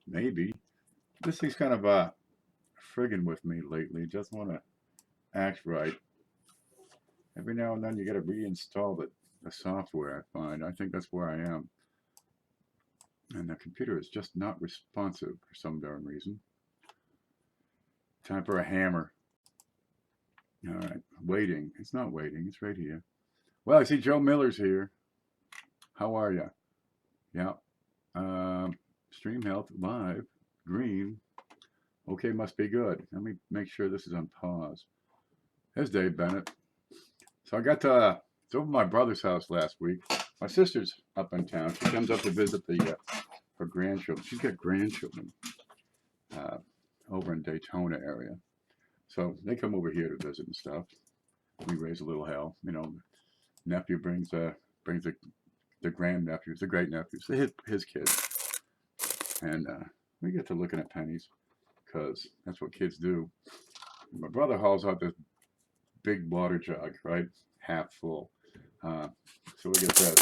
Maybe. This thing's kind of friggin' with me lately. Just want to act right. Every now and then you got to reinstall the software, I find. I think that's where I am. And the computer is just not responsive for some darn reason. Time for a hammer. All right, waiting. It's not waiting. It's right here. Well, I see Joe Miller's here. How are you? Yeah. Stream Health Live. Green. Okay, must be good. Let me make sure this is on pause. There's Dave Bennett. So I got to it's over my brother's house last week. My sister's up in town. She comes up to visit her grandchildren. She's got grandchildren over in Daytona area. So they come over here to visit and stuff. We raise a little hell. You know, nephew brings the grandnephews, the great nephews, his kids. And we get to looking at pennies because that's what kids do. My brother hauls out this big water jug, right? Half full. So we get this.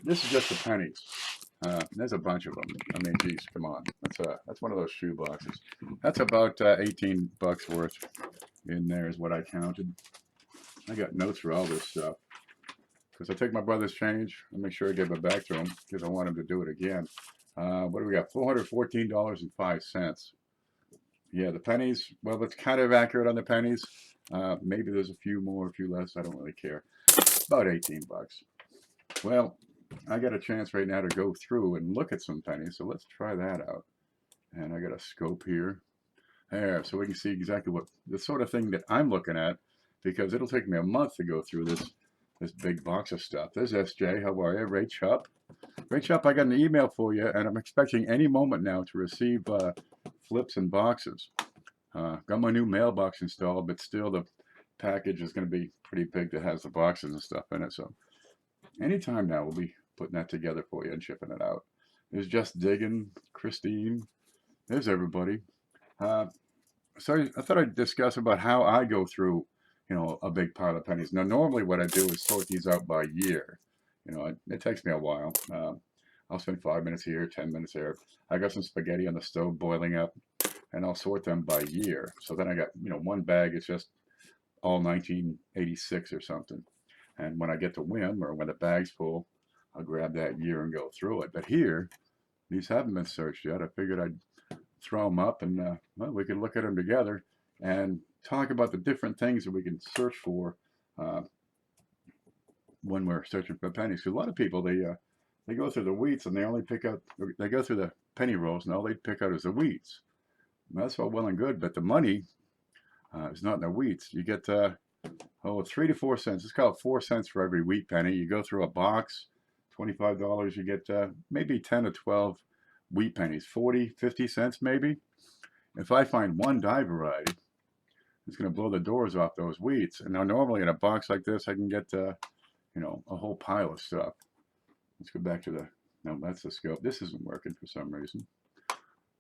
This is just the pennies. There's a bunch of them. I mean, geez, come on. That's one of those shoe boxes. That's about 18 bucks worth in there is what I counted. I got notes for all this stuff. Because I take my brother's change and make sure I give it back to him because I want him to do it again. What do we got? $414.05. Yeah, the pennies. Well, it's kind of accurate on the pennies. Maybe there's a few more, a few less. I don't really care. About 18 bucks. Well, I got a chance right now to go through and look at some pennies. So let's try that out. And I got a scope here. There, so we can see exactly what the sort of thing that I'm looking at because it'll take me a month to go through this big box of stuff. There's SJ. How are you? Ray Chupp. Ray Chupp, I got an email for you, and I'm expecting any moment now to receive flips and boxes. Got my new mailbox installed, but still the package is going to be pretty big that has the boxes and stuff in it. So anytime now, we'll be putting that together for you and shipping it out. There's Just Digging, Christine. There's everybody. So I thought I'd discuss about how I go through, you know, a big pile of pennies. Now, normally what I do is sort these out by year. You know, it takes me a while. I'll spend 5 minutes here, 10 minutes there. I got some spaghetti on the stove boiling up, and I'll sort them by year. So then I got, you know, one bag is just all 1986 or something. And when I get to Wim or when the bag's full, I'll grab that year and go through it. But here, these haven't been searched yet. I figured I'd throw them up and well, we can look at them together and talk about the different things that we can search for when we're searching for pennies. Because a lot of people, they go through the wheats and they only pick out, they go through the penny rolls and all they pick out is the wheats. And that's all well and good, but the money is not in the wheats. You get 3 to 4 cents. It's called 4 cents for every wheat penny. You go through a box, $25, you get maybe 10 or 12 wheat pennies, 40, 50 cents maybe. If I find one dye variety, it's going to blow the doors off those wheats. And now normally in a box like this, I can get, you know, a whole pile of stuff. Let's go back to no, that's the scope. This isn't working for some reason.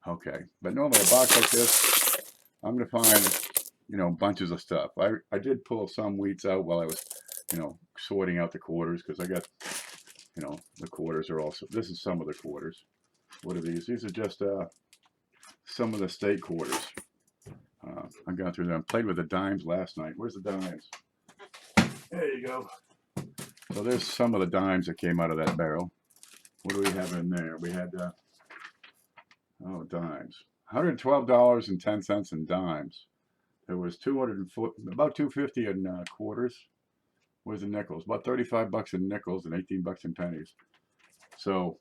Okay, but normally a box like this, I'm going to find, you know, bunches of stuff. I did pull some wheats out while I was, you know, sorting out the quarters because I got, you know, the quarters are also, this is some of the quarters. What are these? These are just some of the state quarters. I got through them. Played with the dimes last night. Where's the dimes? There you go. So there's some of the dimes that came out of that barrel. What do we have in there? We had, dimes. $112.10 in dimes. There was about $2.50 in quarters. Where's the nickels? About 35 bucks in nickels and 18 bucks in pennies. So,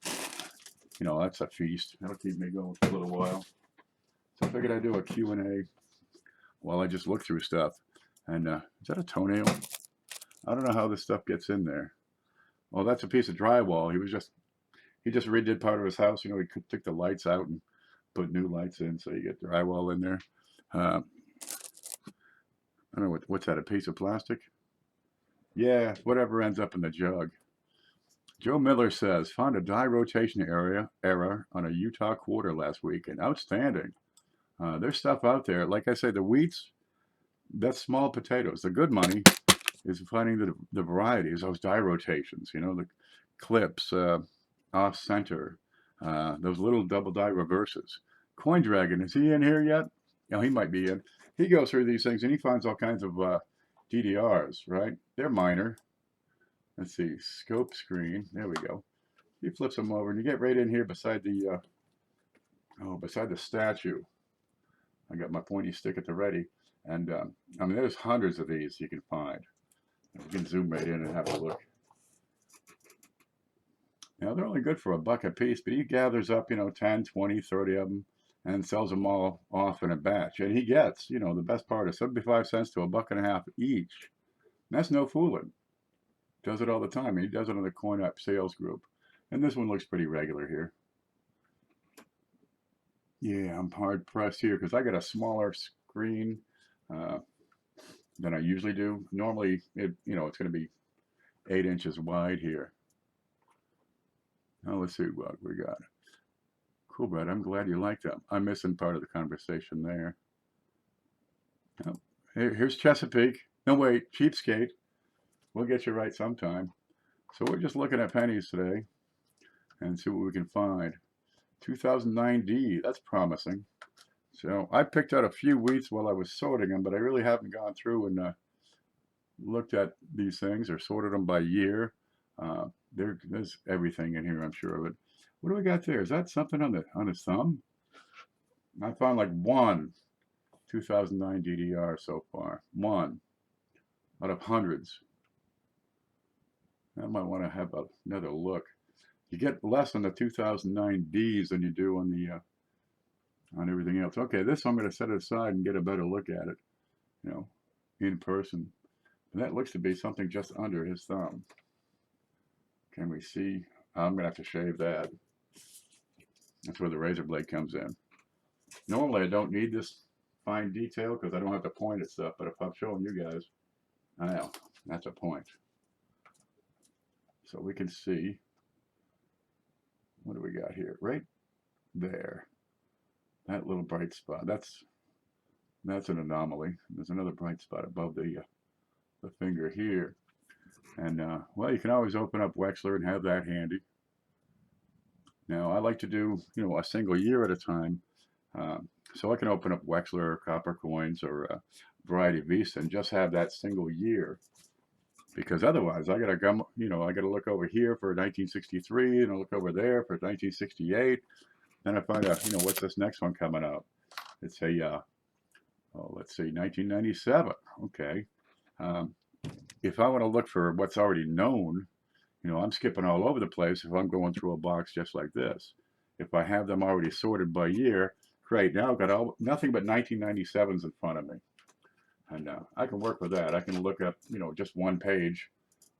you know, that's a feast. That'll keep me going for a little while. So I figured I'd do a Q&A while I just look through stuff. And is that a toenail? I don't know how this stuff gets in there. Well, that's a piece of drywall. He just redid part of his house. You know, he took the lights out and put new lights in, so you get drywall in there. I don't know what's that? A piece of plastic? Yeah, whatever ends up in the jug. Joe Miller says, found a die rotation error on a Utah quarter last week, and outstanding. There's stuff out there. Like I say, the wheats, that's small potatoes. The good money is finding the varieties, those die rotations, you know, the clips, off center, Those little double die reverses. Coin Dragon, is he in here yet? No, he might be in. He goes through these things and he finds all kinds of DDRs, right? They're minor. Let's see, scope screen. There we go. He flips them over and you get right in here beside the beside the statue. I got my pointy stick at the ready, and I mean, there's hundreds of these you can find. You can zoom right in and have a look. Now, they're only good for $1 a piece, but he gathers up, 10, 20, 30 of them and sells them all off in a batch. And he gets, the best part is 75 cents to $1.50 each. And that's no fooling. Does it all the time. He does it on the Coin Up sales group. And this one looks pretty regular here. Yeah, I'm hard pressed here because I got a smaller screen than I usually do. Normally, it's going to be 8 inches wide here. Now let's see what we got. Cool, Brad. I'm glad you like them. I'm missing part of the conversation there. Oh, here's Chesapeake. No, wait, Cheapskate. We'll get you right sometime. So we're just looking at pennies today and see what we can find. 2009D, that's promising. So I picked out a few wheats while I was sorting them, but I really haven't gone through and looked at these things or sorted them by year. There's everything in here, I'm sure of it. What do we got there? Is that something on his thumb? I found like one 2009 DDR so far. One out of hundreds. I might want to have another look. You get less on the 2009 Ds than you do on the on everything else. Okay, this I'm going to set it aside and get a better look at it, in person. And that looks to be something just under his thumb. Can we see? I'm going to have to shave that. That's where the razor blade comes in. Normally, I don't need this fine detail because I don't have to point at stuff, but if I'm showing you guys, I know, that's a point. So we can see, what do we got here? Right there. That little bright spot, that's an anomaly. There's another bright spot above the finger here. And, well, you can always open up Wechsler and have that handy. Now, I like to do, a single year at a time. So I can open up Wechsler or copper coins or variety Visa and just have that single year. Because otherwise, I gotta come, I gotta look over here for 1963 and I look over there for 1968. Then I find out, what's this next one coming up? It's a, let's see, 1997. Okay. If I want to look for what's already known, I'm skipping all over the place if I'm going through a box just like this. If I have them already sorted by year, great. Now I've got nothing but 1997s in front of me. And I can work with that. I can look up, just one page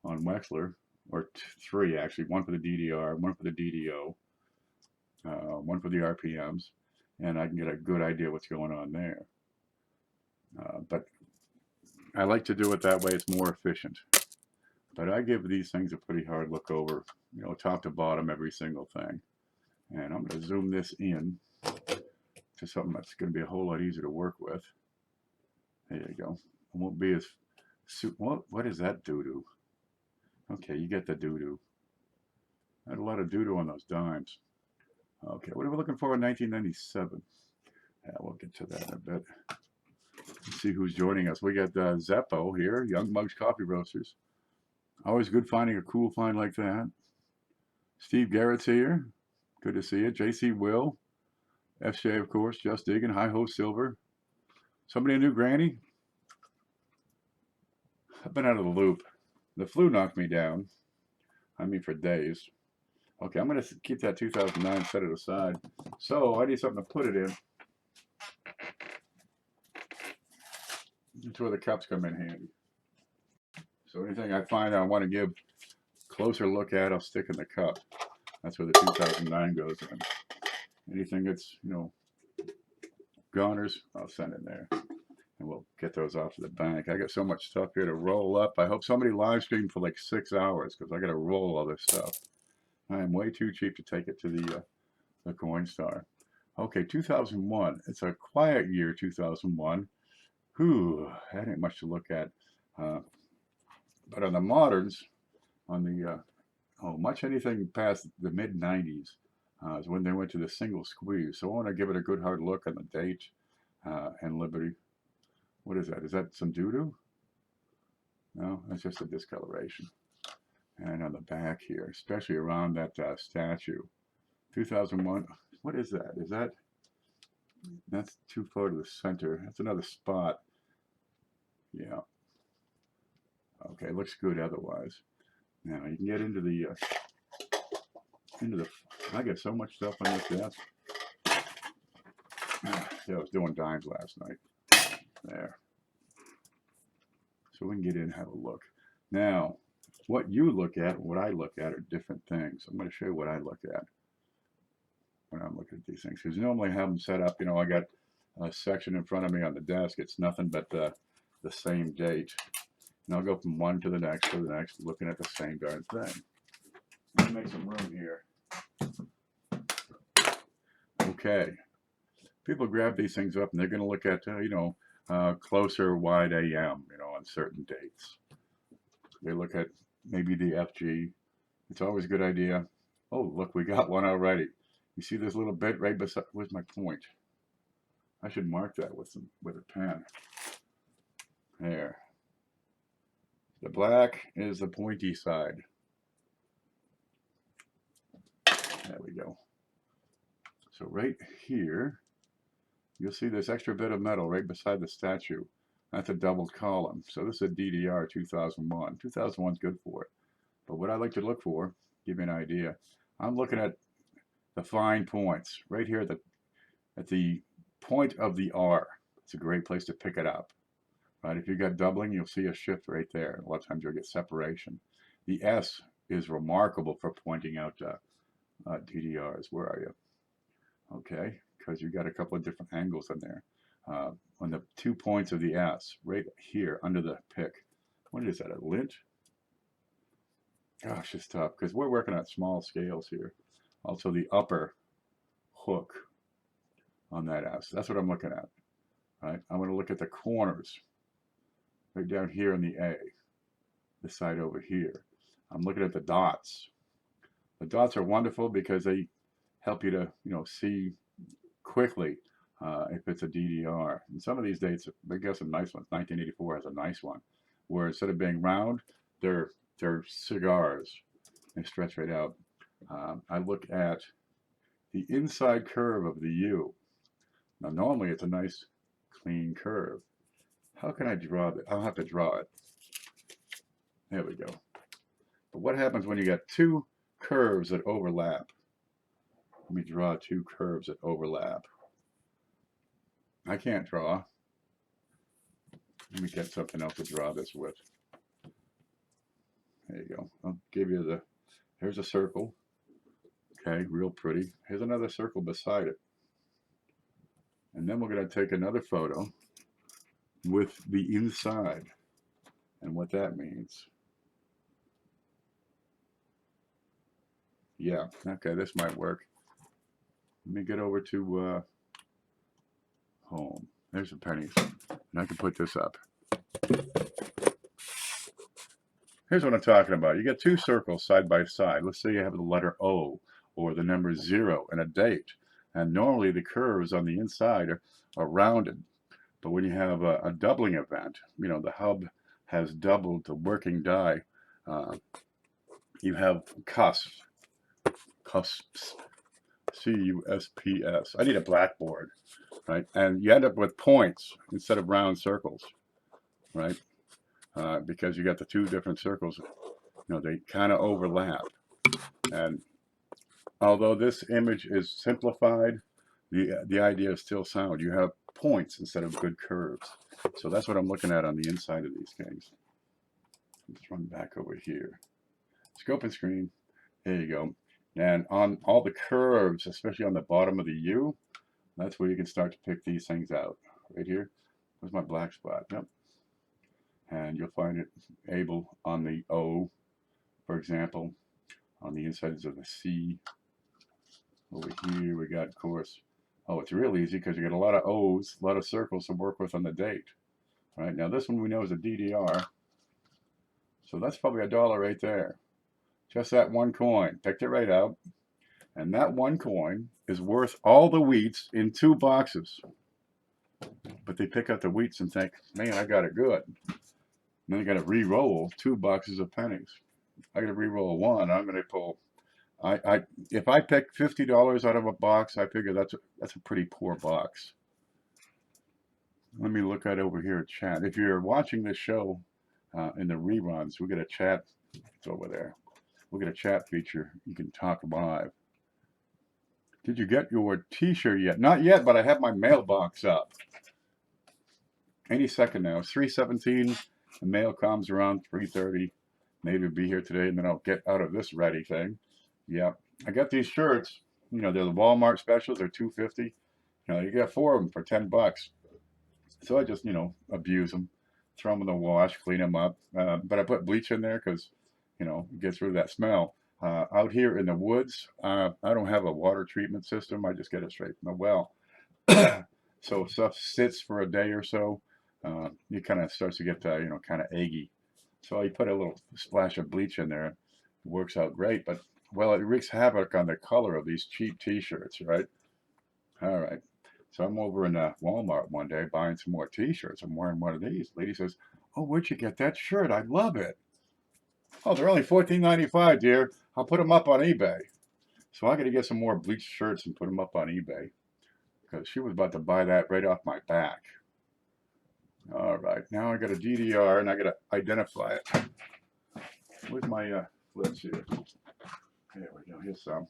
on Wechsler, or three actually, one for the DDR, one for the DDO, one for the RPMs, and I can get a good idea what's going on there. But I like to do it that way. It's more efficient. But I give these things a pretty hard look over, top to bottom, every single thing. And I'm going to zoom this in to something that's going to be a whole lot easier to work with. There you go. It won't be as... What is that doo-doo? Okay, you get the doo-doo. I had a lot of doo-doo on those dimes. Okay, what are we looking for in 1997? Yeah, we'll get to that in a bit. Let's see who's joining us. We got Zeppo here, Young Mugs Coffee Roasters. Always good finding a cool find like that. Steve Garrett's here. Good to see you. JC Will. FJ, of course. Just Digging. Hi Ho Silver. Somebody a new granny? I've been out of the loop. The flu knocked me down. I mean, for days. Okay, I'm going to keep that 2009, set it aside. So I need something to put it in. That's where the cups come in handy. So anything I find I want to give a closer look at, I'll stick in the cup. That's where the 2009 goes in. Anything that's, goners, I'll send in there. And we'll get those off to the bank. I got so much stuff here to roll up. I hope somebody live streamed for like 6 hours because I got to roll all this stuff. I am way too cheap to take it to the Coinstar. Okay, 2001. It's a quiet year, 2001. Whew, that ain't much to look at. But on the moderns, on the, much anything past the mid-90s, is when they went to the single squeeze. So I want to give it a good hard look on the date and Liberty. What is that? Is that some doo-doo? No, that's just a discoloration. And on the back here, especially around that statue, 2001. What is that? Is that? That's too far to the center. That's another spot. Yeah. Okay, looks good otherwise. Now you can get into the I get so much stuff on this desk. Yeah, I was doing dimes last night. There. So we can get in and have a look. Now, what you look at and what I look at are different things. I'm going to show you what I look at when I'm looking at these things. Because normally I have them set up, you know, I got a section in front of me on the desk. It's nothing but the same date. And I'll go from one to the next, looking at the same darn thing. Let's make some room here. Okay. People grab these things up and they're going to look at, you know, closer wide AM, you know, on certain dates. They look at maybe the FG. It's always a good idea. Oh, look, we got one already. You see this little bit right beside, where's my point? I should mark that with a pen. There. The black is the pointy side. There we go. So right here, you'll see this extra bit of metal right beside the statue. That's a doubled column. So this is a DDR 2001. 2001 is good for it. But what I like to look for, give you an idea, I'm looking at the fine points right here at the point of the R. It's a great place to pick it up. Right? If you got doubling, you'll see a shift right there. A lot of times you'll get separation. The S is remarkable for pointing out DDRs. Where are you? Okay, because you got a couple of different angles in there. On the 2 points of the S, right here under the pick. What is that, a lint? Gosh, it's tough because we're working on small scales here. Also the upper hook on that S. That's what I'm looking at. Right? I'm going to look at the corners right down here in the A, this side over here. I'm looking at the dots. The dots are wonderful because they help you to, you know, see quickly if it's a DDR. And some of these dates, they got some nice ones. 1984 has a nice one, where instead of being round, they're cigars. They stretch right out. I look at the inside curve of the U. Now, normally it's a nice, clean curve. How can I draw it? I'll have to draw it. There we go. But what happens when you got two curves that overlap? Let me draw two curves that overlap. I can't draw. Let me get something else to draw this with. There you go. I'll give you the, here's a circle. Okay, real pretty. Here's another circle beside it. And then we're going to take another photo with the inside and what that means. Yeah, okay, this might work. Let me get over to home. There's the pennies. And I can put this up. Here's what I'm talking about. You get two circles side by side. Let's say you have the letter O or the number 0 and a date. And normally the curves on the inside are rounded. But when you have a doubling event, you know, the hub has doubled the working die, you have cusps, C-U-S-P-S. I need a blackboard, right? And you end up with points instead of round circles, right? Because you got the two different circles, you know, they kind of overlap. And although this image is simplified, the idea is still sound. You have points instead of good curves. So that's what I'm looking at on the inside of these things. Let's run back over here. Scope and screen. There you go. And on all the curves, especially on the bottom of the U, that's where you can start to pick these things out. Right here. Where's my black spot? Yep. And you'll find it able on the O, for example, on the insides of the C. Over here we got, of course, oh, it's real easy because you got a lot of O's, a lot of circles to work with on the date. All right, now this one we know is a DDR. So that's probably $1 right there. Just that one coin. Picked it right out. And that one coin is worth all the wheats in 2 boxes. But they pick out the wheats and think, man, I got it good. And then you got to re-roll 2 boxes of pennies. I got to re-roll 1. I'm going to pull. If I pick $50 out of a box, I figure that's a pretty poor box. Let me look at over here at chat. If you're watching this show in the reruns, we get a chat. It's over there. We get a chat feature. You can talk live. Did you get your T-shirt yet? Not yet, but I have my mailbox up. Any second now. It's 3:17. The mail comes around 3:30. Maybe it'll be here today, and then I'll get out of this ready thing. Yeah, I got these shirts. You know, they're the Walmart specials. They're $2.50. You know, you get 4 of them for $10. So I just, you know, abuse them, throw them in the wash, clean them up. But I put bleach in there because, you know, it gets rid of that smell. Out here in the woods, I don't have a water treatment system. I just get it straight from the well. So if stuff sits for a day or so, it kind of starts to get, you know, kind of eggy. So you put a little splash of bleach in there. It works out great. But, well, it wreaks havoc on the color of these cheap T-shirts, right? All right. So I'm over in Walmart one day buying some more T-shirts. I'm wearing one of these. Lady says, "Oh, where'd you get that shirt? I love it." "Oh, they're only $14.95, dear. I'll put them up on eBay." So I got to get some more bleached shirts and put them up on eBay because she was about to buy that right off my back. All right, now I got a DDR and I got to identify it. Where's my let's see. There we go. Here's some.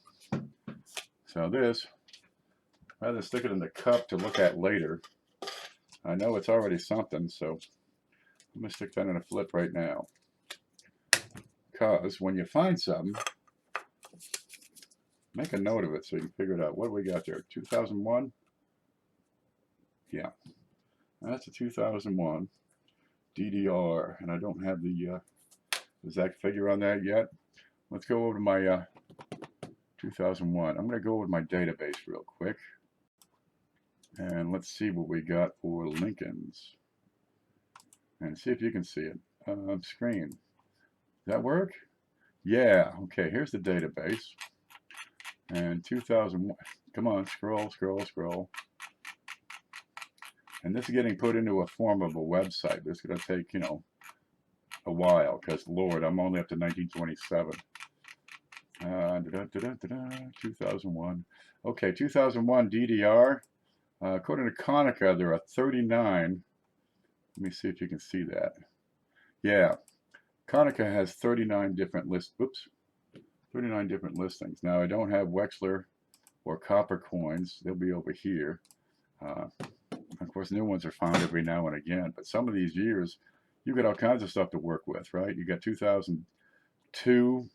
So this. Rather than stick it in the cup to look at later, I know it's already something, so I'm going to stick that in a flip right now. Because when you find something, make a note of it so you can figure it out. What do we got there? 2001? Yeah, that's a 2001 DDR, and I don't have the exact figure on that yet. Let's go over to my 2001. I'm going to go over my database real quick. And let's see what we got for Lincolns. And see if you can see it. Screen. Does that work? Yeah. Okay, here's the database. And 2001. Come on, scroll, scroll, scroll. And this is getting put into a form of a website. This is going to take, you know, a while. Because, Lord, I'm only up to 1927. 2001. Okay, 2001 DDR. According to Konica, there are 39. Let me see if you can see that. Yeah, Konica has 39 different 39 different listings. Now I don't have Wexler or copper coins. They'll be over here. Of course, new ones are found every now and again. But some of these years, you got all kinds of stuff to work with, right? You got 2002.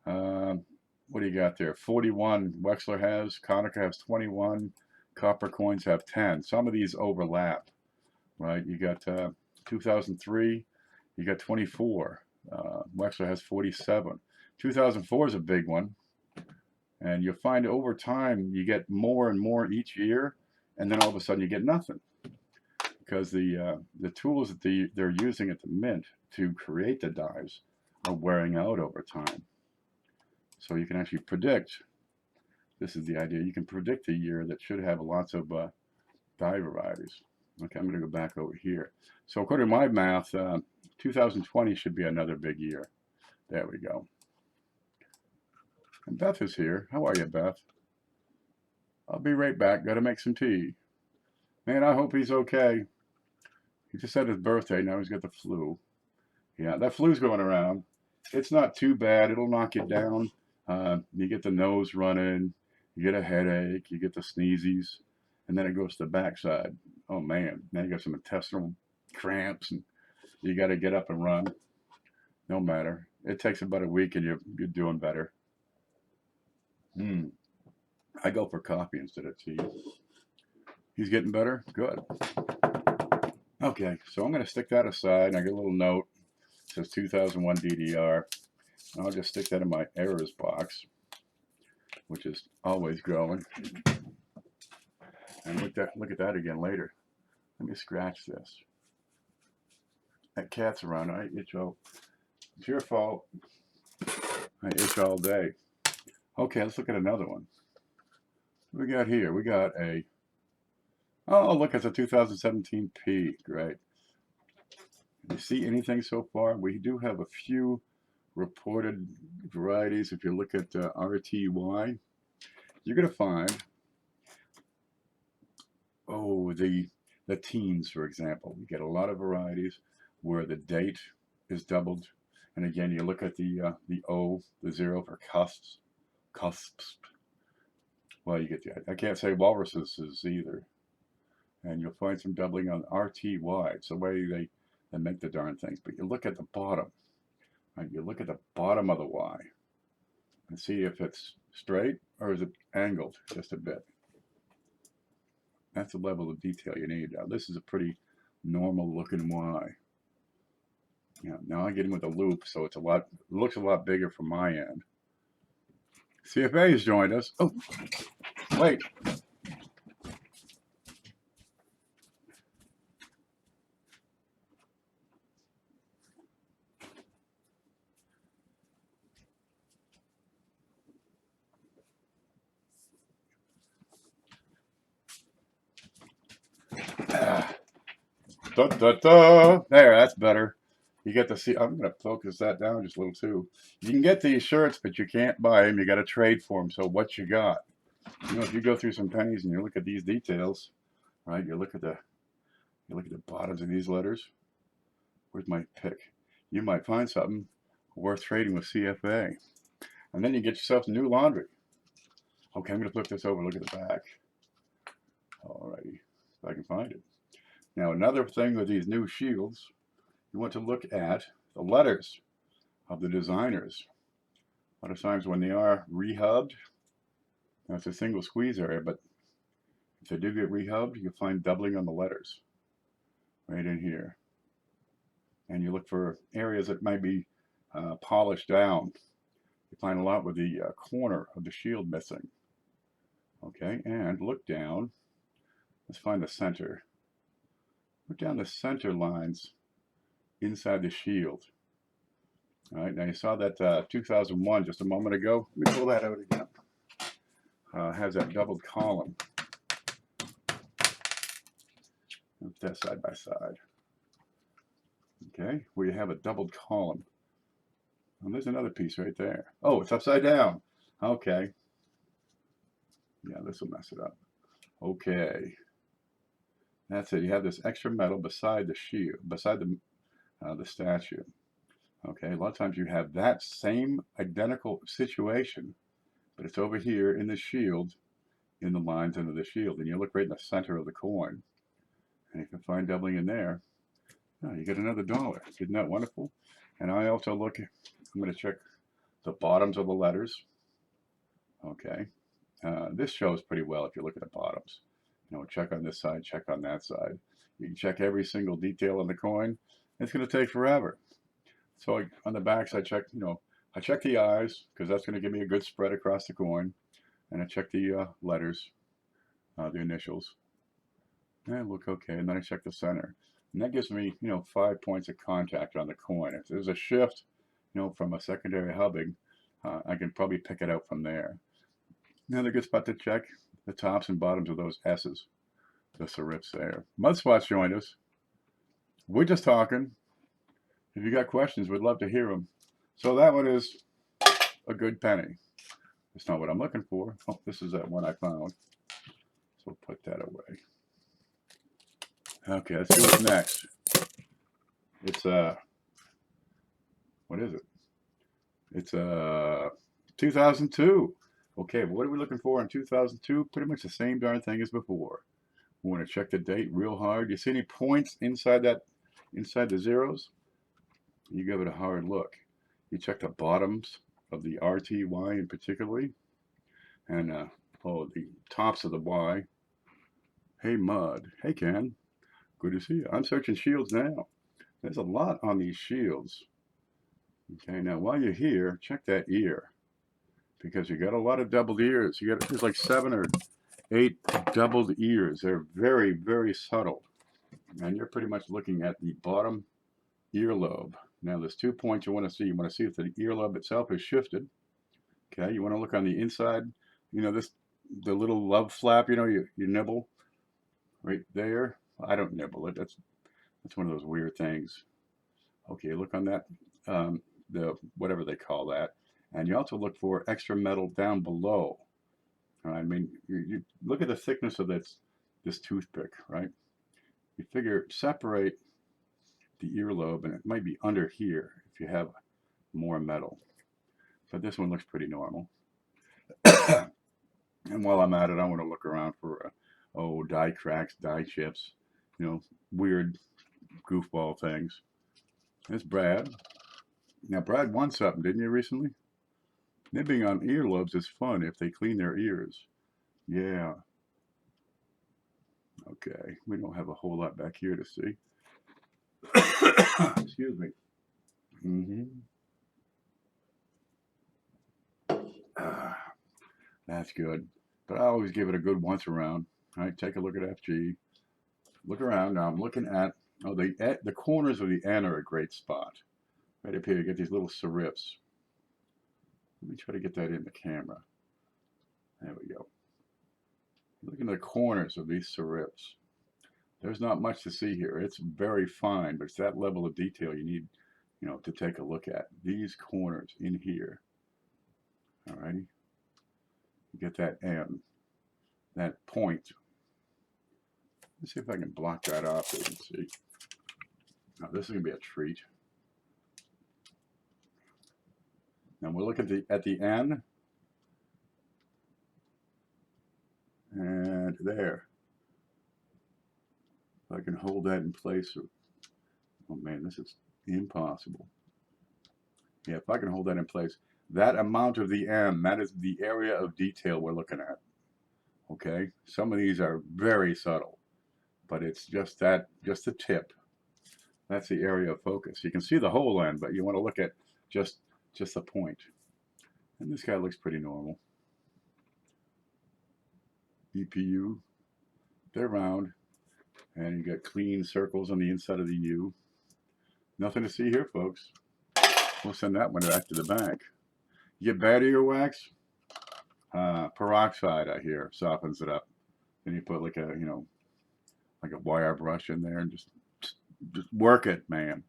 What do you got there? 41 Wexler has. Konica has 21. Copper coins have 10. Some of these overlap, right? You got 2003, you got 24. Wexler has 47. 2004 is a big one. And you'll find over time you get more and more each year, and then all of a sudden you get nothing. Because the tools that they're using at the mint to create the dies are wearing out over time. So you can actually predict. This is the idea. You can predict a year that should have lots of die varieties. Okay, I'm going to go back over here. So according to my math, 2020 should be another big year. There we go. And Beth is here. How are you, Beth? I'll be right back. Got to make some tea. Man, I hope he's okay. He just had his birthday. Now he's got the flu. Yeah, that flu's going around. It's not too bad. It'll knock you down. You get the nose running. You get a headache, you get the sneezies, and then it goes to the backside. Oh man, now you got some intestinal cramps, and you got to get up and run. No matter. It takes about a week, and you're doing better. I go for coffee instead of tea. He's getting better? Good. Okay, so I'm going to stick that aside, and I get a little note. It says 2001 DDR. I'll just stick that in my errors box, which is always growing. And look at that again later. Let me scratch this. That cat's around. I itch all. It's your fault. I itch all day. Okay, let's look at another one. What we got here? We got a, oh, look, it's a 2017 P. Great. You see anything so far? We do have a few reported varieties. If you look at RTY, you're going to find, oh, the teens, for example. We get a lot of varieties where the date is doubled. And again, you look at the O, the 0 for cusps. Well, you get the, I can't say walruses either. And you'll find some doubling on RTY. It's the way they make the darn things. But you look at the bottom, right? You look at the bottom of the Y and see if it's straight or is it angled just a bit. That's the level of detail you need. Now, this is a pretty normal looking Y. Now I get in with a loop, so it's looks a lot bigger from my end. CFA has joined us. Oh, wait. Da, da, da. There, that's better. You get to see, I'm going to focus that down just a little too. You can get these shirts, but you can't buy them. You got to trade for them. So what you got? If you go through some pennies and you look at these details, right? You look at the bottoms of these letters. Where's my pick? You might find something worth trading with CFA. And then you get yourself some new laundry. Okay, I'm going to flip this over, look at the back. Alrighty, if I can find it. Now, another thing with these new shields, you want to look at the letters of the designers. A lot of times when they are rehubbed, that's a single squeeze area, but if they do get rehubbed, you'll find doubling on the letters right in here. And you look for areas that might be polished down. You find a lot with the corner of the shield missing. Okay, and look down. Let's find the center. Look down the center lines inside the shield. All right, now you saw that 2001 just a moment ago. Let me pull that out again. Has that doubled column. Put that side by side. Okay, where you have a doubled column. And there's another piece right there. Oh, it's upside down. Okay. Yeah, this will mess it up. Okay. That's it. You have this extra metal beside the shield, beside the statue. Okay, a lot of times you have that same identical situation, but it's over here in the shield, in the lines under the shield, and you look right in the center of the coin, and you can find doubling in there. Oh, you get another $1. Isn't that wonderful? And I also look, I'm going to check the bottoms of the letters. Okay, this shows pretty well if you look at the bottoms. Check on this side, check on that side. You can check every single detail on the coin. It's going to take forever. So on the backs, I check, I check the eyes because that's going to give me a good spread across the coin, and I check the letters, the initials, and look okay. And then I check the center, and that gives me, 5 points of contact on the coin. If there's a shift, from a secondary hubbing, I can probably pick it out from there. Another good spot to check the tops and bottoms of those S's, the serifs there. Mudspot's joined us. We're just talking. If you got questions, we'd love to hear them. So that one is a good penny. It's not what I'm looking for. Oh, this is that one I found. So put that away. Okay, let's see what's next. It's what is it? It's 2002. Okay, what are we looking for in 2002? Pretty much the same darn thing as before. We want to check the date real hard. You see any points inside the zeros? You give it a hard look. You check the bottoms of the RTY in particularly, and the tops of the Y. Hey Mud, hey Ken, good to see you. I'm searching shields now. There's a lot on these shields. Okay, now while you're here, check that ear, because you got a lot of doubled ears. There's like 7 or 8 doubled ears. They're very, very subtle, and you're pretty much looking at the bottom earlobe. Now there's 2 points you want to see. You want to see if the earlobe itself is shifted. Okay, you want to look on the inside. You know this, the little love flap. You know, you nibble right there. I don't nibble it. That's one of those weird things. Okay, look on that, the whatever they call that, and you also look for extra metal down below. I mean, you look at the thickness of this toothpick, right? You figure separate the earlobe, and it might be under here if you have more metal. But this one looks pretty normal. And while I'm at it, I want to look around for die cracks, die chips, you know, weird goofball things. That's Brad. Now, Brad won something, didn't you, recently? Nibbing on earlobes is fun if they clean their ears. Yeah. Okay, we don't have a whole lot back here to see. Excuse me. That's good. But I always give it a good once around. All right, take a look at FG. Look around. Now I'm looking at, the corners of the N are a great spot. Right up here, you get these little serifs. Let me try to get that in the camera. There we go. Look at the corners of these serifs. There's not much to see here. It's very fine, but it's that level of detail you need, to take a look at. These corners in here. All righty. You get that M, that point. Let's see if I can block that off so you can see. Now this is going to be a treat. Now we'll look at the N. And there. If I can hold that in place. Oh man, this is impossible. Yeah, if I can hold that in place. That amount of the M, that is the area of detail we're looking at. Okay? Some of these are very subtle. But it's just the tip. That's the area of focus. You can see the whole end, but you want to look at just the point. And this guy looks pretty normal. EPU, they're round, and you got clean circles on the inside of the U. Nothing to see here, folks. We'll send that one back to the bank. You get bad earwax? Peroxide, I hear, softens it up. Then you put like a wire brush in there and just work it, man.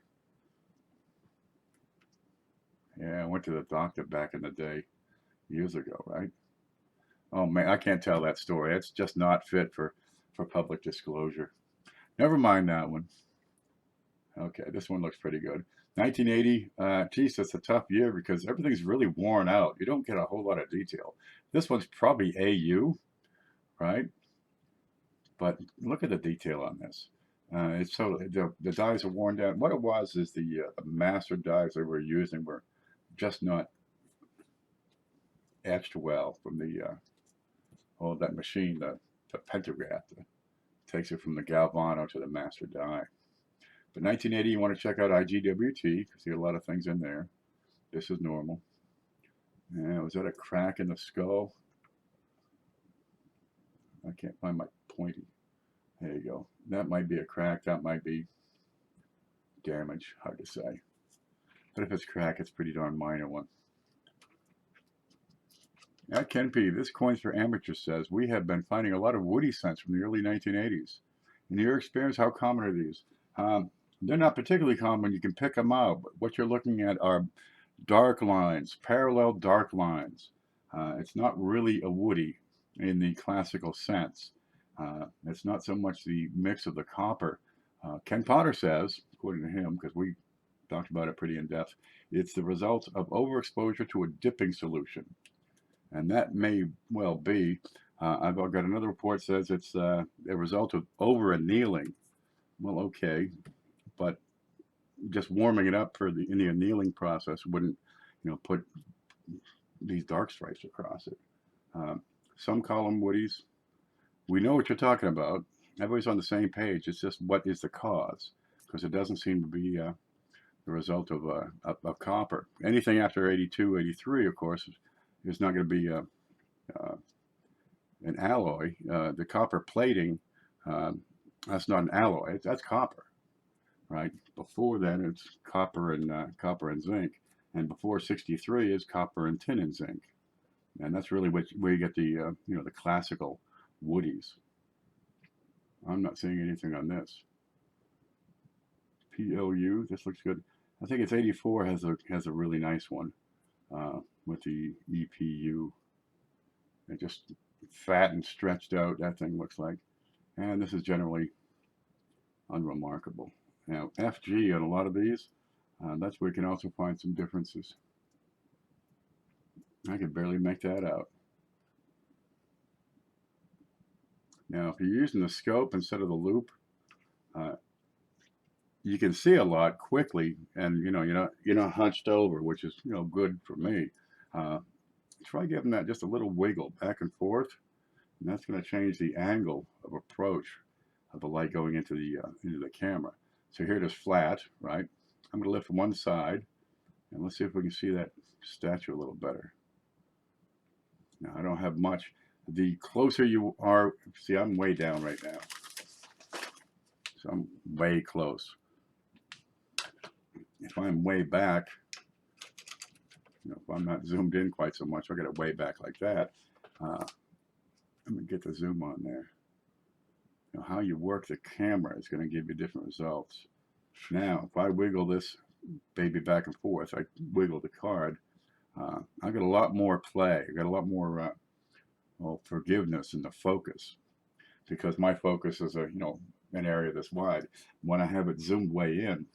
Yeah, I went to the doctor back in the day, years ago, right? Oh man, I can't tell that story. It's just not fit for public disclosure. Never mind that one. Okay, this one looks pretty good. 1980, geez, that's a tough year because everything's really worn out. You don't get a whole lot of detail. This one's probably AU, right? But look at the detail on this. It's so the dies are worn down. What it was is the master dies they were using were just not etched well from the that machine, the pentagraph that takes it from the Galvano to the master die. But 1980, you want to check out IGWT because you get a lot of things in there. This is normal. Yeah, was that a crack in the skull? I can't find my pointy. There you go. That might be a crack. That might be damage. Hard to say. But if it's crack, it's a pretty darn minor one. At Ken P, this Coins for Amateurs says, we have been finding a lot of woody scents from the early 1980s. In your experience, how common are these? They're not particularly common. You can pick them out. But what you're looking at are dark lines, parallel dark lines. It's not really a woody in the classical sense. It's not so much the mix of the copper. Ken Potter says, according to him, because we talked about it pretty in depth, it's the result of overexposure to a dipping solution. And that may well be. I've got another report that says it's a result of over-annealing. Well, okay, but just warming it up in the annealing process wouldn't, put these dark stripes across it. Some call them woodies. We know what you're talking about. Everybody's on the same page. It's just what is the cause, because it doesn't seem to be the result of copper. Anything after 82, 83, of course, is not going to be an alloy. The copper plating, that's not an alloy. That's copper, right? Before that, it's copper and zinc, and before 63 is copper and tin and zinc. And that's really where you get the you know, the classical woodies. I'm not seeing anything on this. PLU, this looks good. I think it's 84 has a really nice one with the EPU. It just fat and stretched out, that thing looks like. And this is generally unremarkable. Now, FG on a lot of these, that's where you can also find some differences. I could barely make that out. Now, if you're using the scope instead of the loop, you can see a lot quickly, and you know, you're not hunched over, which is, you know, good for me. Try giving that just a little wiggle back and forth, and that's going to change the angle of approach of the light going into the camera. So here it is flat, right? I'm going to lift one side, and let's see if we can see that statue a little better. Now, I don't have much. The closer you are, see, I'm way down right now. So I'm way close. If I'm way back, you know, if I'm not zoomed in quite so much, I'll get it way back like that. Let me get the zoom on there. You know, how you work the camera is going to give you different results. Now, if I wiggle this baby back and forth, I wiggle the card, I got a lot more play. I got a lot more well, forgiveness in the focus, because my focus is you know, an area this wide. When I have it zoomed way in,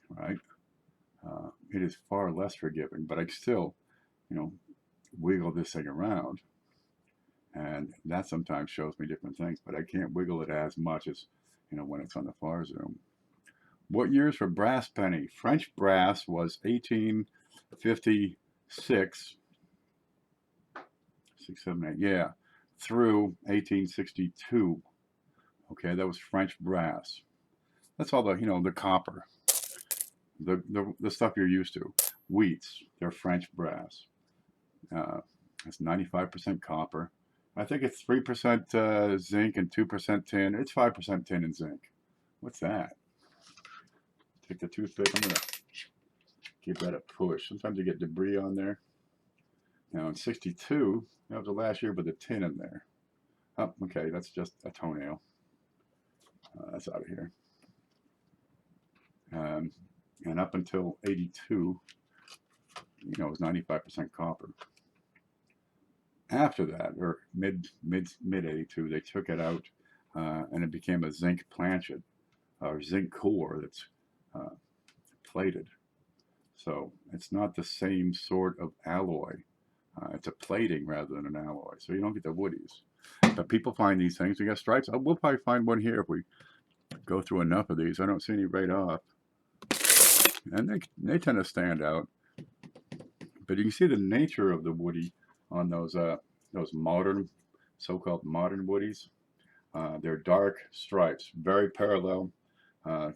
right, it is far less forgiving, but I still, you know, wiggle this thing around, and that sometimes shows me different things, but I can't wiggle it as much as, you know, when it's on the far zoom. What years for brass penny? French brass was 1856, 6, 7, 8, yeah, through 1862. Okay, that was French brass. That's all the, you know, the copper, the stuff you're used to. Wheats, they're French brass. It's 95% copper. I think it's 3% zinc and 2% tin. It's 5% tin and zinc. What's that? Take the toothpick. I'm going to give that a push. Sometimes you get debris on there. Now in 62, that was the last year with the tin in there. Oh, okay, that's just a toenail. That's out of here. And up until 82, you know, it was 95% copper. After that, or mid 82, they took it out, and it became a zinc planchet or zinc core that's plated. So it's not the same sort of alloy. It's a plating rather than an alloy, so you don't get the woodies. But people find these things. We got stripes. We'll probably find one here if we go through enough of these. I don't see any right off, and they tend to stand out. But you can see the nature of the woody on those modern, so-called modern woodies. They're dark stripes, very parallel,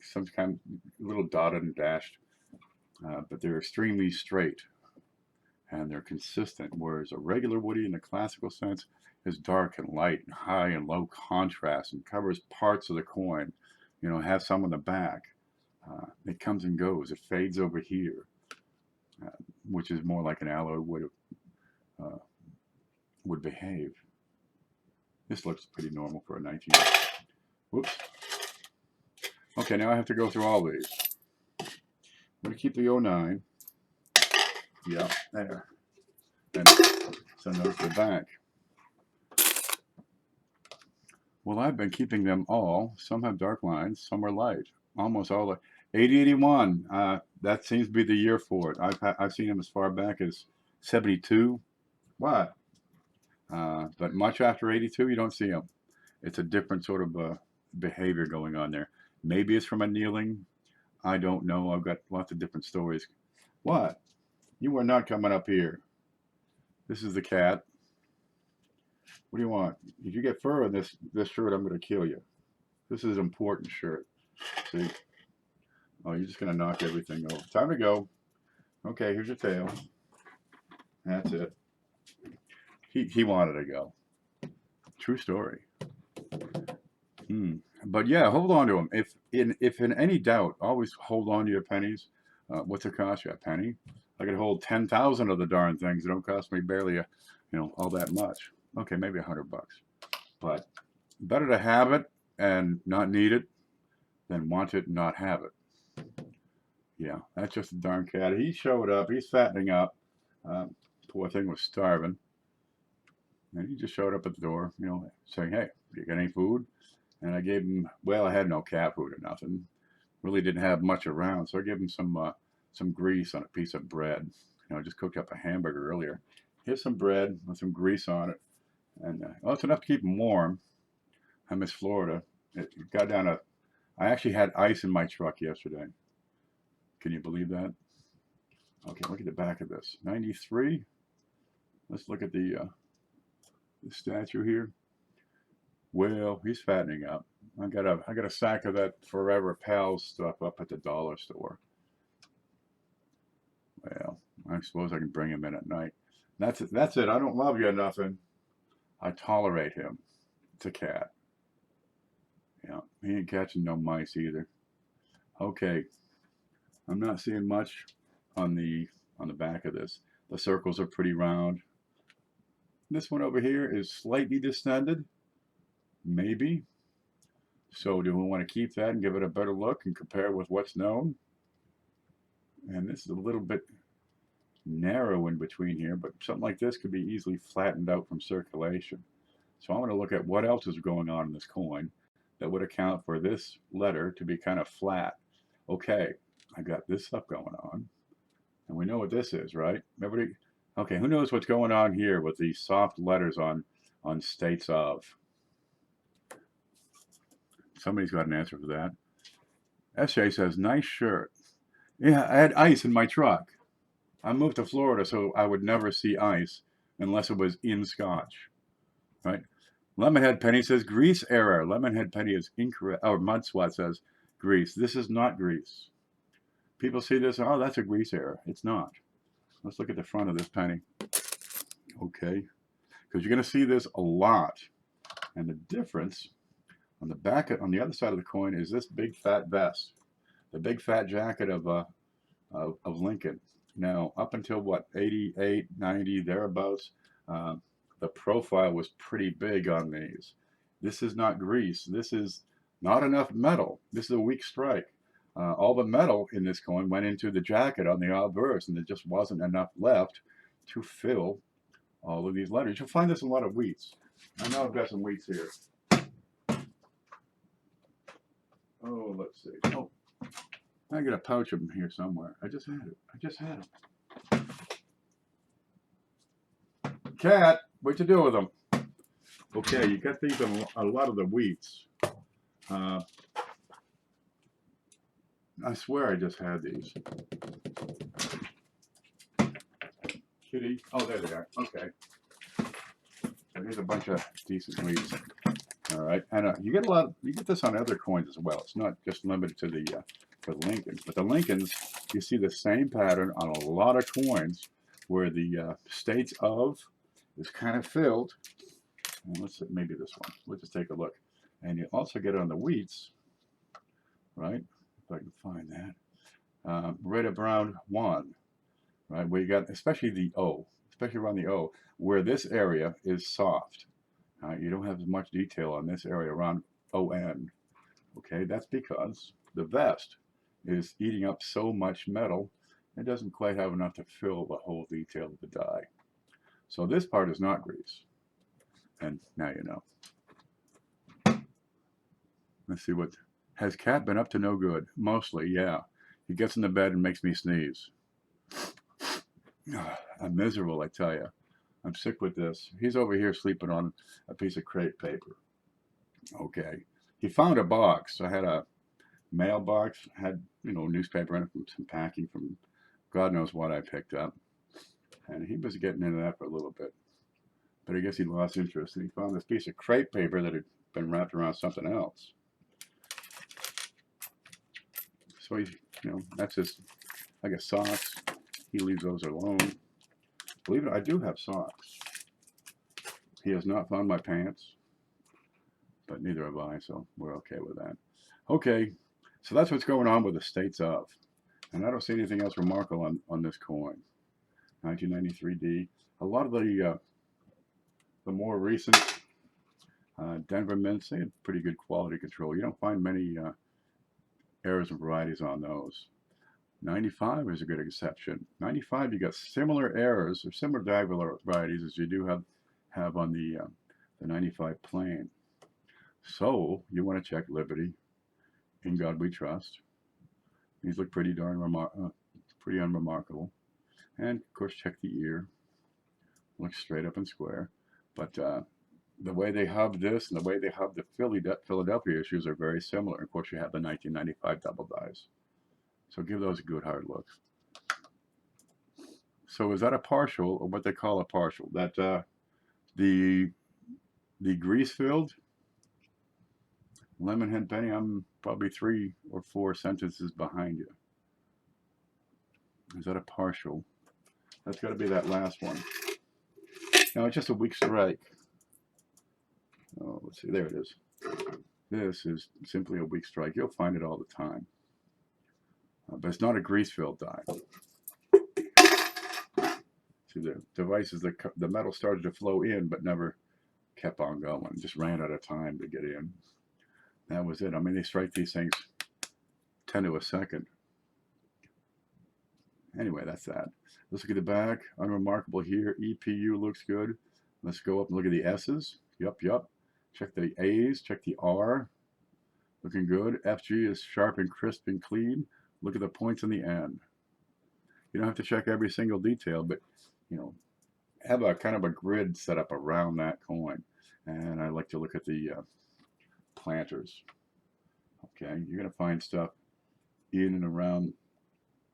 sometimes a little dotted and dashed, but they're extremely straight, and they're consistent, whereas a regular woody in the classical sense is dark and light and high and low contrast and covers parts of the coin. You know, has some on the back. It comes and goes. It fades over here, which is more like an alloy would behave. This looks pretty normal for a 19. Whoops. Okay, now I have to go through all these. I'm going to keep the 09. Yeah, there. And send those to the back. Well, I've been keeping them all. Some have dark lines, some are light. Almost all. 8081. That seems to be the year for it. I've seen them as far back as 72. What? But much after 82, you don't see them. It's a different sort of behavior going on there. Maybe it's from annealing. I don't know. I've got lots of different stories. What? You are not coming up here. This is the cat. What do you want? If you get fur on this shirt, I'm going to kill you. This is an important shirt. See? Oh, you're just going to knock everything over. Time to go. Okay, here's your tail. That's it. He wanted to go. True story. But yeah, hold on to them. If in any doubt, always hold on to your pennies. What's it cost you? A penny? I could hold 10,000 of the darn things. It don't cost me barely all that much. Okay, maybe $100. But better to have it and not need it than want it and not have it. Yeah, that's just a darn cat. He showed up. He's fattening up. Poor thing was starving. And he just showed up at the door, saying, hey, you got any food? And I gave him, well, I had no cat food or nothing. Really didn't have much around. So I gave him some grease on a piece of bread. I just cooked up a hamburger earlier. Here's some bread with some grease on it. And well, it's enough to keep him warm. I miss Florida. It got down to, I actually had ice in my truck yesterday. Can you believe that? Okay, look at the back of this. 93. Let's look at the statue here. Well, he's fattening up. I got a sack of that Forever Pals stuff up at the dollar store. Well, I suppose I can bring him in at night. That's it. That's it. I don't love you or nothing. I tolerate him. It's a cat. Yeah, he ain't catching no mice either. Okay, I'm not seeing much on the back of this. The circles are pretty round. This one over here is slightly distended, maybe. So do we want to keep that and give it a better look and compare with what's known? And this is a little bit narrow in between here, but something like this could be easily flattened out from circulation. So I'm going to look at what else is going on in this coin that would account for this letter to be kind of flat. Okay, I got this stuff going on, and we know what this is, right? Everybody, okay, who knows what's going on here with these soft letters on states of? Somebody's got an answer for that. SJ says, nice shirt. Yeah, I had ice in my truck. I moved to Florida, so I would never see ice unless it was in scotch, right? Lemonhead Penny says, grease error. Lemonhead Penny is incorrect. Or Mudswat says, grease. This is not grease. People see this, oh, that's a grease error. It's not. Let's look at the front of this penny. Okay, because you're going to see this a lot. And the difference on the back, on the other side of the coin, is this big fat vest, the big fat jacket of Lincoln. Now, up until what, 88, 90, thereabouts, the profile was pretty big on these. This is not grease. This is not enough metal. This is a weak strike. All the metal in this coin went into the jacket on the obverse, and there just wasn't enough left to fill all of these letters. You'll find this in a lot of wheats. I know I've got some wheats here. Oh, let's see. Oh, I got a pouch of them here somewhere. I just had it. Cat, what you do with them? Okay, you got these on a lot of the wheats. I swear I just had these. Kitty. Oh, there they are. Okay. Here's a bunch of decent wheats. All right, and you get a lot. You get this on other coins as well. It's not just limited to the for the Lincolns, but the Lincolns, you see the same pattern on a lot of coins, where the states of is kind of filled. And let's see, maybe this one. Let's just take a look, and you also get it on the wheats, right? If I can find that, right around 1, right, where you got especially the O, especially around the O, where this area is soft. You don't have as much detail on this area around ON. Okay, that's because the vest is eating up so much metal, it doesn't quite have enough to fill the whole detail of the die. So this part is not grease. And now you know. Let's see what, has Cat been up to no good? Mostly, yeah. He gets in the bed and makes me sneeze. I'm miserable, I tell you. I'm sick with this. He's over here sleeping on a piece of crepe paper. Okay. He found a box. I had a mailbox, had, newspaper in it from some packing from God knows what I picked up. And he was getting into that for a little bit. But I guess he lost interest, and he found this piece of crepe paper that had been wrapped around something else. So he, that's his, I guess, socks. He leaves those alone. Believe it, I do have socks. He has not found my pants, but neither have I, so we're okay with that. Okay, so that's what's going on with the states of. And I don't see anything else remarkable on this coin. 1993D. A lot of the more recent Denver mints, they have pretty good quality control. You don't find many errors and varieties on those. 95 is a good exception. 95, you got similar errors or similar diagonal varieties as you do have on the 95 plain. So you want to check Liberty, In God We Trust. These look pretty pretty unremarkable. And of course, check the ear. Looks straight up and square. But the way they hub this and the way they hub the Philadelphia issues are very similar. Of course, you have the 1995 double dies. So give those a good hard look. So is that a partial, or what they call a partial? That the grease-filled Lemonhead penny, I'm probably 3 or 4 sentences behind you. Is that a partial? That's got to be that last one. Now it's just a weak strike. Oh, let's see, there it is. This is simply a weak strike. You'll find it all the time. But it's not a grease-filled die. See, the device is the metal started to flow in, but never kept on going. Just ran out of time to get in. That was it. I mean, they strike these things 10 to a second. Anyway, that's that. Let's look at the back. Unremarkable here. EPU looks good. Let's go up and look at the S's. Yup. Check the A's. Check the R. Looking good. FG is sharp and crisp and clean. Look at the points on the end. You don't have to check every single detail, but, you know, have a kind of a grid set up around that coin. And I like to look at the planters. Okay, you're going to find stuff in and around.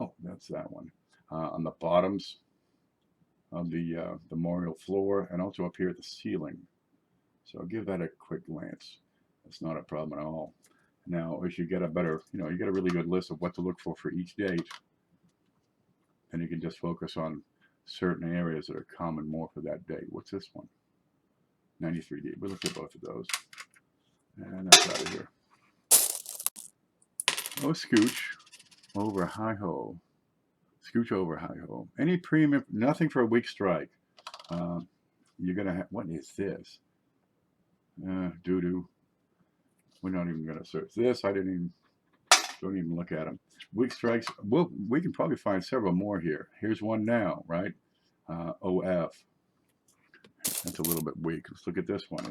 Oh, that's that one. On the bottoms of the memorial floor, and also up here at the ceiling. So give that a quick glance. That's not a problem at all. Now, as you get a better, you get a really good list of what to look for each date, and you can just focus on certain areas that are common more for that date. What's this one? 93D. We'll look at both of those. And that's out of here. Oh, scooch over high-ho. Scooch over high-ho. Any premium, nothing for a weak strike. You're going to have, what is this? Doo-doo. We're not even going to search this. Don't even look at them. Weak strikes, well, we can probably find several more here. Here's one now, right? OF. That's a little bit weak. Let's look at this one.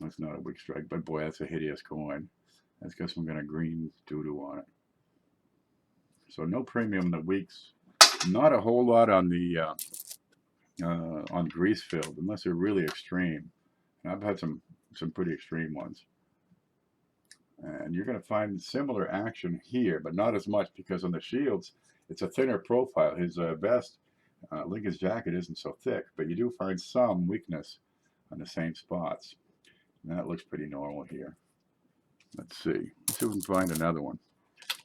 It's not a weak strike, but boy, that's a hideous coin. That's got some kind of green doo-doo on it. So no premium in the weeks. Not a whole lot on the on grease filled, unless they're really extreme. And I've had some pretty extreme ones. And you're going to find similar action here, but not as much, because on the shields, it's a thinner profile. His vest, Lincoln's jacket, isn't so thick, but you do find some weakness on the same spots. And that looks pretty normal here. Let's see. Let's see if we can find another one.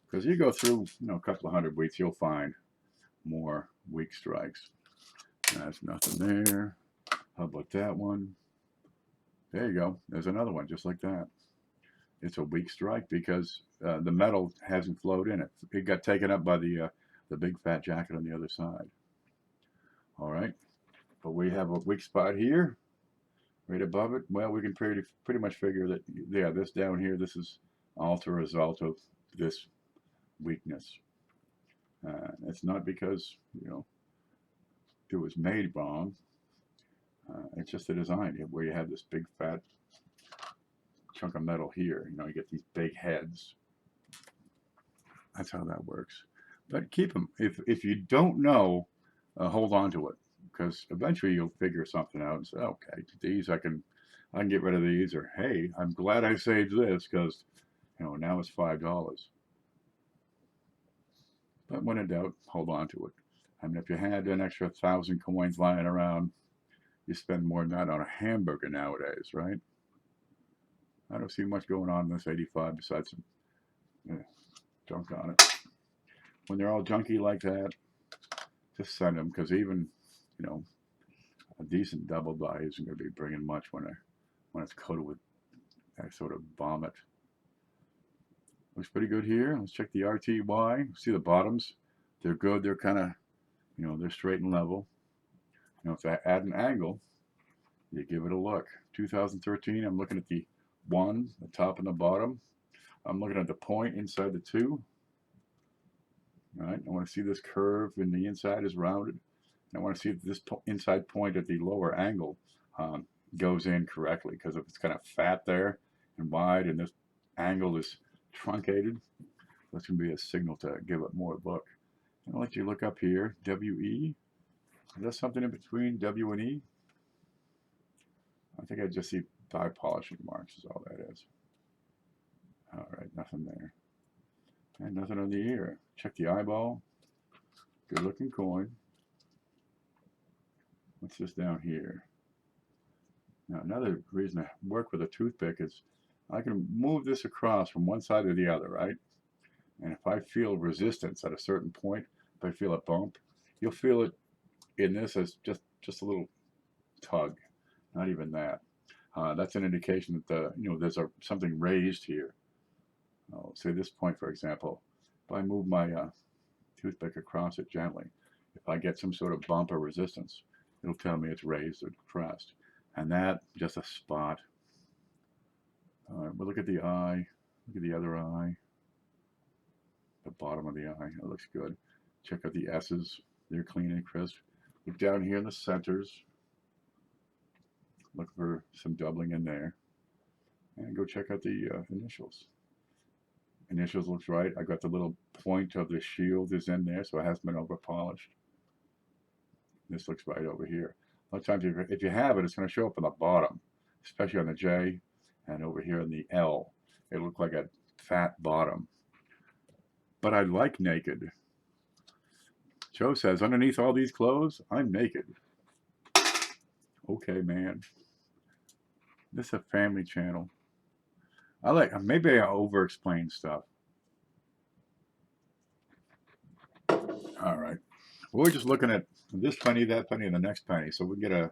Because you go through, a couple of hundred weeks, you'll find more weak strikes. That's nothing there. How about that one? There you go. There's another one just like that. It's a weak strike because the metal hasn't flowed in it. It got taken up by the big fat jacket on the other side. All right. But we have a weak spot here. Right above it. Well, we can pretty much figure that, yeah, this down here, this is also a result of this weakness. It's not because, it was made wrong. It's just the design where you have this big fat chunk of metal here. You get these big heads. That's how that works. But keep them. If you don't know, hold on to it. Because eventually you'll figure something out and say, okay, these I can get rid of these, or hey, I'm glad I saved this because now it's $5. But when in doubt, hold on to it. I mean, if you had an extra 1,000 coins lying around, you spend more than that on a hamburger nowadays, right? I don't see much going on in this 85 besides some junk on it. When they're all junky like that, just send them, because even a decent double die isn't going to be bringing much when it's coated with that sort of vomit. Looks pretty good here. Let's check the RTY. See the bottoms. they're good. They're kind of, they're straight and level. If I add an angle, you give it a look. 2013, I'm looking at the 1, the top and the bottom. I'm looking at the point inside the 2. All right, I want to see this curve and the inside is rounded. I want to see if this inside point at the lower angle goes in correctly, because if it's kind of fat there and wide and this angle is truncated, that's going to be a signal to give it more look. And I'll let you look up here, WE. Is that something in between W and E? I think I just see dye polishing marks is all that is. All right, nothing there. And nothing on the ear. Check the eyeball. Good looking coin. What's this down here? Now, another reason to work with a toothpick is I can move this across from one side to the other, right? And if I feel resistance at a certain point, if I feel a bump, you'll feel it in this as just a little tug, not even that. That's an indication that there's something raised here. Say this point, for example, if I move my toothpick across it gently, if I get some sort of bump or resistance, it'll tell me it's raised or depressed. And that, just a spot. All right, we'll look at the eye, look at the other eye, the bottom of the eye, it looks good. Check out the S's, they're clean and crisp. Look down here in the centers, look for some doubling in there, and go check out the initials. Initials looks right. I got the little point of the shield is in there, so it hasn't been over polished. This looks right over here. A lot of times, if you have it, it's going to show up on the bottom, especially on the J, and over here on the L. It'll look like a fat bottom. But I like naked. Joe says, underneath all these clothes, I'm naked. Okay, man. This is a family channel. Maybe I over-explain stuff. All right. We're just looking at this penny, that penny, and the next penny, so we get a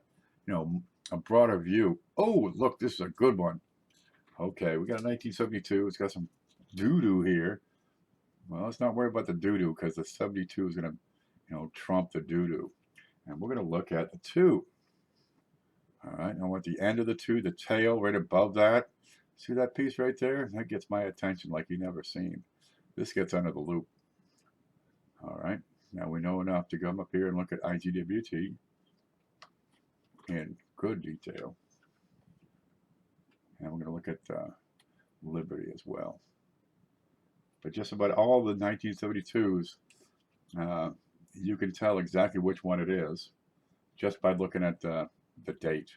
broader view. Oh, look, this is a good one. Okay, we got a 1972. It's got some doo-doo here. Well, let's not worry about the doo-doo, because the 72 is going to, trump the doo-doo. And we're going to look at the 2. All right, I want the end of the 2, the tail right above that. See that piece right there? That gets my attention like you never seen. This gets under the loop. All right, now we know enough to come up here and look at IGWT in good detail. And we're going to look at Liberty as well. But just about all the 1972s, you can tell exactly which one it is just by looking at the date.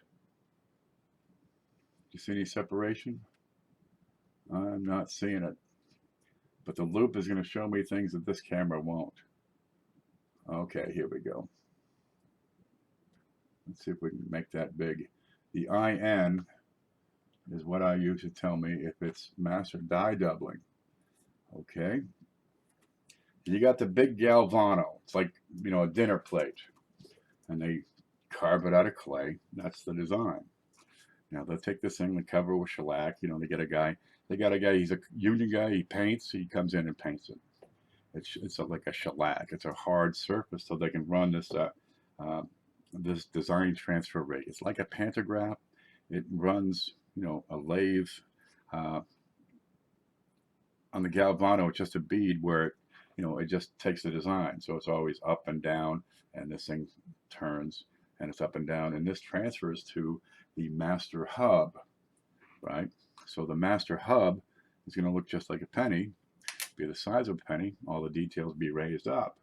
Do you see any separation? I'm not seeing it. But the loop is going to show me things that this camera won't. Okay, here we go. Let's see if we can make that big. The IN is what I use to tell me if it's master die doubling. Okay. You got the big Galvano. It's like, a dinner plate. And they carve it out of clay. That's the design. Now they'll take this thing and cover it with shellac. They got a guy, he's a union guy, he paints, he comes in and paints it. It's like a shellac. It's a hard surface, so they can run this this design transfer rig. It's like a pantograph. It runs, a lathe. On the Galvano, it's just a bead where it just takes the design. So it's always up and down, and this thing turns, and it's up and down. And this transfers to the master hub, right? So the master hub is going to look just like a penny, be the size of a penny, all the details be raised up,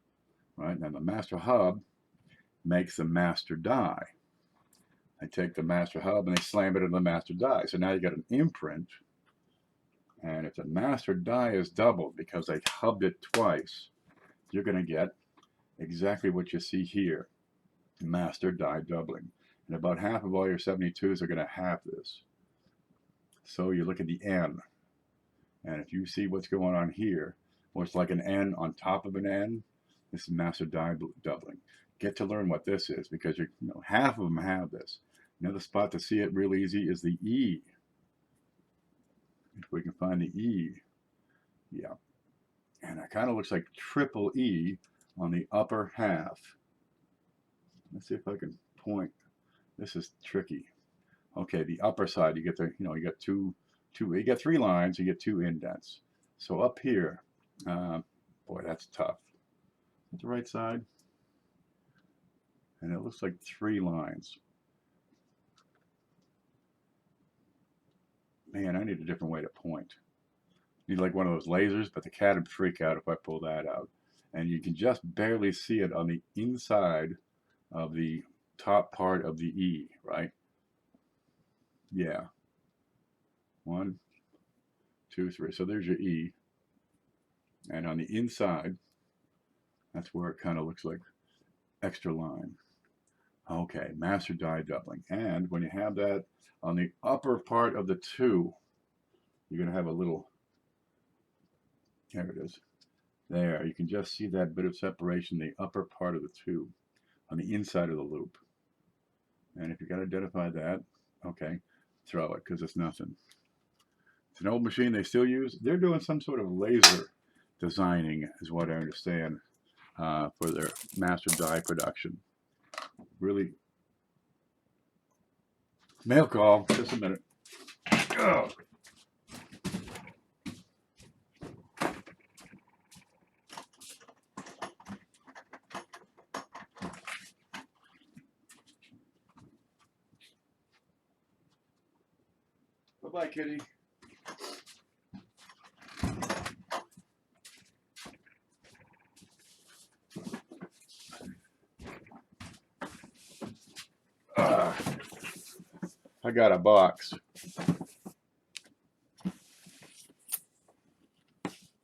right? And the master hub makes the master die. I take the master hub and they slam it into the master die. So now you got an imprint, and if the master die is doubled because they hubbed it twice, you're going to get exactly what you see here, master die doubling. And about half of all your 72s are going to have this. So you look at the N, and if you see what's going on here, well, it's like an N on top of an N. This is master die doubling. Get to learn what this is, because half of them have this. Another spot to see it real easy is the E. If we can find the E, yeah, and it kind of looks like triple E, on the upper half. Let's see if I can point. This is tricky. Okay, the upper side, you get the, you got you get 3 lines, you get 2 indents. So up here, boy, that's tough. At the right side, and it looks like 3 lines. Man, I need a different way to point. Need like one of those lasers, but the cat would freak out if I pull that out. And you can just barely see it on the inside of the top part of the E, right? Yeah. 1, 2, 3. So there's your E. And on the inside, that's where it kind of looks like extra line. Okay, master die doubling. And when you have that on the upper part of the 2, you're going to have a little, there it is. There, you can just see that bit of separation, the upper part of the 2 on the inside of the loop. And if you got to identify that, okay, throw it because it's nothing. It's an old machine they still use. They're doing some sort of laser designing, is what I understand, for their master die production. Really. Mail call. Just a minute. Oh. Bye-bye, kitty. I got a box.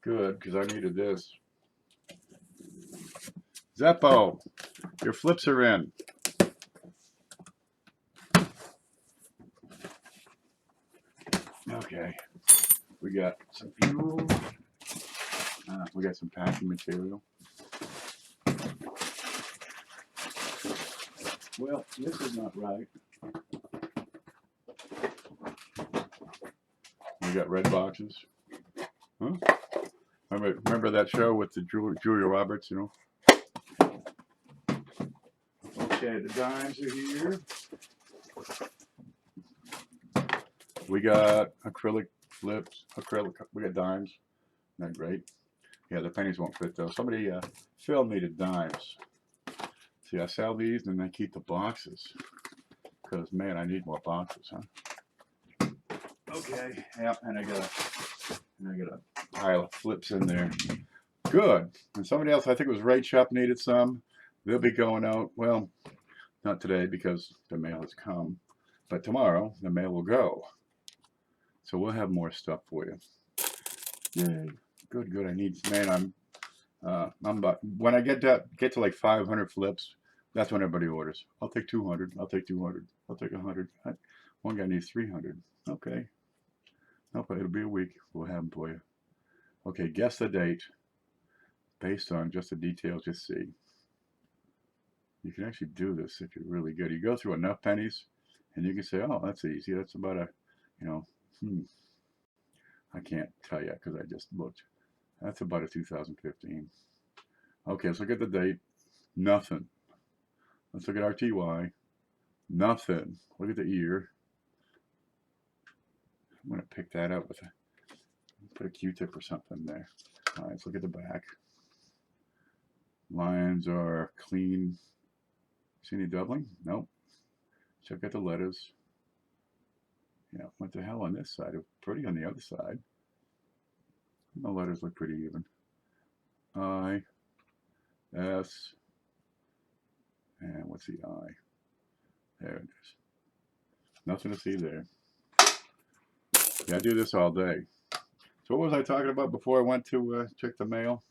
Good, because I needed this. Zeppo, your flips are in. Okay, we got some fuel. We got some packing material. Well, this is not right. We got red boxes. Huh? Remember that show with the Julia Roberts, you know? Okay, the dimes are here. We got acrylic flips, we got dimes. Isn't that great? Yeah, the pennies won't fit though. Somebody Phil needed dimes. See, I sell these and then I keep the boxes. Because, man, I need more boxes, huh? Okay, yeah, and I got a pile of flips in there. Good. And somebody else, I think it was Ray Chupp, needed some. They'll be going out, well, not today because the mail has come, but tomorrow the mail will go. So we'll have more stuff for you. Yay. Good, good. I need, man, I'm about, when I get to like 500 flips, that's when everybody orders. I'll take 200. I'll take 200. I'll take 100. One guy needs 300. Okay. Nope, it'll be a week. We'll have them for you. Okay, guess the date based on just the details you see. You can actually do this if you're really good. You go through enough pennies and you can say, oh, that's easy. That's about a, you know, I can't tell you because I just looked. That's about a 2015. Okay, let's look at the date. Nothing. Let's look at RTY. Nothing. Look at the year. I'm going to pick that up with put a Q-tip or something there. All right, let's look at the back. Lines are clean. See any doubling? Nope. Check out the letters. Yeah, what the hell on this side? Pretty on the other side. The letters look pretty even. I, S, and what's the I? There it is. Nothing to see there. Yeah, I do this all day. So what was I talking about before I went to check the mail?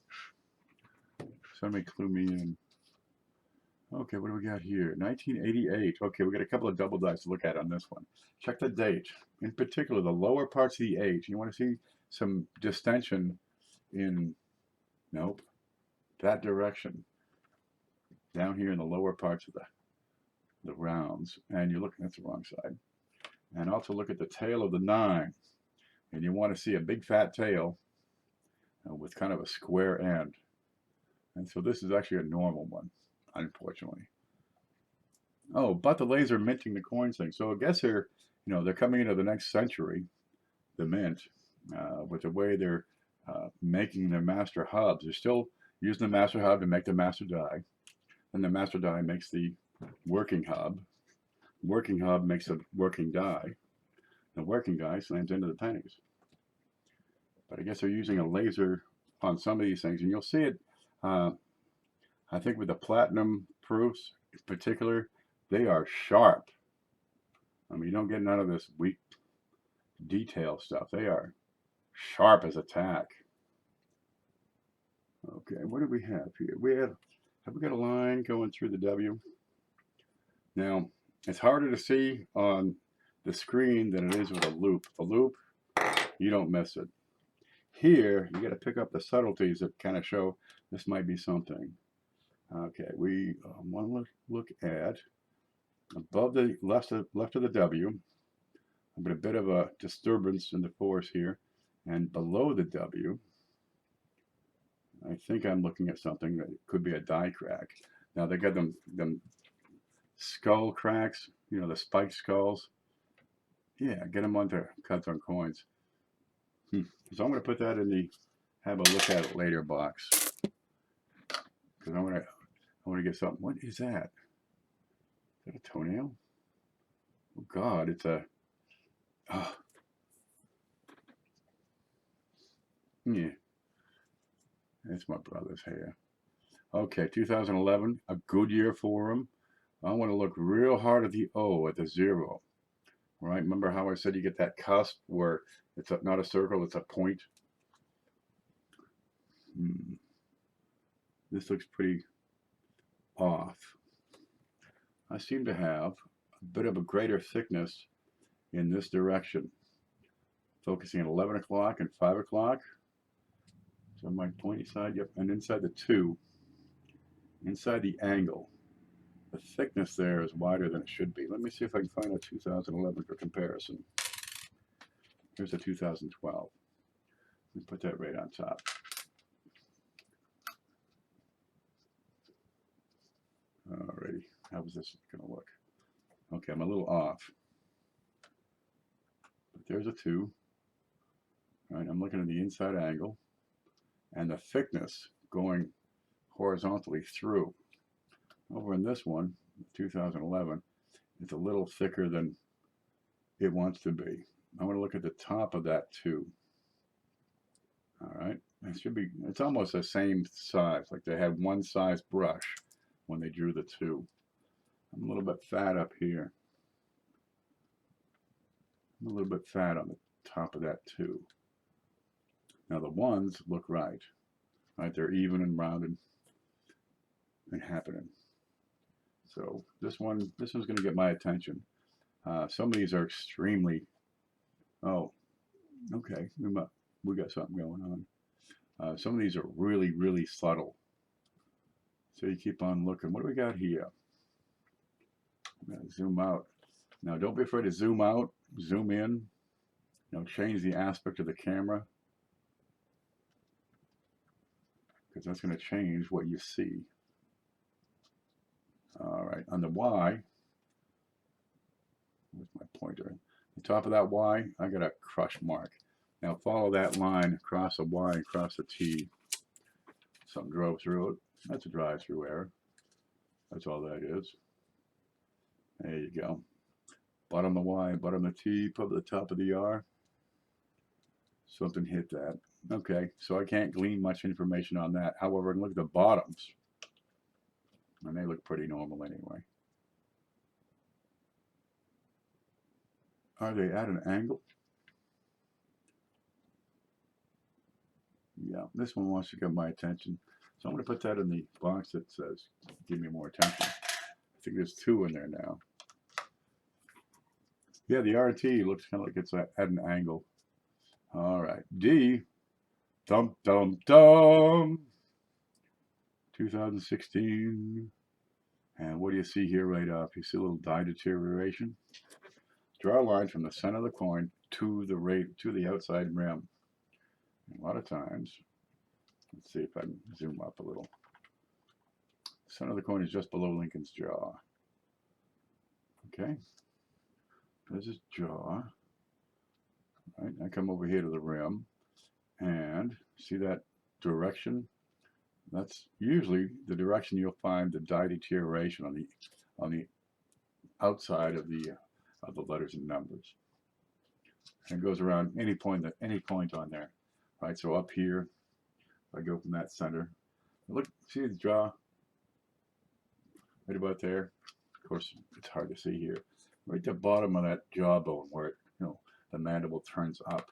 Somebody clue me in. Okay, what do we got here? 1988. Okay, we got a couple of double dice to look at on this one. Check the date. In particular, the lower parts of the H. You want to see some distension in, nope, that direction. Down here in the lower parts of the rounds. And you're looking at the wrong side. And also look at the tail of the 9. And you want to see a big fat tail with kind of a square end. And so this is actually a normal one, unfortunately. Oh, but the laser minting the coins thing. So I guess they're, you know, they're coming into the next century, the mint, with the way they're making their master hubs. They're still using the master hub to make the master die. And the master die makes the working hub. Working hub makes a working die. The working die slams into the pennies. But I guess they're using a laser on some of these things. And you'll see it, I think with the platinum proofs in particular, they are sharp. I mean, you don't get none of this weak detail stuff. They are sharp as a tack. Okay, what do we have here? Have we got a line going through the W? Now, it's harder to see on the screen than it is with a loop. A loop, you don't miss it. Here, you got to pick up the subtleties that kind of show this might be something. Okay, we want to look at above the left of the W, a bit of a disturbance in the force here, and below the W, I think I'm looking at something that could be a die crack. Now they got them skull cracks, you know, the spiked skulls. Yeah, get them onto cuts on coins. So I'm going to put that in the have a look at it later box, because I want to get something. What is that? Is that a toenail? Oh God, it's a. Oh. Yeah, it's my brother's hair. Okay, 2011, a good year for him. I want to look real hard at the O, at the 0. Right? Remember how I said you get that cusp where it's not a circle, it's a point? This looks pretty off. I seem to have a bit of a greater thickness in this direction, focusing at 11 o'clock and 5 o'clock. So my pointy side, yep, and inside the 2, inside the angle, the thickness there is wider than it should be. Let me see if I can find a 2011 for comparison. Here's a 2012. Let me put that right on top. Alrighty, how is this going to look? Okay, I'm a little off. But there's a 2. All right, I'm looking at the inside angle and the thickness going horizontally through. Over in this one, 2011, it's a little thicker than it wants to be. I want to look at the top of that 2. All right, it should be, it's almost the same size, like they had one size brush when they drew the 2. I'm a little bit fat up here. I'm a little bit fat on the top of that 2. Now the 1s look right. Right, they're even and rounded and happening. So this one's going to get my attention. Some of these are extremely. Oh, okay, we got something going on. Some of these are really, really subtle. So you keep on looking. What do we got here? I'm going to zoom out. Now don't be afraid to zoom out, zoom in. You know, change the aspect of the camera, because that's going to change what you see. All right, on the Y, where's my pointer? The top of that Y, I got a crush mark. Now follow that line across the Y and across the T. Something drove through it. That's a drive-through error. That's all that is. There you go. Bottom of the Y, bottom of the T, put the top of the R. Something hit that. Okay, so I can't glean much information on that. However, look at the bottoms. And they look pretty normal anyway. Are they at an angle? Yeah, this one wants to get my attention. So I'm going to put that in the box that says, give me more attention. I think there's 2 in there now. Yeah, the RT looks kind of like it's at an angle. All right, D, dum, dum, dum. 2016. And what do you see here right up? You see a little die deterioration. Draw a line from the center of the coin to the outside rim. A lot of times, let's see if I can zoom up a little. Center of the coin is just below Lincoln's jaw. Okay, there's his jaw. Right, I come over here to the rim, and see that direction? That's usually the direction you'll find the die deterioration on the outside of the letters and numbers. And it goes around any point on there. Right, so up here, if I go from that center, look, see the jaw right about there. Of course, it's hard to see here. Right at the bottom of that jawbone, where it, the mandible turns up.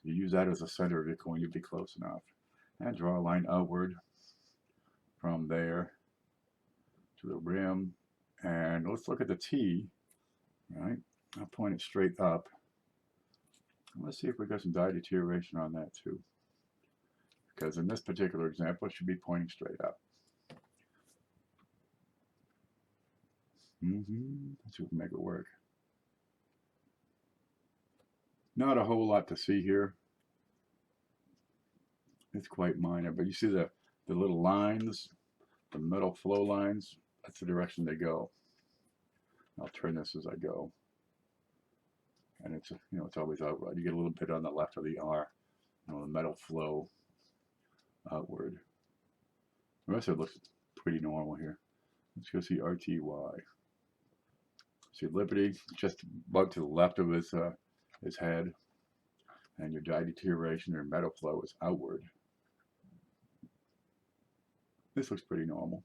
You use that as a center of your coin, you'd be close enough. And draw a line outward from there to the rim. And let's look at the T. Right, I'll point it straight up. Let's see if we got some die deterioration on that too. Because in this particular example, it should be pointing straight up. Let's see if we can make it work. Not a whole lot to see here. It's quite minor, but you see the little lines, the metal flow lines, that's the direction they go. I'll turn this as I go. And it's, it's always outward. You get a little bit on the left of the R, the metal flow outward. The rest of it looks pretty normal here. Let's go see RTY. See Liberty just about to the left of his head, and your die deterioration or metal flow is outward. This looks pretty normal.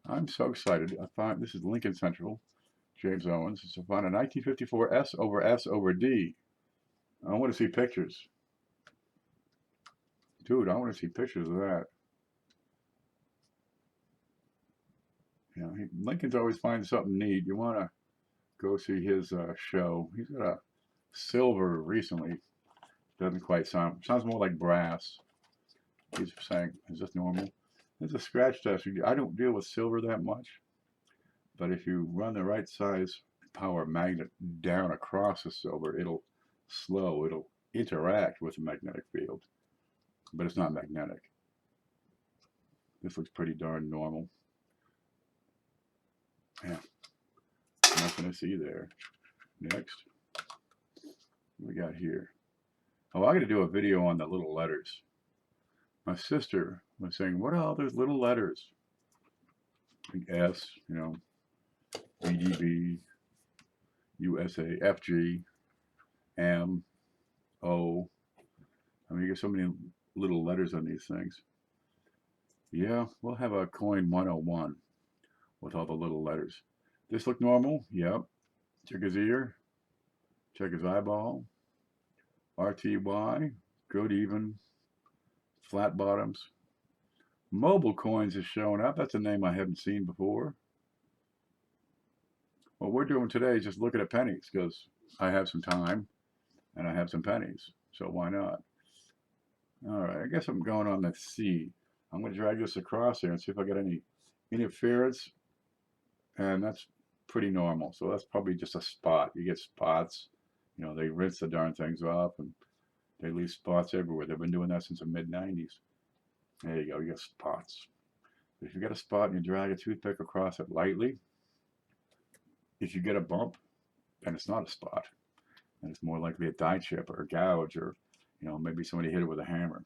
I'm so excited. I found this is Lincoln Central, James Owens. It's found a 1954 S over D. I want to see pictures. Dude, I want to see pictures of that. Lincoln's always finds something neat. You want to go see his show. He's got a silver recently. Doesn't quite sounds more like brass. He's saying, is this normal? It's a scratch test. I don't deal with silver that much, but if you run the right size power magnet down across the silver, it'll interact with the magnetic field, but it's not magnetic. This looks pretty darn normal. Yeah, nothing to see there. Next, what we got here? Oh, I got to do a video on the little letters. My sister was saying, what are all those little letters? Like S, BGB, USA, FG, M, O. I mean, you get so many little letters on these things. Yeah, we'll have a coin 101 with all the little letters. This look normal? Yep. Check his ear. Check his eyeball. RTY. Good, even. Flat bottoms. Mobile coins is showing up. That's a name I haven't seen before. What we're doing today is just looking at pennies because I have some time and I have some pennies. So why not? All right, I guess I'm going on the C. I'm going to drag this across here and see if I got any interference. And that's pretty normal. So that's probably just a spot. You get spots. They rinse the darn things off and they leave spots everywhere. They've been doing that since the mid-90s. There you go, you got spots. If you got a spot and you drag a toothpick across it lightly, if you get a bump, then it's not a spot. And it's more likely a die chip or a gouge or, maybe somebody hit it with a hammer.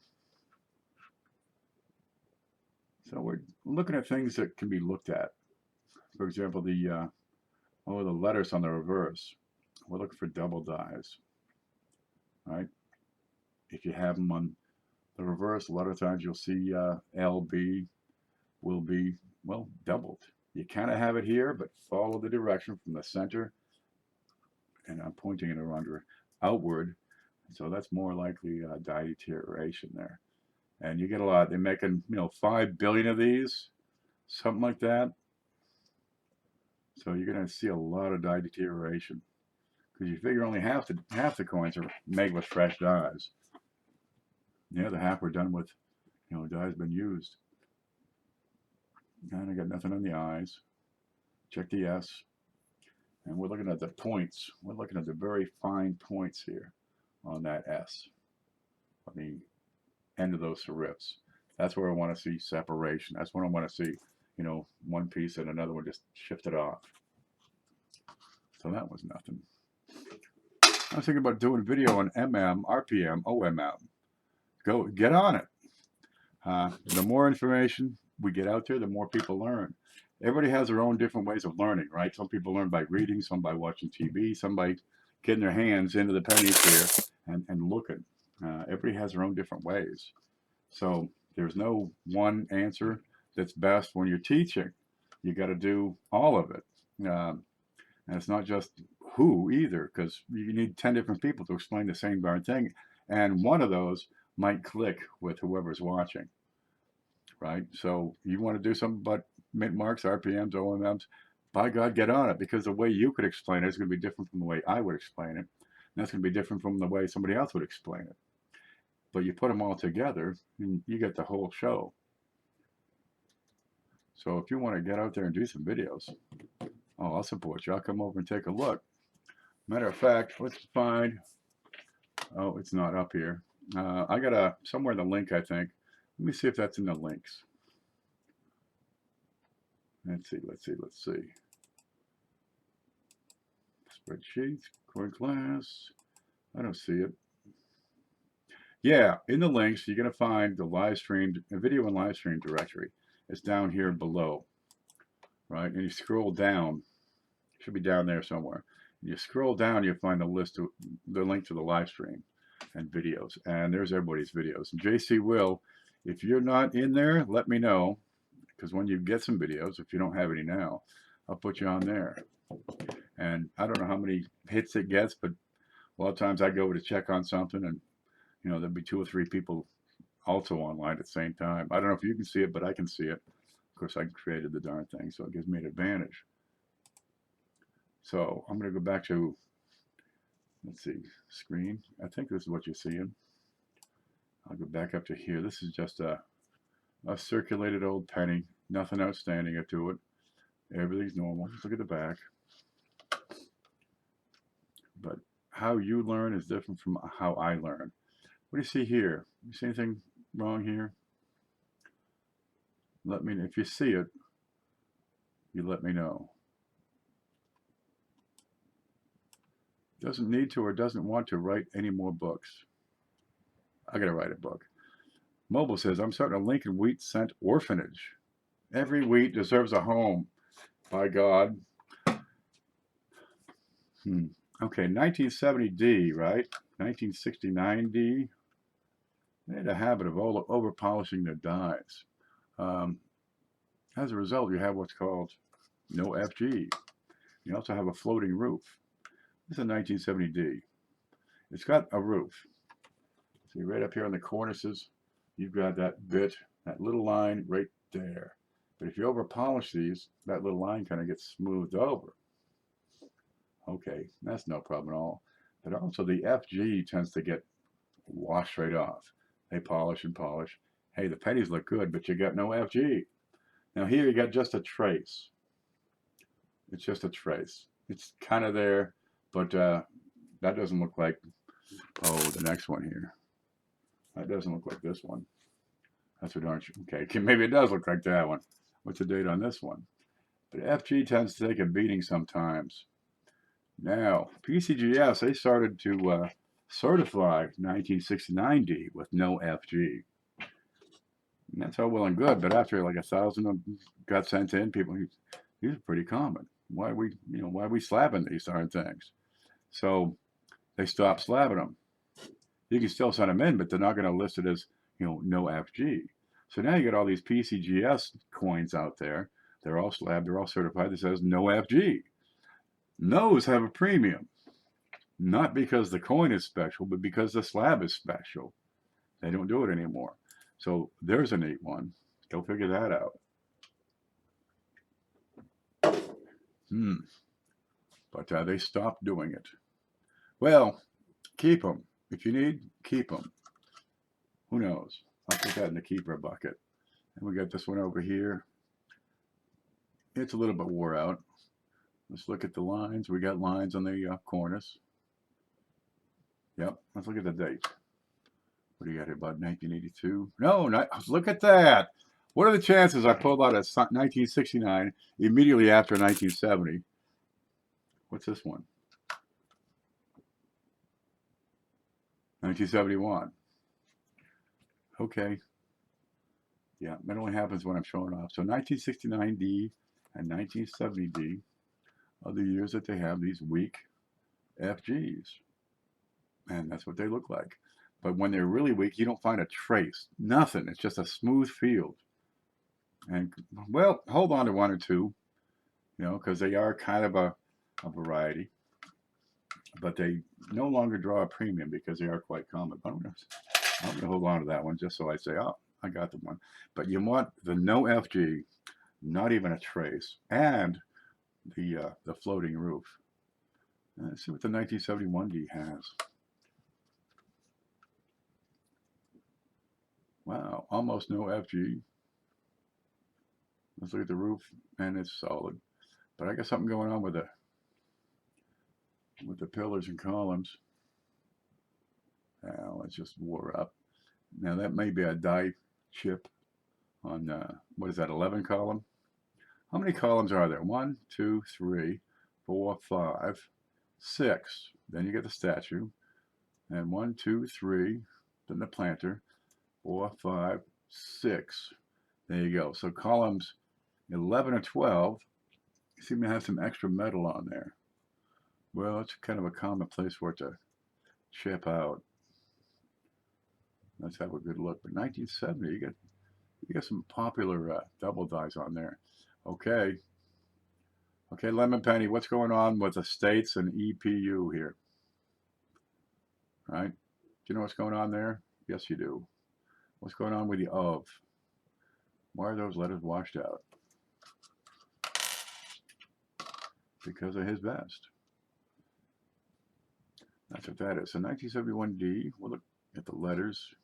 So we're looking at things that can be looked at. For example, the letters on the reverse. We're looking for double dies, right? If you have them on the reverse, a lot of times you'll see LB will be, well, doubled. You kind of have it here, but follow the direction from the center, and I'm pointing it around outward, so that's more likely die deterioration there. And you get a lot. They're making 5 billion of these, something like that. So you're going to see a lot of die deterioration because you figure only half the coins are made with fresh dies. The other half were done with, dies been used. And I got nothing on the eyes. Check the S. And we're looking at the points. We're looking at the very fine points here on that S, on the end of those serifs. That's where I want to see separation. That's when I want to see, you know, one piece and another one just shifted off. So that was nothing. I was thinking about doing a video on MM, RPM, OMM. Go get on it. The more information we get out there, the more people learn. Everybody has their own different ways of learning, right? Some people learn by reading, some by watching TV, some by getting their hands into the pennies here and looking. Everybody has their own different ways. So there's no one answer that's best when you're teaching. You got to do all of it. And it's not just who either, because you need 10 different people to explain the same darn thing. And one of those might click with whoever's watching, right? So you want to do something about mint marks, RPMs, OMMs, by God, get on it, because the way you could explain it is going to be different from the way I would explain it. And that's going to be different from the way somebody else would explain it. But you put them all together and you get the whole show. So if you want to get out there and do some videos, oh, I'll support you. I'll come over and take a look. Matter of fact, let's find, oh, it's not up here. I got somewhere in the link, I think. Let me see if that's in the links. Let's see. Spreadsheets, core class. I don't see it. Yeah, in the links, you're going to find the video and live stream directory. It's down here below, right? And you scroll down. It should be down there somewhere. You scroll down, you'll find the link to the live stream and videos. And there's everybody's videos. And JC Will, if you're not in there, let me know. Because when you get some videos, if you don't have any now, I'll put you on there. And I don't know how many hits it gets, but a lot of times I go over to check on something and, you know, there'll be 2 or 3 people also online at the same time. I don't know if you can see it, but I can see it. Of course, I created the darn thing, so it gives me an advantage. So I'm going to go back to, let's see, screen. I think this is what you're seeing. I'll go back up to here. This is just a circulated old penny. Nothing outstanding to it. Everything's normal. Just look at the back. But how you learn is different from how I learn. What do you see here? You see anything wrong here? Let me know. If you see it, you let me know. Doesn't need to or doesn't want to write any more books. I gotta write a book. Mobile says, I'm starting a Lincoln Wheat Cent orphanage. Every wheat deserves a home. By God. Okay, 1970D, right? 1969D. They had a habit of over polishing their dies. As a result, you have what's called no FG. You also have a floating roof. This is a 1970D. It's got a roof. See, right up here on the cornices, you've got that bit, that little line right there. But if you over polish these, that little line kind of gets smoothed over. Okay, that's no problem at all. But also the FG tends to get washed right off. They polish and polish. Hey, the pennies look good, but you got no FG. Now here you got just a trace. It's just a trace. It's kind of there, but that doesn't look like, oh, the next one here. That doesn't look like this one. That's what aren't you? Okay, maybe it does look like that one. What's the date on this one? But FG tends to take a beating sometimes. Now, PCGS, they started to certify 1969D with no FG. And that's all well and good, but after like 1,000 of them got sent in, people, these are pretty common. Why are we slabbing these darn things? So they stopped slabbing them. You can still send them in, but they're not going to list it as, no FG. So now you got all these PCGS coins out there. They're all slabbed, they're all certified. That says no FG. Those have a premium, not because the coin is special, but because the slab is special. They don't do it anymore. So there's a neat one. Go figure that out. But they stopped doing it. Well, keep them. If you need, keep them. Who knows? I'll put that in the keeper bucket. And we got this one over here. It's a little bit wore out. Let's look at the lines. We got lines on the cornice. Yep, let's look at the date. What do you got here, bud? 1982? No, not, look at that. What are the chances I pulled out a 1969 immediately after 1970? What's this one? 1971. Okay. Yeah, that only happens when I'm showing off. So 1969D and 1970D are the years that they have these weak FGs. And that's what they look like. But when they're really weak, you don't find a trace. Nothing. It's just a smooth field. And, well, hold on to one or two, you know, because they are kind of a variety. But they no longer draw a premium because they are quite common. But I'm going to hold on to that one just so I say, oh, I got the one. But you want the no FG, not even a trace, and the floating roof. Let's see what the 1971D has. Wow, almost no FG. Let's look at the roof, and it's solid. But I got something going on with the pillars and columns. Now it's just wore up. Now that may be a die chip on what is that, 11 column? How many columns are there? 1, 2, 3, 4, 5, 6. Then you get the statue, and 1, 2, 3. Then the planter. 4, 5, 6. There you go. So columns 11 or 12 seem to have some extra metal on there. Well, it's kind of a common place for it to chip out. Let's have a good look. But 1970, you got some popular double dies on there. Okay. Okay, Lemon Penny, what's going on with the states and EPU here? Right? Do you know what's going on there? Yes, you do. What's going on with the of? Why are those letters washed out? Because of his vest. That's what that is. So 1971D, we'll look at the letters.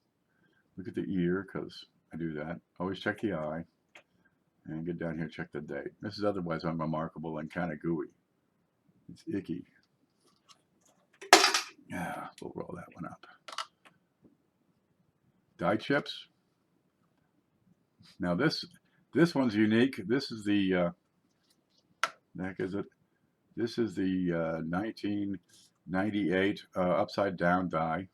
Look at the ear, because I do that. Always check the eye. And get down here, check the date. This is otherwise unremarkable and kind of gooey. It's icky. Yeah, we'll roll that one up. Die chips. Now this one's unique. This is the the heck is it? This is the 1998 upside down die.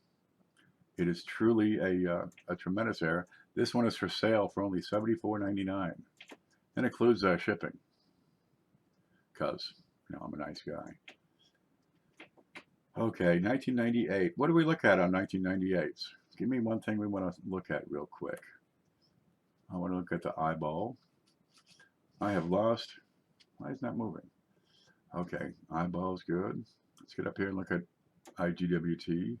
It is truly a tremendous error. This one is for sale for only $74.99. That includes shipping. Because, you know, I'm a nice guy. Okay, 1998. What do we look at on 1998s? Give me one thing we want to look at real quick. I want to look at the eyeball. I have lost. Why is that moving? Okay, eyeball's good. Let's get up here and look at IGWT.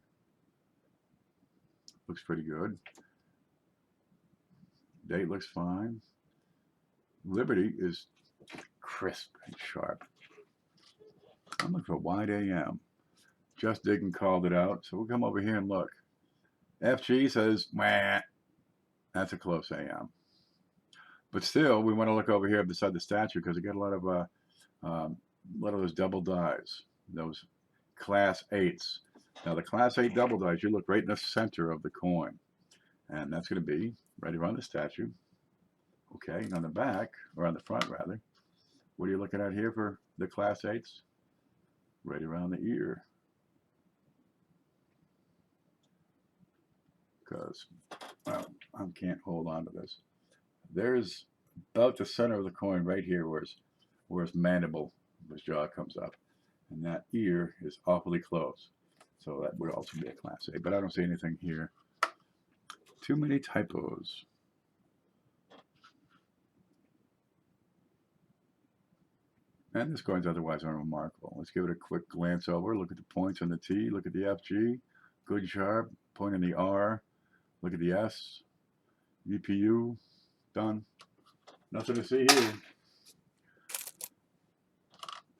Looks pretty good. Date looks fine. Liberty is crisp and sharp. I'm looking for wide AM. Just Digging called it out. So we'll come over here and look. FG says, meh. That's a close AM. But still, we want to look over here beside the statue because we got a lot of those double dies, those class 8s. Now the class 8 double dies, you look right in the center of the coin, and that's going to be right around the statue. Okay, and on the back, or on the front rather, what are you looking at here for the class 8s? Right around the ear. Because, well, I can't hold on to this. There's about the center of the coin right here where his mandible, his jaw comes up. And that ear is awfully close. So that would also be a class A. But I don't see anything here. Too many typos. And this coin's otherwise unremarkable. Let's give it a quick glance over. Look at the points on the T. Look at the FG. Good sharp. Point on the R. Look at the S. EPU. Done. Nothing to see here.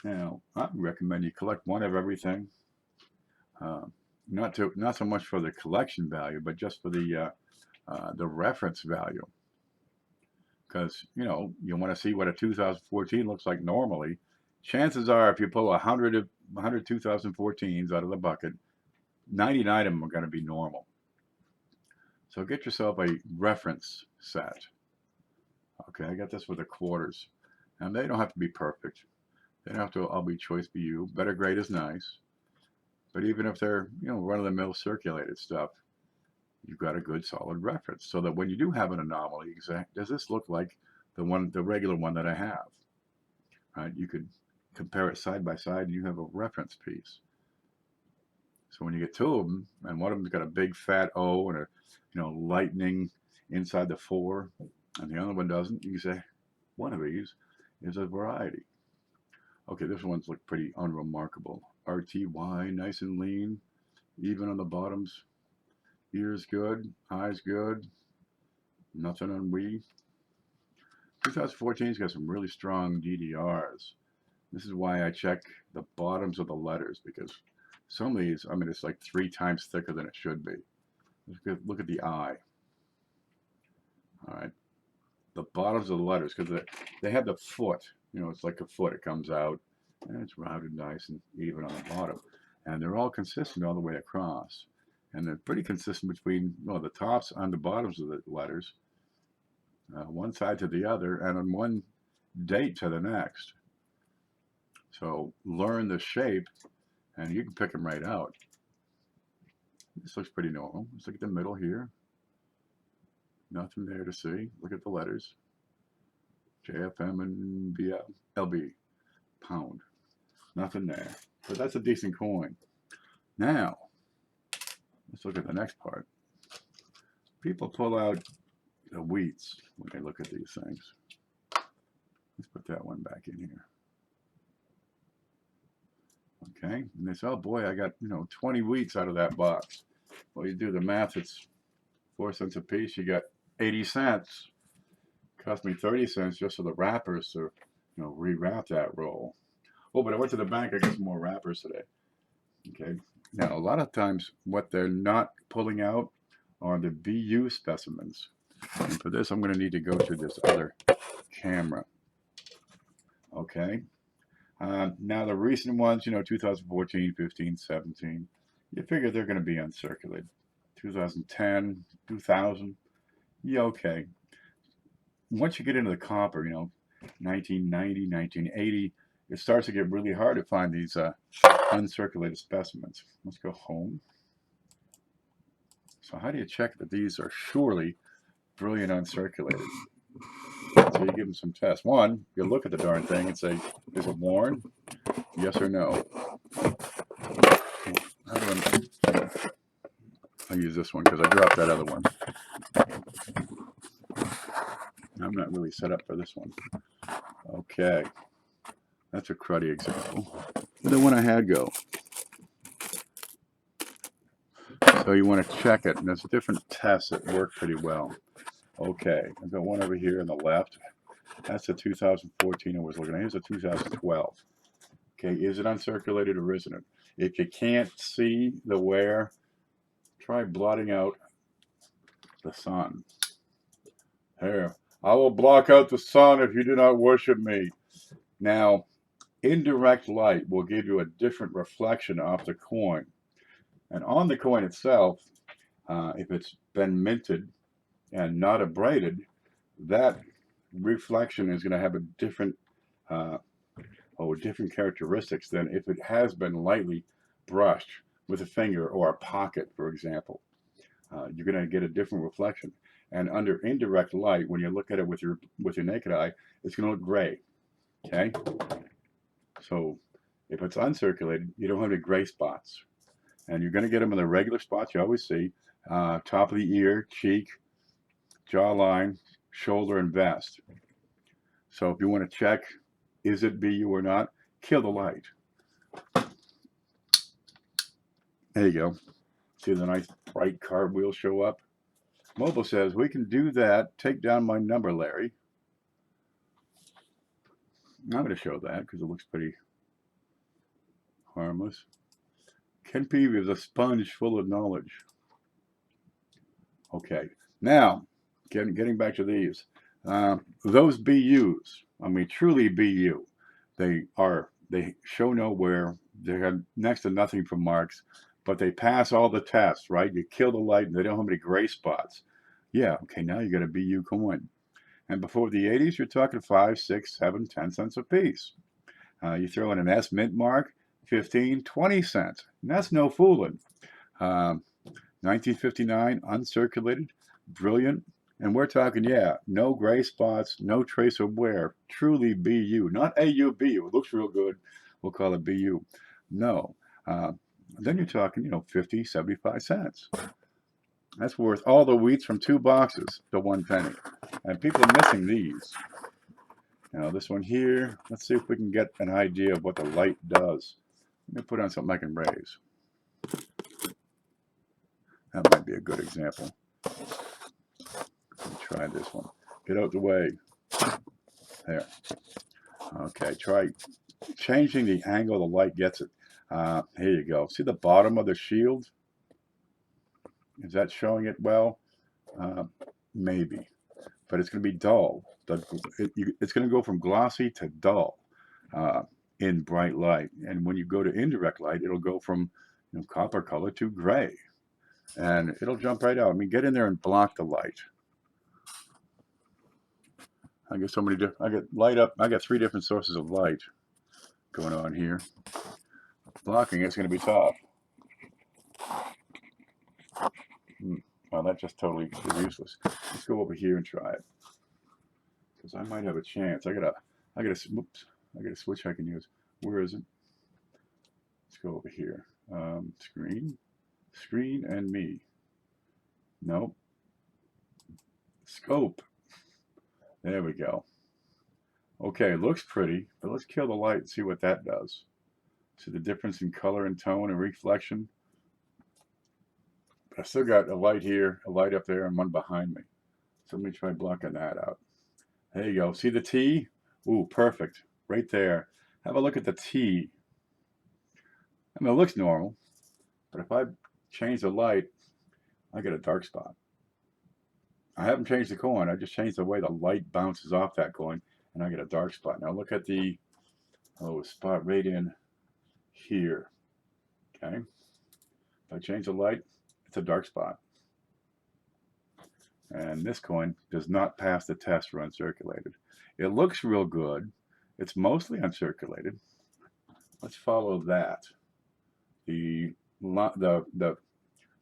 Now, I recommend you collect one of everything. Not so much for the collection value, but just for the reference value. Because, you know, you want to see what a 2014 looks like normally. Chances are, if you pull 100 2014s out of the bucket, 99 of them are going to be normal. So get yourself a reference set. Okay, I got this with the quarters. And they don't have to be perfect. They don't have to all be choice BU. Better grade is nice. But even if they're, run-of-the-mill circulated stuff, you've got a good solid reference. So that when you do have an anomaly, you say, does this look like the regular one that I have? Right? You could compare it side by side and you have a reference piece. So when you get two of them, and one of them's got a big fat O and a lightning inside the 4, and the other one doesn't, you say one of these is a variety. Okay, this one's look pretty unremarkable. RTY, nice and lean, even on the bottoms. Ears good, eyes good, nothing on we. 2014's got some really strong DDRs. This is why I check the bottoms of the letters, because some of these, it's like 3 times thicker than it should be. Look at the eye. All right, the bottoms of the letters, because they have the foot. It's like a foot. It comes out, and it's rounded nice and even on the bottom. And they're all consistent all the way across. And they're pretty consistent between the tops and the bottoms of the letters, one side to the other, and on one date to the next. So learn the shape, and you can pick them right out. This looks pretty normal. Let's look at the middle here. Nothing there to see. Look at the letters. JFM and LB. Pound. Nothing there. But that's a decent coin. Now, let's look at the next part. People pull out the wheats when they look at these things. Let's put that one back in here. Okay, and they say, oh boy, I got 20 wheats out of that box. Well, you do the math, it's 4 cents a piece. You got 80 cents. Cost me 30 cents just for the wrappers to rewrap that roll. Oh, but I went to the bank, I got some more wrappers today. Okay, now a lot of times what they're not pulling out are the BU specimens. And for this, I'm going to need to go to this other camera. Okay. Now the recent ones, 2014, 15, 17, you figure they're going to be uncirculated. 2010, 2000, yeah, okay. Once you get into the copper, 1990, 1980, it starts to get really hard to find these uncirculated specimens. Let's go home. So how do you check that these are surely brilliant uncirculated? So you give them some tests. One, you look at the darn thing and say, is it worn? Yes or no? I'll use this one because I dropped that other one. I'm not really set up for this one. Okay. That's a cruddy example. The one I had go. So you want to check it, and there's different tests that work pretty well. Okay, I've got one over here on the left. That's the 2014 I was looking at. Here's a 2012. Okay, is it uncirculated or isn't it? If you can't see the wear, try blotting out the sun. Here, I will block out the sun if you do not worship me. Now, indirect light will give you a different reflection off the coin. And on the coin itself, if it's been minted and not abraded, that reflection is going to have a different different characteristics than if it has been lightly brushed with a finger or a pocket, for example. You're going to get a different reflection. And under indirect light, when you look at it with your naked eye, it's going to look gray. Okay? So if it's uncirculated, you don't have any gray spots. And you're going to get them in the regular spots you always see. Top of the ear, cheek, jawline, shoulder, and vest. So if you want to check, is it BU or not, kill the light. There you go. See the nice bright cartwheel show up? Mobile says, we can do that. Take down my number, Larry. I'm going to show that because it looks pretty harmless. Ken Peavey is a sponge full of knowledge. Okay, now, getting back to these. Those BUs, truly BU, they show no wear. They have next to nothing for marks. but they pass all the tests, right? You kill the light and they don't have any gray spots. Yeah, okay, now you got a BU coin. And before the 80s, you're talking 5, 6, 7, 10 cents a piece. You throw in an S mint mark, 15, 20 cents. And that's no fooling. 1959, uncirculated, brilliant. And we're talking, yeah, no gray spots, no trace of wear. Truly BU, not AUBU. It looks real good. We'll call it BU. No. Then you're talking, 50, 75 cents. That's worth all the wheats from 2 boxes to 1 penny. And people are missing these. Now this one here, let's see if we can get an idea of what the light does. Let me put on something I can raise. That might be a good example. Let me try this one. Get out the way. There. Okay, try changing the angle the light gets it. Here you go. See the bottom of the shield? Is that showing it well? Maybe. But it's going to be dull. It's going to go from glossy to dull in bright light. And when you go to indirect light, it'll go from copper color to gray. And it'll jump right out. I mean, get in there and block the light. I get so many different, I get light up, I got 3 different sources of light going on here. Blocking it's going to be tough. Well, that just totally is useless. Let's go over here and try it. Because I might have a chance. I got a switch I can use. Where is it? Let's go over here. Screen and me. Nope. Scope. There we go. Okay, looks pretty, but let's kill the light and see what that does. See the difference in color and tone and reflection? I still got a light here, a light up there, and one behind me. So let me try blocking that out. There you go. See the T? Ooh, perfect. Right there. Have a look at the T. I mean, it looks normal, but if I change the light, I get a dark spot. I haven't changed the coin. I just changed the way the light bounces off that coin, and I get a dark spot. Now look at the spot right in here. Okay. If I change the light, it's a dark spot. And this coin does not pass the test for uncirculated. It looks real good. It's mostly uncirculated. Let's follow that. The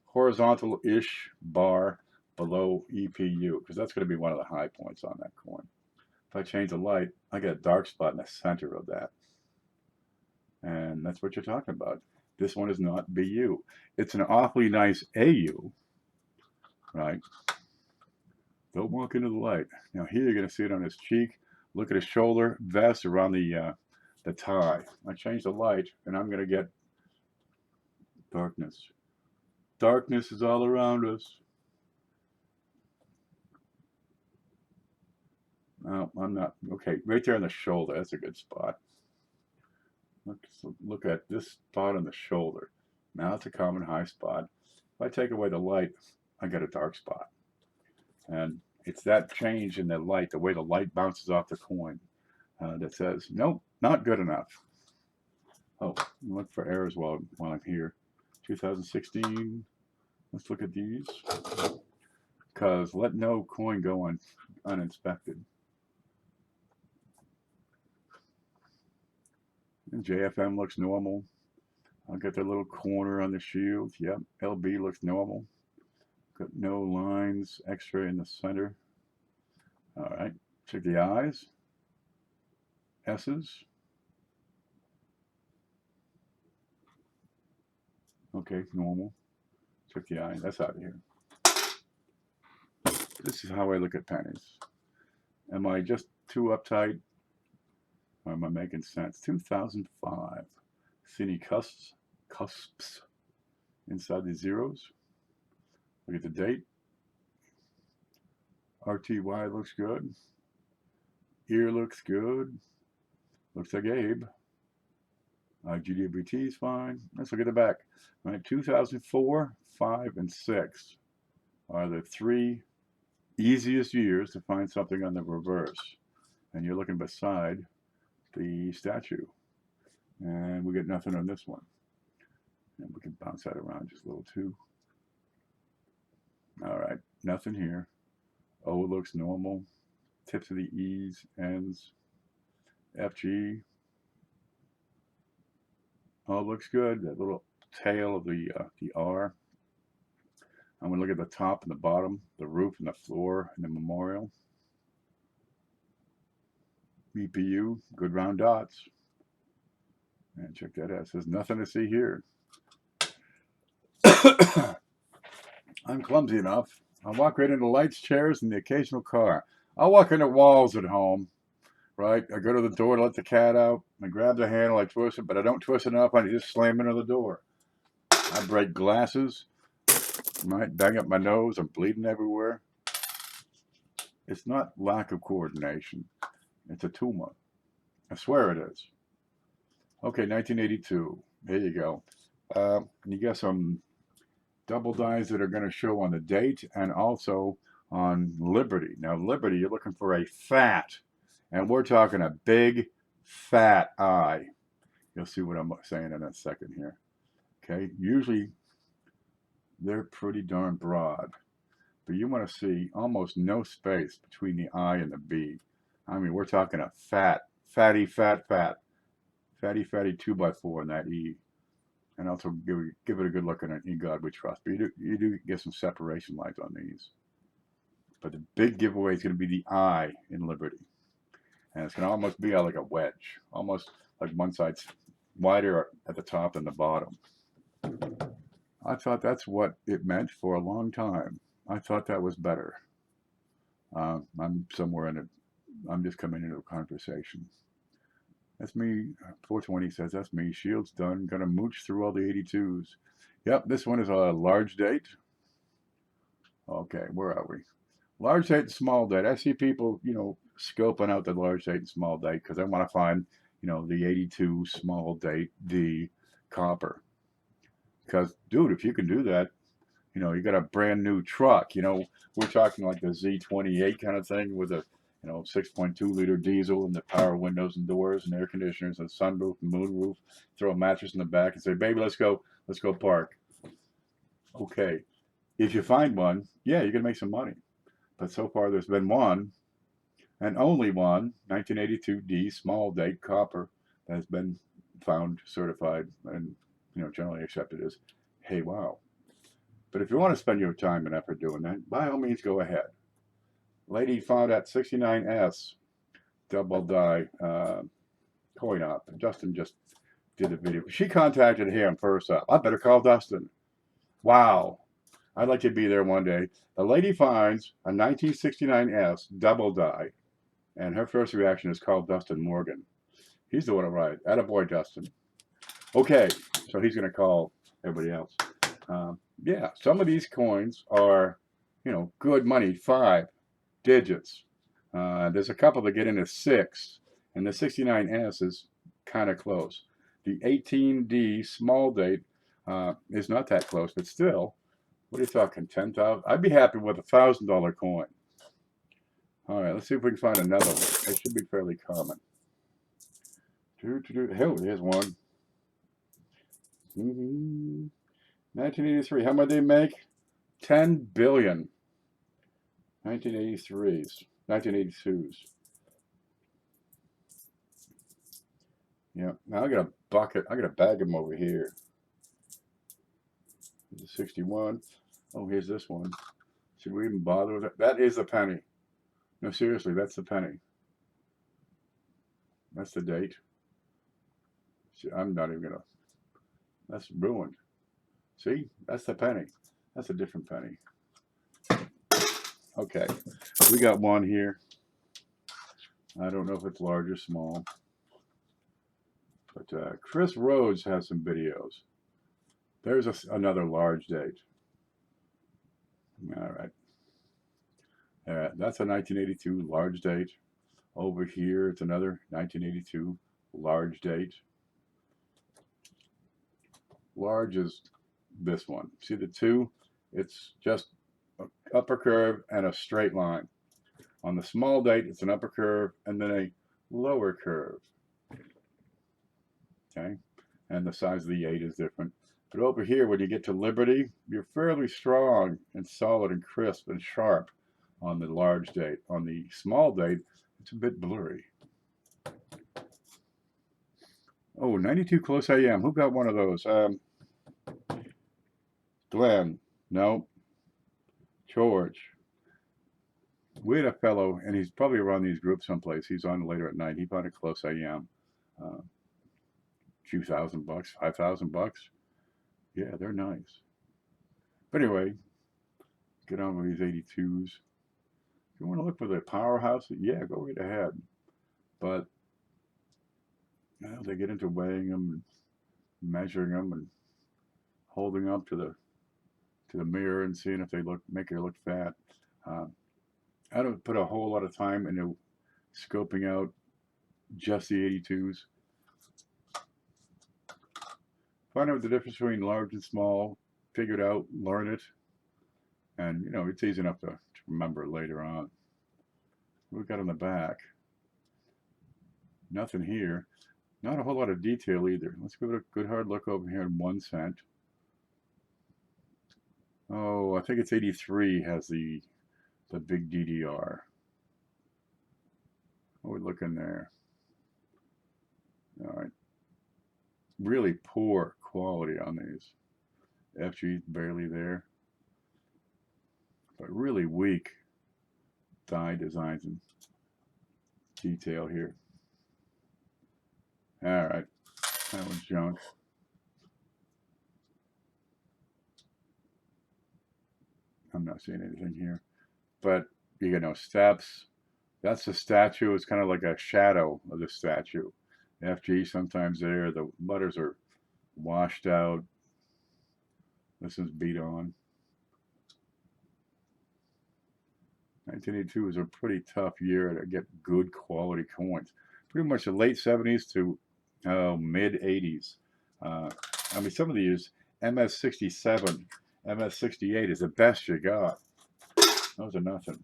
horizontal-ish bar below EPU, because that's going to be one of the high points on that coin. If I change the light, I get a dark spot in the center of that. And that's what you're talking about. This one is not BU. It's an awfully nice AU, right? Don't walk into the light. Now here you're going to see it on his cheek. Look at his shoulder, vest around the tie. I change the light, and I'm going to get darkness. Darkness is all around us. No, I'm not. Okay, right there on the shoulder. That's a good spot. Look at this spot on the shoulder. Now it's a common high spot. If I take away the light, I get a dark spot. And it's that change in the light, the way the light bounces off the coin, that says, nope, not good enough. Oh, look for errors while I'm here. 2016. Let's look at these. Because let no coin go uninspected. And JFM looks normal. I'll get the little corner on the shield. Yep, LB looks normal. Got no lines extra in the center. All right, check the eyes. S's. Okay, normal. Check the eye. That's out of here. This is how I look at pennies. Am I just too uptight? Or am I making sense? 2005. See any cusps inside the zeros? Look at the date. RTY looks good. Ear looks good. Looks like Abe. GWT is fine. Let's look at the back. All right, 2004, 5, and 6 are the 3 easiest years to find something on the reverse. And you're looking beside the statue. And we get nothing on this one. And we can bounce that around just a little too. All right, nothing here. O looks normal. Tips of the E's, N's, FG. Oh, looks good. That little tail of the R. I'm going to look at the top and the bottom, the roof and the floor and the memorial. EPU, good round dots. And check that out. It says nothing to see here. I'm clumsy enough. I'll walk right into lights, chairs, and the occasional car. I'll walk into walls at home, right? I go to the door to let the cat out. I grab the handle, I twist it, but I don't twist it enough. I just slam into the door. I break glasses, right? Bang up my nose. I'm bleeding everywhere. It's not lack of coordination. It's a tumor. I swear it is. Okay, 1982. There you go. You got some double dies that are going to show on the date and also on Liberty. Now, Liberty, you're looking for a fat, and we're talking a big, fat eye. You'll see what I'm saying in a second here. Okay, usually they're pretty darn broad, but you want to see almost no space between the I and the B. I mean, we're talking a fat, fatty 2x4 in that E. And also give it a good look at an In God We Trust. But you do get some separation lines on these. But the big giveaway is going to be the I in Liberty. And it's going to almost be like a wedge. Almost like one side's wider at the top than the bottom. I thought that's what it meant for a long time. I thought that was better. I'm somewhere in it. I'm just coming into a conversation. That's me. 420 says, that's me. Shield's done. Gonna mooch through all the 82s. Yep, this one is a large date. Okay, where are we? Large date and small date. I see people, scoping out the large date and small date because I want to find, the 82 small date, the copper. Because, dude, if you can do that, you got a brand new truck. We're talking like the Z28 kind of thing with a 6.2 liter diesel and the power windows and doors and air conditioners and sunroof and moonroof. Throw a mattress in the back and say, baby, let's go park. Okay. If you find one, yeah, you're going to make some money. But so far there's been one and only one 1982D small date copper that has been found, certified, and generally accepted as, hey, wow. But if you want to spend your time and effort doing that, by all means, go ahead. Lady found at 69S double die coin op. Dustin just did a video. She contacted him first up. I better call Dustin. Wow. I'd like to be there one day. The lady finds a 1969S double die, and her first reaction is call Dustin Morgan. He's the one to write. Attaboy, Dustin. Okay, so he's going to call everybody else. Yeah, some of these coins are, good money, 5 digits. There's a couple that get into 6, and the 69S is kind of close. The 18D small date is not that close, but still, what are you talking, 10,000? I'd be happy with a $1,000 coin. All right, let's see if we can find another one. They should be fairly common. Hell, here's one. 1983. How much did they make? 10 billion. 1983s. 1982s. Yeah. Now I got a bucket. I got a bag of them over here. The 61. Oh, here's this one. Should we even bother with it? That is a penny. No, seriously, that's the penny. That's the date. I'm not even gonna. That's ruined. See, that's the penny. That's a different penny. Okay, we got one here. I don't know if it's large or small, but Chris Rhodes has some videos. There's another large date. All right. That's a 1982 large date. Over here, it's another 1982 large date. Large is this one. See the 2? It's just an upper curve and a straight line. On the small date, it's an upper curve and then a lower curve. Okay, and the size of the 8 is different. But over here, when you get to Liberty, you're fairly strong and solid and crisp and sharp on the large date. On the small date, it's a bit blurry. Oh, 92 close AM. Who got one of those? Glenn. No. George. We had a fellow, and he's probably around these groups someplace. He's on later at night. He bought a close AM. Few $1,000, $5,000. Yeah, they're nice. But anyway, get on with these 82s. If you want to look for the powerhouse, yeah, go right ahead. But they get into weighing them, and measuring them, and holding up to the mirror and seeing if they make you look fat. I don't put a whole lot of time into scoping out just the 82s. Find out the difference between large and small, figure it out, learn it, and it's easy enough to remember later on. What we got on the back? Nothing here. Not a whole lot of detail either. Let's give it a good hard look over here in 1 cent. Oh, I think it's 83 has the big DDR. What are we looking there? All right. Really poor quality on these. FG barely there. But really weak die designs and detail here. All right. That was junk. I'm not seeing anything here. But you know, steps. That's the statue. It's kind of like a shadow of the statue. FG sometimes there. The letters are washed out. This is beat on. 1982 was a pretty tough year to get good quality coins. Pretty much the late 70s to mid 80s. I mean, some of these MS67, MS68 is the best you got. Those are nothing.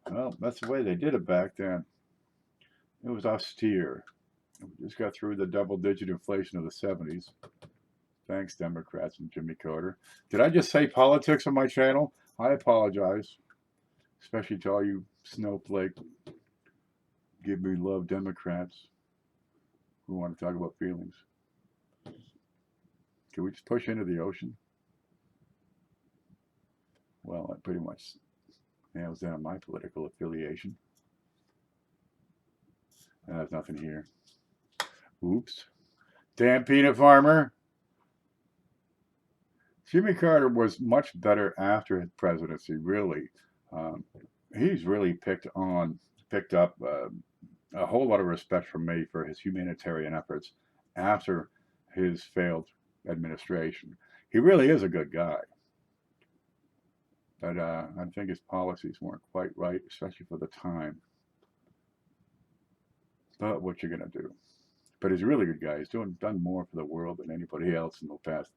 Well, that's the way they did it back then. It was austere. We just got through the double-digit inflation of the 70s. Thanks, Democrats and Jimmy Carter. Did I just say politics on my channel? I apologize, especially to all you snowflake, give me love Democrats who want to talk about feelings. Can we just push into the ocean? Well, that pretty much nails down my political affiliation. There's nothing here. Oops. Damn peanut farmer. Jimmy Carter was much better after his presidency, really. He's really picked up a whole lot of respect from me for his humanitarian efforts after his failed administration. He really is a good guy. But I think his policies weren't quite right, especially for the time. But what you're going to do? But he's a really good guy. He's done more for the world than anybody else in the past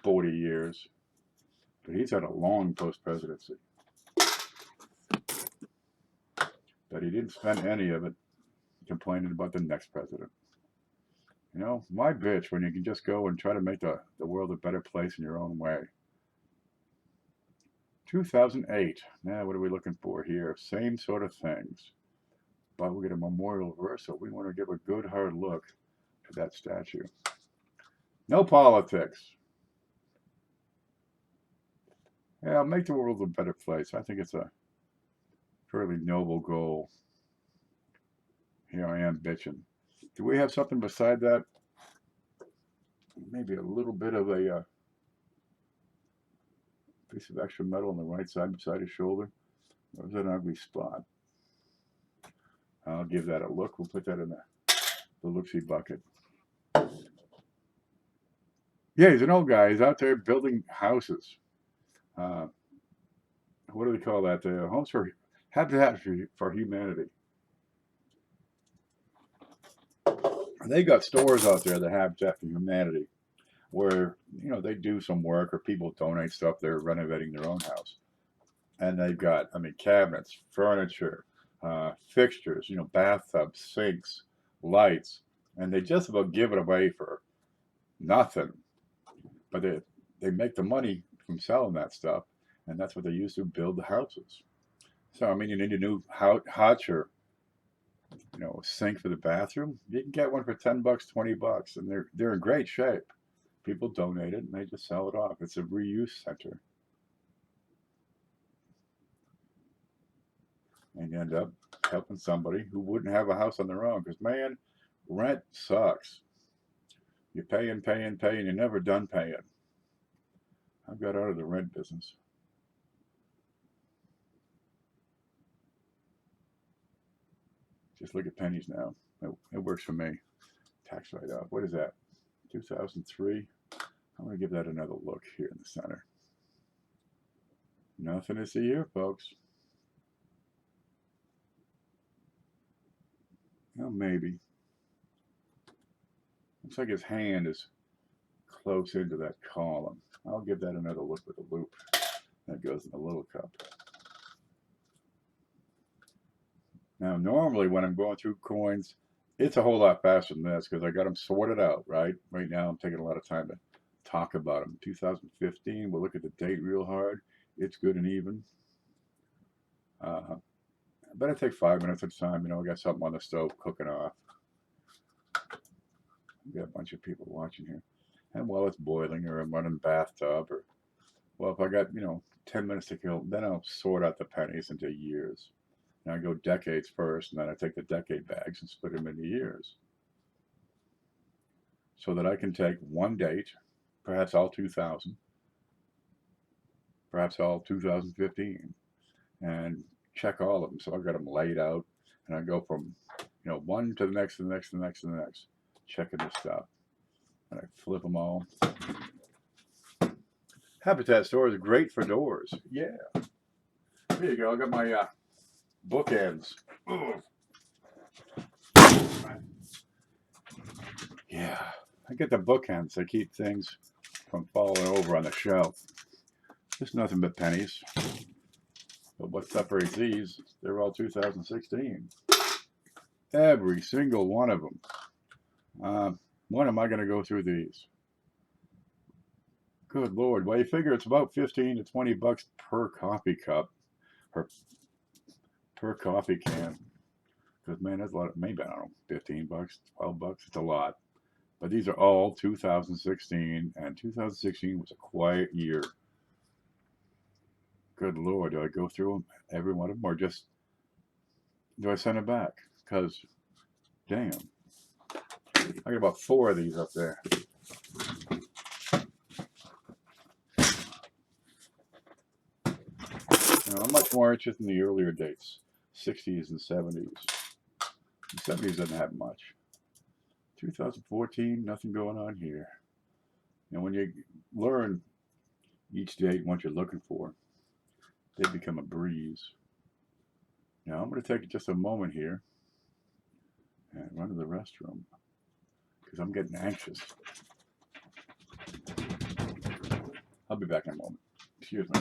40 years. But he's had a long post-presidency. But he didn't spend any of it complaining about the next president. You know, why bitch when you can just go and try to make the world a better place in your own way? 2008. Now, what are we looking for here? Same sort of things. But we get a memorial reversal. We want to give a good hard look at that statue. No politics. Yeah, make the world a better place. I think it's a fairly noble goal. Here I am bitching. Do we have something beside that? Maybe a little bit of a piece of extra metal on the right side beside his shoulder. That was an ugly spot. I'll give that a look. We'll put that in the look-see bucket. Yeah, he's an old guy. He's out there building houses. What do they call that? The homes for Habitat for Humanity. They got stores out there, the Habitat for Humanity, where they do some work or people donate stuff. They're renovating their own house, and they've got cabinets, furniture, fixtures, bathtubs, sinks, lights, and they just about give it away for nothing. But they make the money from selling that stuff, and that's what they use to build the houses. So I mean, you need a new hutch or sink for the bathroom. You can get one for $10, $20, and they're in great shape. People donate it and they just sell it off. It's a reuse center, and you end up helping somebody who wouldn't have a house on their own. Because man, rent sucks. You're paying, paying, paying. You're never done paying. I've got out of the rent business. Just look at pennies now. It works for me. Tax write-off. What is that? 2003. I'm going to give that another look here in the center. Nothing to see here, folks. Well, maybe. Looks like his hand is close into that column. I'll give that another look with a loop. That goes in the little cup. Now, normally when I'm going through coins, it's a whole lot faster than this because I got them sorted out, right? Right now, I'm taking a lot of time to talk about them. 2015, we'll look at the date real hard. It's good and even. But I take 5 minutes at a time. I got something on the stove cooking off. We got a bunch of people watching here. And while it's boiling or I'm running bathtub or, well, if I got, 10 minutes to kill, then I'll sort out the pennies into years. Now I go decades first, and then I take the decade bags and split them into years. So that I can take one date, perhaps all 2000, perhaps all 2015, and check all of them. So I've got them laid out, and I go from, one to the next, to the next, to the next, to the next, checking this stuff. And I flip them all. Habitat store is great for doors. Yeah. There you go. I got my bookends. Yeah. I get the bookends. They keep things from falling over on the shelf. There's nothing but pennies. But what separates these, they're all 2016. Every single one of them. When am I going to go through these? Good Lord. Well, you figure it's about 15 to 20 bucks per coffee cup or per coffee can. Because, man, that's a lot. Maybe, I don't know, 15 bucks, 12 bucks. It's a lot. But these are all 2016, and 2016 was a quiet year. Good Lord. Do I go through them, every one of them, or just do I send it back? Because, damn. I got about 4 of these up there. I'm much more interested in the earlier dates, 60s and 70s. The 70s doesn't have much. 2014, nothing going on here. And when you learn each date and what you're looking for, they become a breeze. Now I'm going to take just a moment here and run to the restroom because I'm getting anxious. I'll be back in a moment. Excuse me.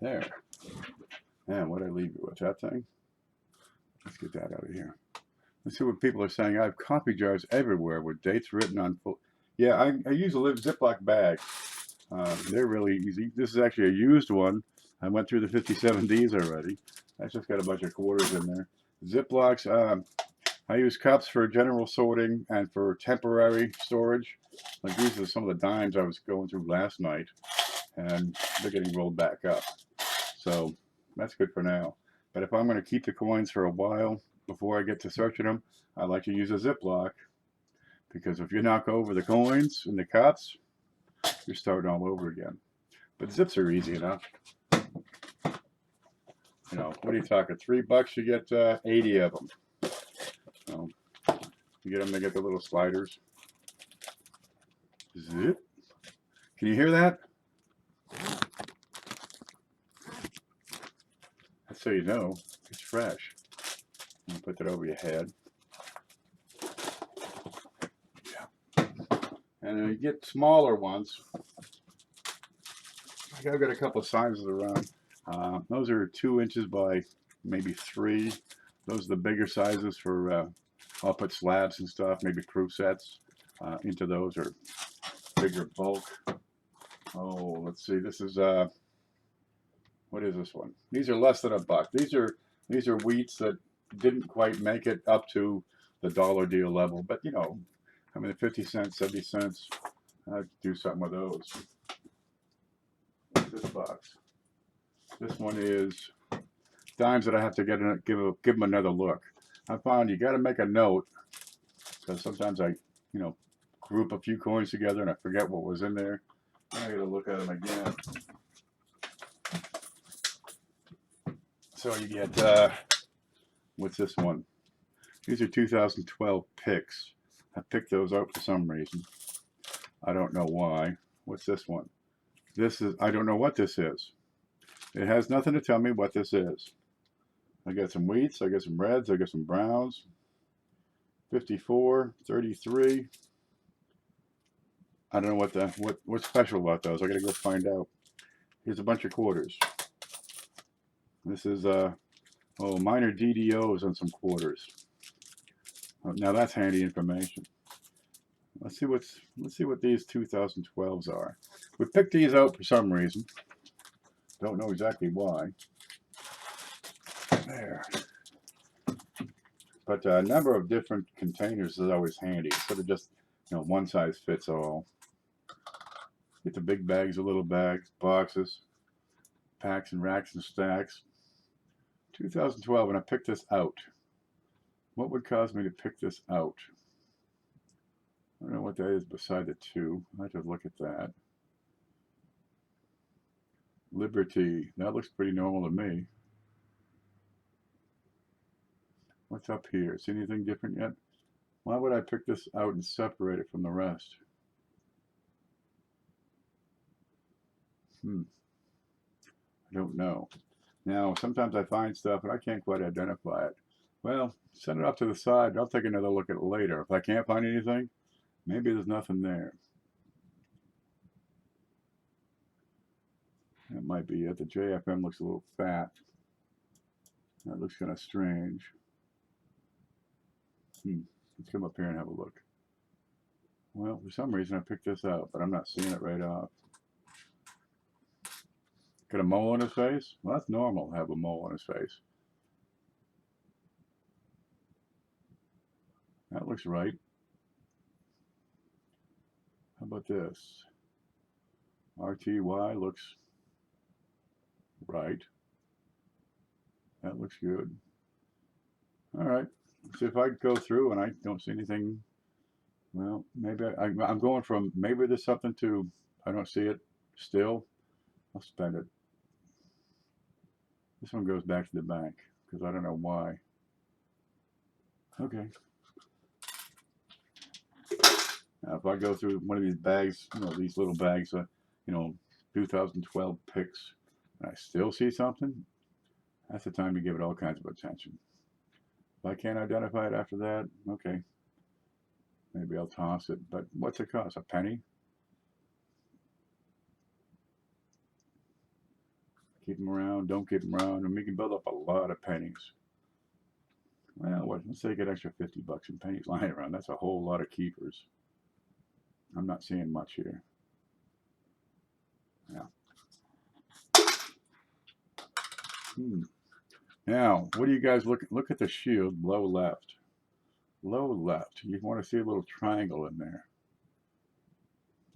There. And what did I leave you with? That thing? Let's get that out of here. Let's see what people are saying. I have coffee jars everywhere with dates written on full. Yeah, I use a Ziploc bag. They're really easy. This is actually a used one. I went through the 57Ds already. That's just got a bunch of quarters in there. Ziplocs. I use cups for general sorting and for temporary storage. Like these are some of the dimes I was going through last night, and they're getting rolled back up. So that's good for now. But if I'm going to keep the coins for a while before I get to searching them, I like to use a Ziploc, because if you knock over the coins and the cups, you're starting all over again. But zips are easy enough. You know, what are you talking? $3, you get 80 of them. So you get them, they get the little sliders. Zip. Can you hear that? That's so you know it's fresh. You put that over your head. Yeah. And then you get smaller ones. I've got a couple of sizes around. Those are 2 inches by maybe 3. Those are the bigger sizes for, I'll put slabs and stuff, maybe proof sets into those, or bigger bulk. Oh, let's see. This is, what is this one? These are less than $1. These are wheats that didn't quite make it up to the dollar deal level, but you know, I mean, 50 cents, 70 cents, I'd do something with those. What's this box? This one is dimes that I have to give them another look. I found you got to make a note, because sometimes I, group a few coins together and I forget what was in there. I got to look at them again. So you get, what's this one? These are 2012 picks. I picked those out for some reason. I don't know why. What's this one? This is, I don't know what this is. It has nothing to tell me what this is. I got some wheats, I got some reds, I got some browns. 54, 33. I don't know what's special about those. I gotta go find out. Here's a bunch of quarters. This is minor DDOs on some quarters. Now that's handy information. Let's see what these 2012s are. We picked these out for some reason. Don't know exactly why. There. But a number of different containers is always handy, instead of just, one size fits all. Get the big bags, the little bags, boxes, packs and racks and stacks. 2012, and I picked this out. What would cause me to pick this out? I don't know what that is beside the 2. I have to look at that. Liberty. That looks pretty normal to me. What's up here? See anything different yet? Why would I pick this out and separate it from the rest? I don't know. Now, sometimes I find stuff and I can't quite identify it. Well, send it off to the side. I'll take another look at it later. If I can't find anything, maybe there's nothing there. That might be it. The JFM looks a little fat. That looks kind of strange. Let's come up here and have a look. Well, for some reason I picked this out, but I'm not seeing it right off. Got a mole on his face? Well, that's normal to have a mole on his face. That looks right. How about this? RTY looks right. That looks good. All right. So if I go through and I don't see anything, well, maybe I'm going from maybe there's something to I don't see it still. I'll spend it. This one goes back to the bank because I don't know why. Okay. Now if I go through one of these bags, these little bags, 2012 picks, and I still see something, that's the time to give it all kinds of attention. If I can't identify it after that, okay, maybe I'll toss it. But what's it cost? A penny? Keep them around, don't keep them around, and we can build up a lot of pennies. Well, what, let's take an extra 50 bucks in pennies lying around. That's a whole lot of keepers. I'm not seeing much here. Yeah. Now, what do you guys look at the shield, low left. Low left. You want to see a little triangle in there.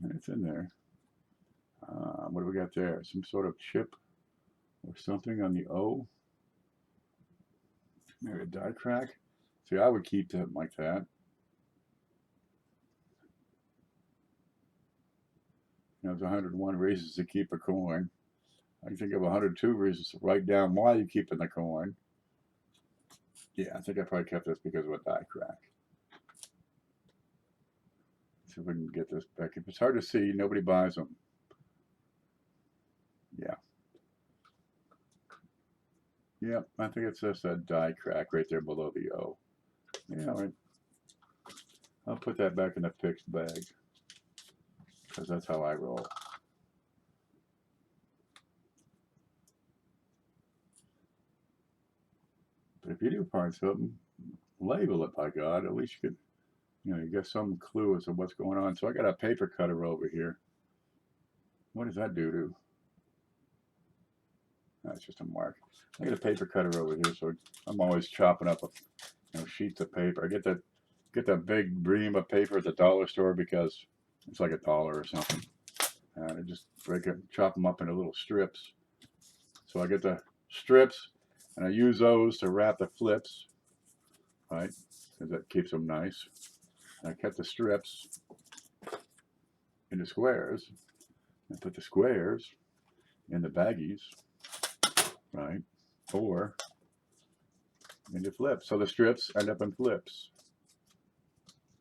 And it's in there. What do we got there? Some sort of chip or something on the O. Maybe a die crack. See, I would keep them like that. You know, there's 101 reasons to keep a coin. I can think of 102 reasons to write down why you're keeping the coin. Yeah, I think I probably kept this because of a die crack. See if we can get this back. If it's hard to see, nobody buys them. Yeah. Yep, I think it's just a die crack right there below the O. Yeah, all right. I'll put that back in the fixed bag because that's how I roll. But if you do find something, label it, by God. At least you could, you know, you get some clue as to what's going on. So I got a paper cutter over here. What does that do to? That's just a mark. I got a paper cutter over here, so I'm always chopping up, sheets of paper. I get that big ream of paper at the dollar store because it's like $1 or something. And I just chop them up into little strips. So I get the strips, and I use those to wrap the flips, right? Because that keeps them nice. And I cut the strips into squares, and put the squares in the baggies, right? Or into flips. So the strips end up in flips.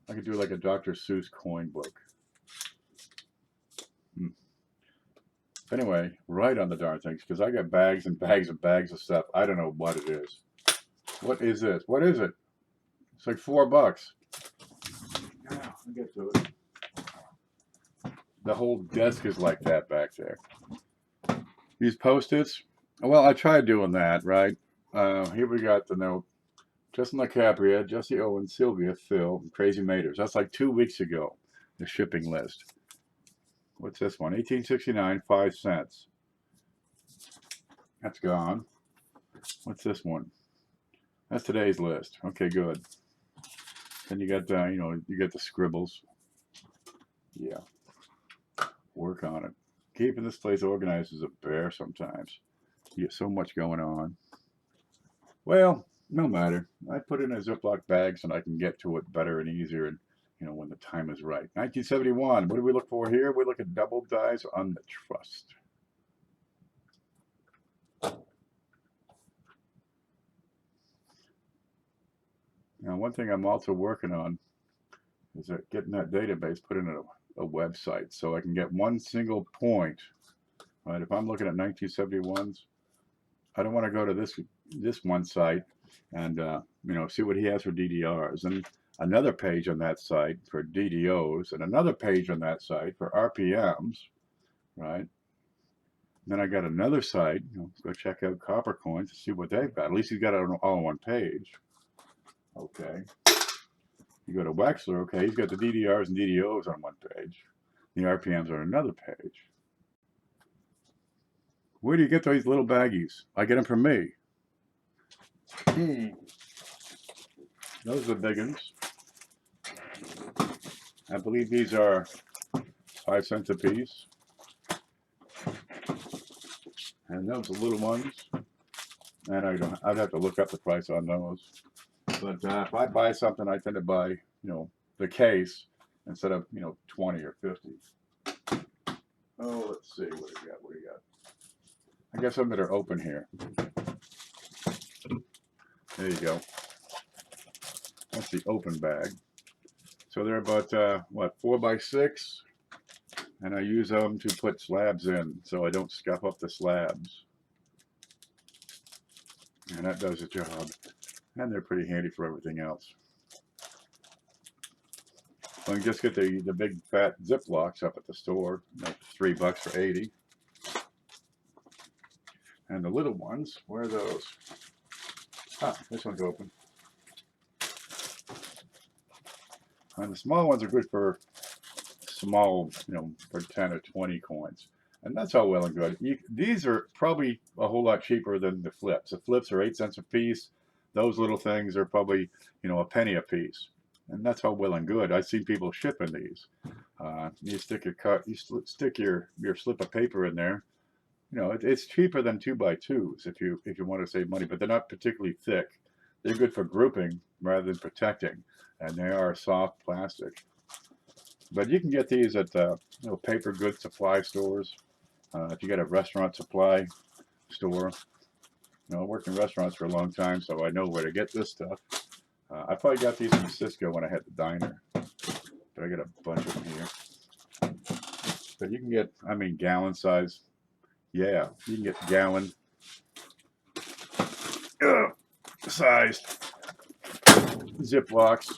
I could do like a Dr. Seuss coin book. Anyway, write on the darn things, because I got bags and bags and bags of stuff. I don't know what it is. What is this? What is it? It's like $4. Yeah, I'll get to it. The whole desk is like that back there. These Post-its. Well, I tried doing that, right? Here we got the note. Justin LaCapria, Jesse Owen, Sylvia, Phil, and Crazy Maters. That's like 2 weeks ago, the shipping list. What's this one? 1869, 5 cents. That's gone. What's this one? That's today's list. Okay, good. Then you got you got the scribbles. Yeah. Work on it. Keeping this place organized is a bear sometimes. You get so much going on. Well, no matter. I put it in a Ziploc bag so I can get to it better and easier, and when the time is right. 1971. What do we look for here? We look at double dies on the trust. Now, one thing I'm also working on is that getting that database put in a website so I can get one single point. Right? If I'm looking at 1971s, I don't want to go to this one site and see what he has for DDRs, and another page on that site for DDOs, and another page on that site for RPMs, right? And then I got another site. Let's go check out Copper Coins to see what they've got. At least he's got it all on one page. Okay. You go to Wexler. Okay, he's got the DDRs and DDOs on one page. The RPMs on another page. Where do you get these little baggies? I get them from me. Those are the big ones. I believe these are 5 cents a piece. And those are little ones. And I'd have to look up the price on those. But if I buy something, I tend to buy, the case instead of, 20 or 50. Oh, let's see. What do you got? I guess I'm better open here. There you go. That's the open bag. So they're about, 4 by 6. And I use them to put slabs in so I don't scuff up the slabs. And that does the job. And they're pretty handy for everything else. I can just get the big fat Ziplocs up at the store, $3 for 80. And And the little ones, where are those? Ah, this one's open. And the small ones are good for small, for 10 or 20 coins. And that's all well and good. These are probably a whole lot cheaper than the flips. The flips are 8 cents a piece. Those little things are probably, a penny a piece. And that's all well and good. I've seen people shipping these. You stick your slip of paper in there. It's cheaper than 2x2s if you want to save money, but they're not particularly thick. They're good for grouping rather than protecting, and they are soft plastic. But you can get these at paper goods supply stores. If you got a restaurant supply store, I worked in restaurants for a long time, so I know where to get this stuff. I probably got these from Cisco when I had the diner, but I got a bunch of them here. But you can get, gallon size. Yeah, you can get gallon sized Ziplocs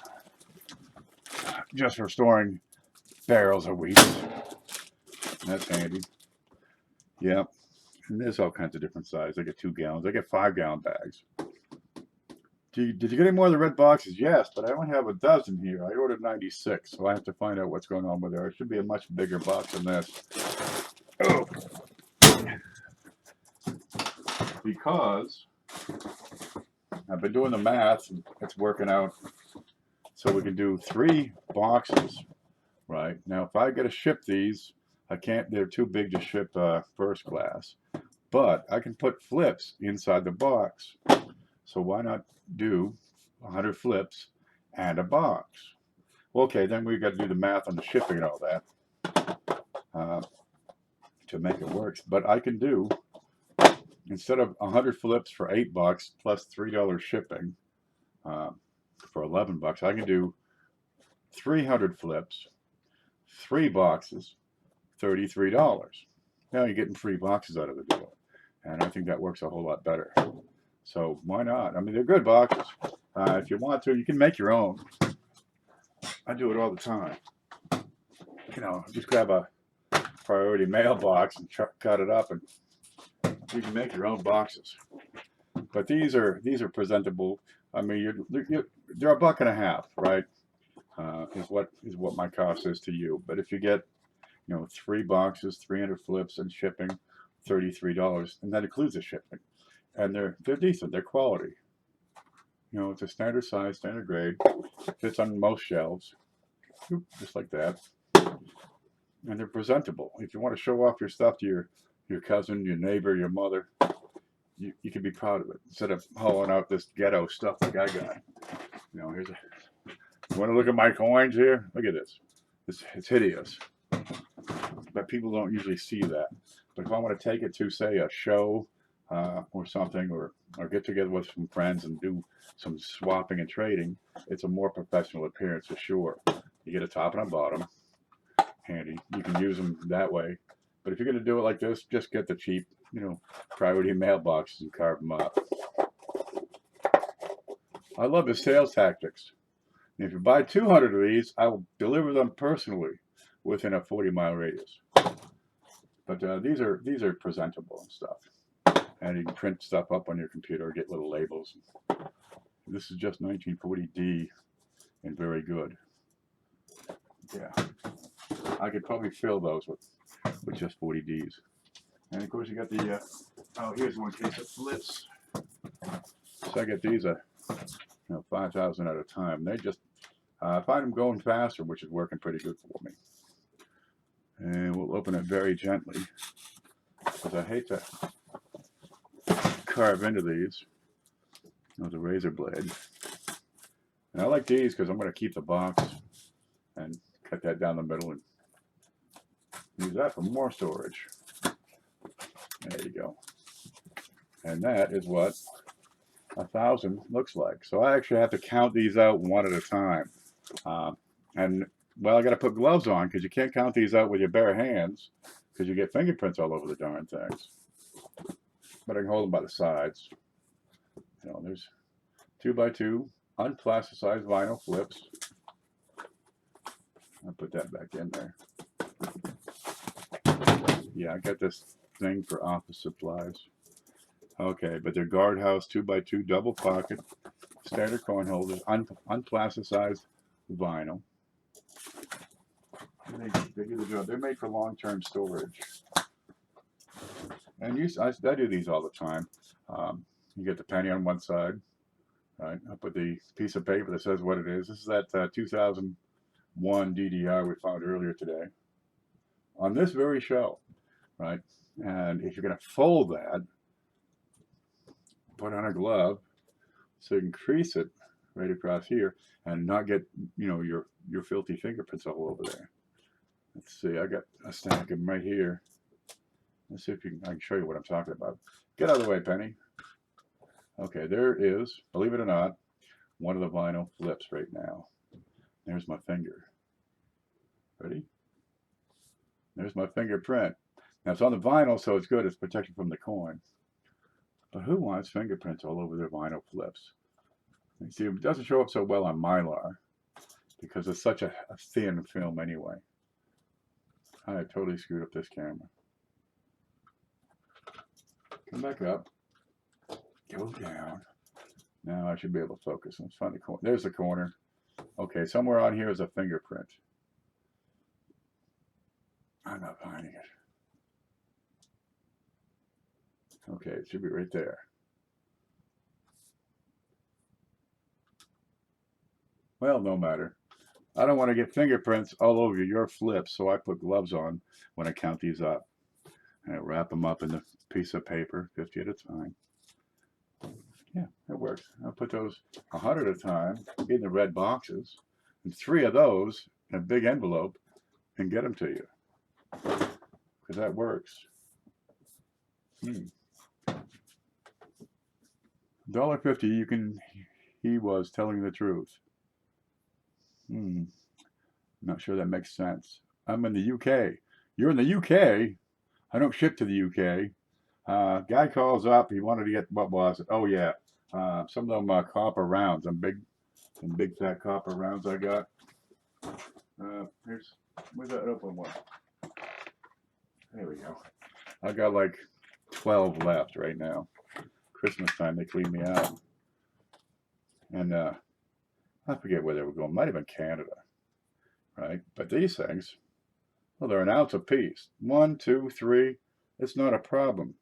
just for storing barrels of wheat. That's handy. Yeah, and there's all kinds of different sizes. I get 2 gallons. I get 5-gallon bags. Did you get any more of the red boxes? Yes, but I only have a dozen here. I ordered 96, so I have to find out what's going on with there. It should be a much bigger box than this. Oh. Because I've been doing the math, and it's working out. So we can do 3 boxes, right? Now, if I got to ship these, I can't, they're too big to ship first class. But I can put flips inside the box. So why not do 100 flips and a box? Okay, then we've got to do the math on the shipping and all that to make it work. But I can do, instead of 100 flips for $8 plus $3 shipping for $11, I can do 300 flips, 3 boxes, $33. Now you're getting 3 boxes out of the deal. And I think that works a whole lot better. So why not? They're good boxes. If you want to, you can make your own. I do it all the time. Just grab a priority mailbox and cut it up, and you can make your own boxes. But these are presentable. They're $1.50, right? Is what my cost is to you. But if you get 3 boxes, 300 flips, and shipping, $33, and that includes the shipping. And they're decent. They're quality. It's a standard size, standard grade. Fits on most shelves, just like that. And they're presentable. If you want to show off your stuff to your cousin, your neighbor, your mother, you can be proud of it instead of hauling out this ghetto stuff like I got. You want to look at my coins here? Look at this. It's hideous. But people don't usually see that. But if I want to take it to, say, a show or something, or get together with some friends and do some swapping and trading, it's a more professional appearance for sure. You get a top and a bottom. Handy. You can use them that way. But if you're going to do it like this, just get the cheap, priority mailboxes and carve them up. I love the sales tactics. And if you buy 200 of these, I will deliver them personally within a 40-mile radius. But these are presentable and stuff. And you can print stuff up on your computer or get little labels. This is just 1940D and very good. Yeah. I could probably fill those with just 40Ds. And of course you got the, here's one case of flips. So I get these 5,000 at a time. They just, I find them going faster, which is working pretty good for me. And we'll open it very gently, because I hate to carve into these with a razor blade. And I like these because I'm going to keep the box and cut that down the middle and use that for more storage. There you go. And that is what 1,000 looks like. So I actually have to count these out one at a time. Well, I got to put gloves on because you can't count these out with your bare hands because you get fingerprints all over the darn things. But I can hold them by the sides. There's 2x2 unplasticized vinyl flips. I'll put that back in there. Yeah, I got this thing for office supplies. Okay, but they're guardhouse 2x2 double pocket, standard coin holders, unplasticized vinyl. They do the job. They're made for long-term storage. And I do these all the time. You get the penny on one side, right? I put the piece of paper that says what it is. This is that 2001 DDR we found earlier today on this very show, right? And if you're going to fold that, put on a glove so you can crease it right across here and not get, your filthy fingerprints all over there. Let's see, I got a stack of them right here. Let's see if I can show you what I'm talking about. Get out of the way, Penny. Okay, there is, believe it or not, one of the vinyl flips right now. There's my finger. Ready? There's my fingerprint. Now it's on the vinyl, so it's good. It's protected from the coin. But who wants fingerprints all over their vinyl flips? You see, it doesn't show up so well on Mylar because it's such a thin film anyway. I totally screwed up this camera. Come back up. Go down. Now I should be able to focus. Let's find the corner. There's the corner. Okay, somewhere on here is a fingerprint. I'm not finding it. Okay, it should be right there. Well, no matter. I don't want to get fingerprints all over your flips, so I put gloves on when I count these up. And I wrap them up in the piece of paper, 50 at a time. Yeah, it works. I'll put those 100 at a time in the red boxes, and 3 of those in a big envelope, and get them to you. Because that works. $1.50, he was telling the truth. Not sure that makes sense. I'm in the UK. You're in the UK? I don't ship to the UK. Guy calls up. He wanted to get, what was it? Oh, yeah. Some of them copper rounds. Some big fat copper rounds I got. Where's that open one? There we go. I got like 12 left right now. Christmas time, they cleaned me out. And I forget where they were going. Might have been Canada, right? But these things, well, they're an ounce a piece. 1, 2, 3. It's not a problem.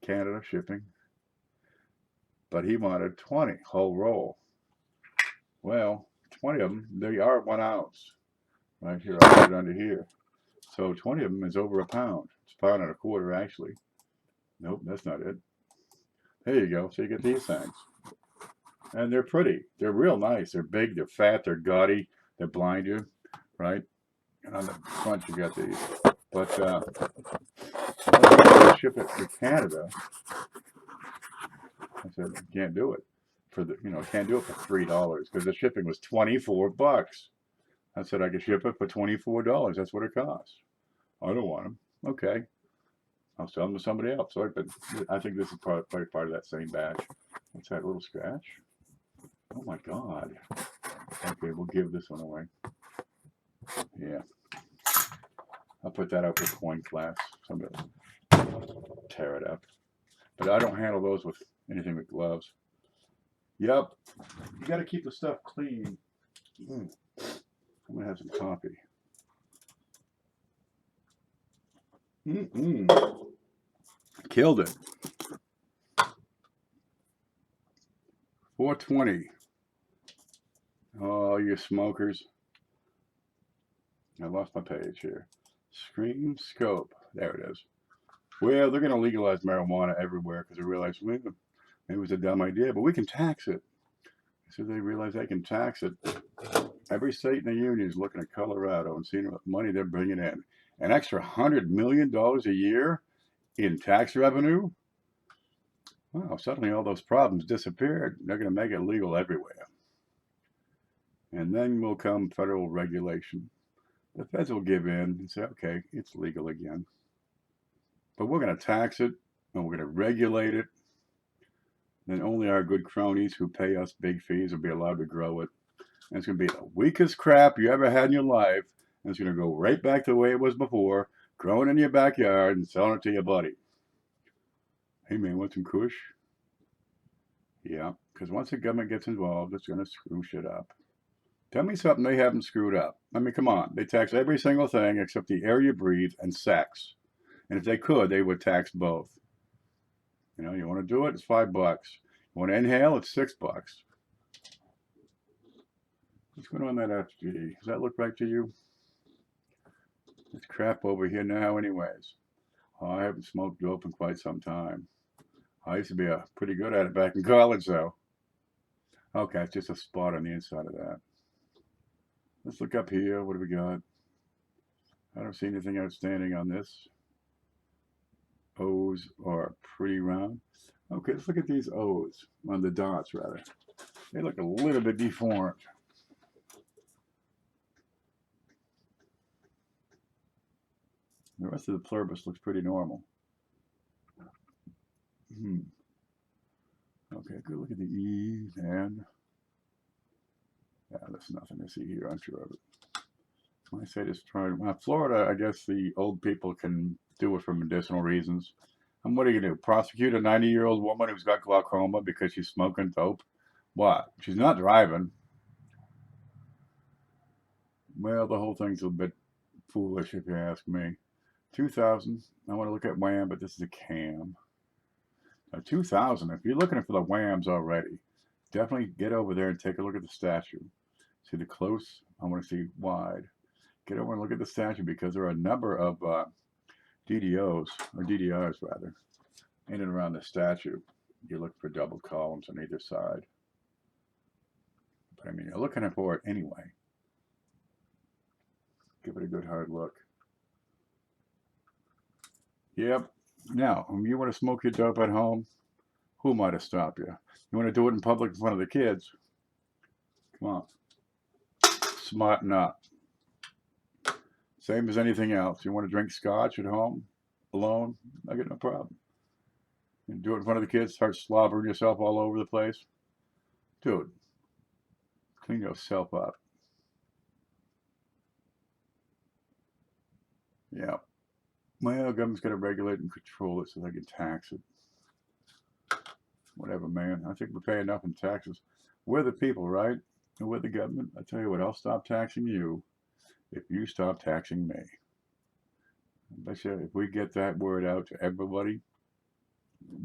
Canada shipping. But he wanted 20, whole roll. Well, 20 of them, they are 1 ounce. Right here, I'll put it under here. So 20 of them is over a pound. It's a pound and a quarter, actually. Nope, that's not it. There you go. So you get these things. And they're pretty. They're real nice. They're big, they're fat, they're gaudy, they blind you, right? And on the front you got these. But I ship it to Canada. I said, I can't do it can't do it for $3 because the shipping was $24. I said I could ship it for $24. That's what it costs. I don't want them. Okay. I'll sell them to somebody else. So I think this is probably part of that same batch. What's that little scratch? Oh my God. Okay, we'll give this one away. Yeah. I'll put that up with coin class. Somebody tear it up. But I don't handle those with anything with gloves. Yep. You got to keep the stuff clean. I'm going to have some coffee. Killed it. $4.20. Oh, you smokers. I lost my page here. Screen scope. There it is. Well, they're going to legalize marijuana everywhere because they realize maybe it was a dumb idea, but we can tax it. So they realize they can tax it. Every state in the union is looking at Colorado and seeing what money they're bringing in. An extra $100 million a year in tax revenue? Wow, suddenly all those problems disappeared. They're going to make it legal everywhere. And then will come federal regulation. The feds will give in and say, okay, it's legal again. But we're going to tax it, and we're going to regulate it. Then only our good cronies who pay us big fees will be allowed to grow it. And it's going to be the weakest crap you ever had in your life. And it's going to go right back to the way it was before, growing in your backyard and selling it to your buddy. Hey man, want some kush? Yeah, because once the government gets involved, it's going to screw shit up. Tell me something they haven't screwed up. I mean, come on. They tax every single thing except the air you breathe and sex. And if they could, they would tax both. You know, you want to do it, it's $5. You want to inhale, it's $6. What's going on in that FG? Does that look right to you? It's crap over here now anyways. Oh, I haven't smoked dope in quite some time. I used to be pretty good at it back in college, though. Okay, it's just a spot on the inside of that. Let's look up here. What do we got? I don't see anything outstanding on this. O's are pretty round. Okay, let's look at these O's, on the dots rather. They look a little bit deformed. The rest of the pluribus looks pretty normal. Okay, good look at the E, and yeah, there's nothing to see here, I'm sure of it. When I say destroyed, Florida, I guess the old people can do it for medicinal reasons. And what are you going to do? Prosecute a 90-year-old woman who's got glaucoma because she's smoking dope? What? She's not driving. Well, the whole thing's a bit foolish if you ask me. 2000, I want to look at Wham, but this is a cam. Now, 2000, if you're looking for the Whams already, definitely get over there and take a look at the statue. See the close? I want to see wide. Get over and look at the statue because there are a number of DDOs, or DDRs rather, in and around the statue. You look for double columns on either side. But I mean, you're looking for it anyway. Give it a good hard look. Yep. Now, when you want to smoke your dope at home, who might have stopped you? You want to do it in public in front of the kids? Come on. Smarten up. Same as anything else. You want to drink scotch at home, alone? I got no problem. You do it in front of the kids, start slobbering yourself all over the place? Dude, clean yourself up. Yeah. Well, the government's got to regulate and control it so they can tax it. Whatever, man. I think we pay enough in taxes. We're the people, right? And we're the government. I tell you what, I'll stop taxing you if you stop taxing me. I bet you if we get that word out to everybody,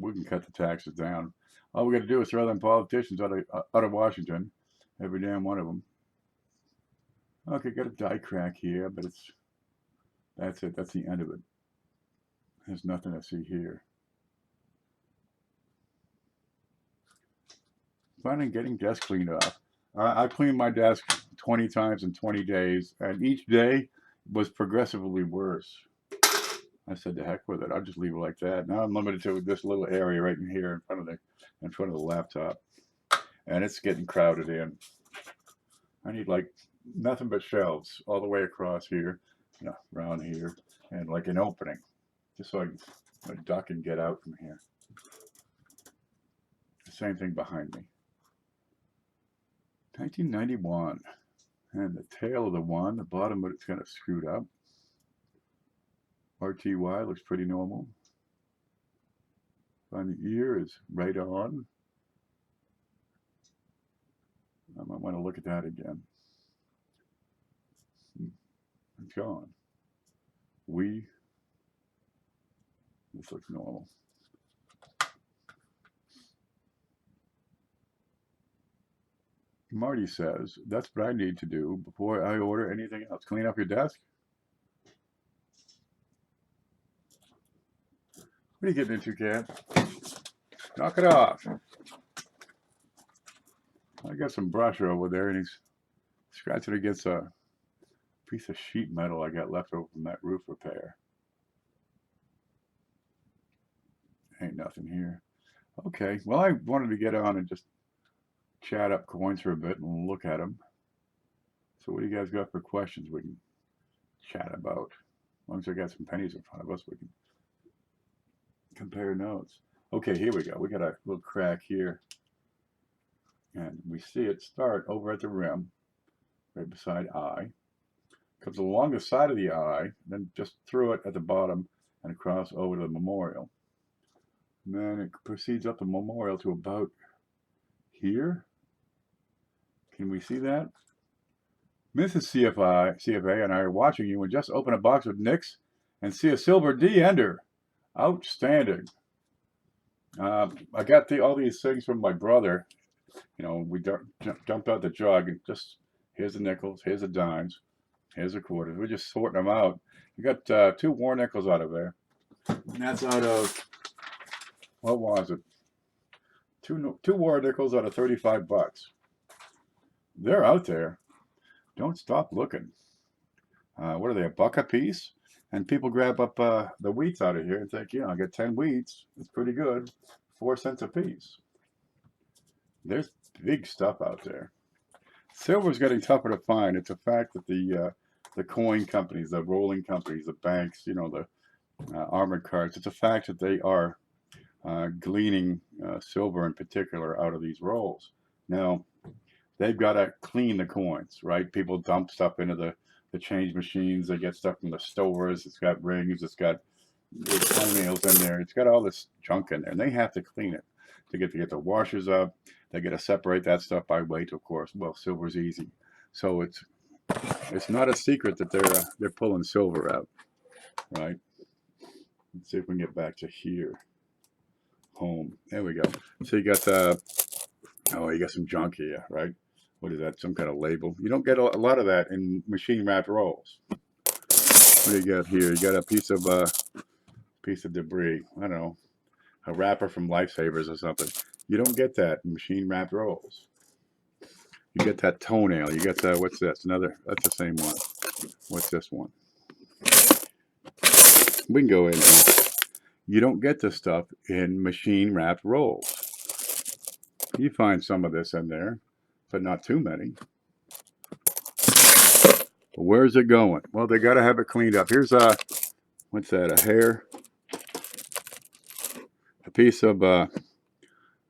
we can cut the taxes down. All we got to do is throw them politicians out of Washington, every damn one of them. Okay, got a die crack here, but that's it. That's the end of it. There's nothing to see here. Planning getting desk cleaned off. I cleaned my desk 20 times in 20 days, and each day was progressively worse. I said, "To heck with it. I'll just leave it like that." Now I'm limited to this little area right in here in front of the laptop, and it's getting crowded in. I need like nothing but shelves all the way across here, you know, around here, and like an opening, just so I can duck and get out from here. The same thing behind me. 1991, and the tail of the one, the bottom of it's kind of screwed up. RTY looks pretty normal. On the ear is right on. I might want to look at that again. It's gone. This looks normal. Marty says, that's what I need to do before I order anything else. Clean up your desk? What are you getting into, Cat? Knock it off. I got some brush over there, and he's scratching against a piece of sheet metal I got left over from that roof repair. Ain't nothing here. Okay, well, I wanted to get on and just chat up coins for a bit and look at them. So what do you guys got for questions we can chat about? As long as I got some pennies in front of us, we can compare notes. Okay, here we go. We got a little crack here. And we see it start over at the rim, right beside I. Comes along the side of the eye, then just through it at the bottom and across over to the memorial. And then it proceeds up the memorial to about here. Can we see that? Mrs. CFA and I are watching you and just open a box of nicks and see a silver D ender. Outstanding. I got all these things from my brother. You know, we dumped out the jug and just, here's the nickels, here's the dimes, here's the quarters. We're just sorting them out. We got 2 war nickels out of there. And that's out of, what was it? Two war nickels out of 35 bucks. They're out there. Don't stop looking. What are they, $1 a piece? And people grab up the wheats out of here and think, I get 10 wheats. It's pretty good. 4 cents a piece. There's big stuff out there. Silver's getting tougher to find. It's a fact that the coin companies, the rolling companies, the banks, the armored cars, it's a fact that they are gleaning silver in particular out of these rolls. Now, they've got to clean the coins, right? People dump stuff into the change machines. They get stuff from the stores. It's got rings. It's got toenails in there. It's got all this junk in there, and they have to clean it to get the washers up. They got to separate that stuff by weight, of course. Well, silver's easy, so it's not a secret that they're pulling silver out, right? Let's see if we can get back to here. Home. There we go. So you got you got some junk here, right? What is that? Some kind of label. You don't get a lot of that in machine wrapped rolls. What do you got here? You got a piece of debris. I don't know, a wrapper from Lifesavers or something. You don't get that in machine wrapped rolls. You get that toenail. You get what's this? That's the same one. What's this one? We can go in here. You don't get this stuff in machine wrapped rolls. You find some of this in there, but not too many. But where's it going? Well, they got to have it cleaned up. Here's what's that? A hair? A piece of I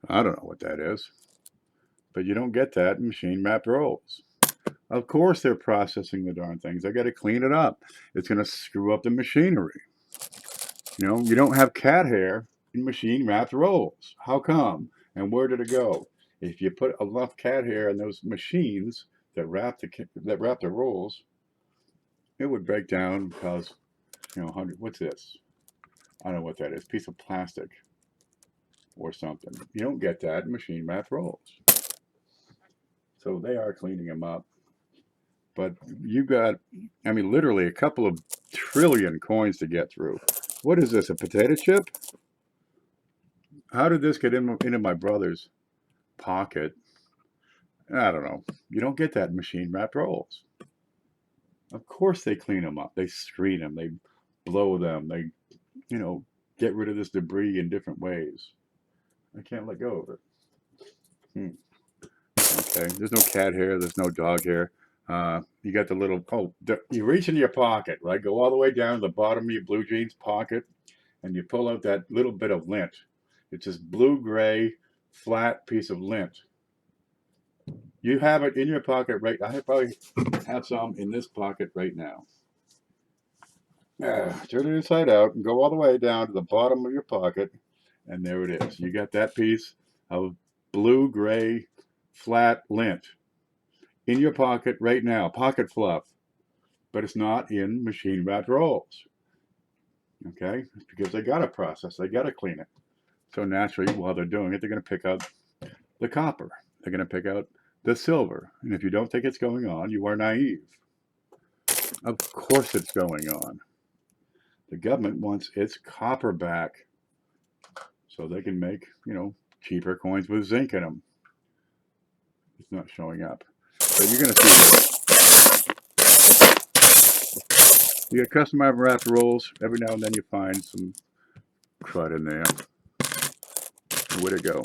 don't know what that is. But you don't get that in machine wrapped rolls. Of course they're processing the darn things. They got to clean it up. It's going to screw up the machinery. You don't have cat hair in machine wrapped rolls. How come? And where did it go? If you put enough cat hair in those machines that wrap the rolls, it would break down and cause, what's this? I don't know what that is. Piece of plastic or something. You don't get that in machine wrapped rolls. So they are cleaning them up. But you got, literally a couple of trillion coins to get through. What is this, a potato chip? How did this get into my brother's pocket? I don't know. You don't get that in machine wrapped rolls. Of course they clean them up. They screen them. They blow them. They, get rid of this debris in different ways. I can't let go of it. Okay, there's no cat hair. There's no dog hair. You got the little, you reach into your pocket, right? Go all the way down to the bottom of your blue jeans pocket, and you pull out that little bit of lint. It's this blue-gray, flat piece of lint. You have it in your pocket right. I probably have some in this pocket right now. Turn it inside out and go all the way down to the bottom of your pocket, and there it is. You got that piece of blue-gray, flat lint in your pocket right now, pocket fluff, but it's not in machine wrapped rolls. Okay, it's because they got to process, they got to clean it. So naturally, while they're doing it, they're going to pick out the copper, they're going to pick out the silver. And if you don't think it's going on, you are naive. Of course it's going on. The government wants its copper back so they can make, cheaper coins with zinc in them. It's not showing up. So you're going to see this. You got custom wrapped rolls. Every now and then you find some crud in there. Where'd it go?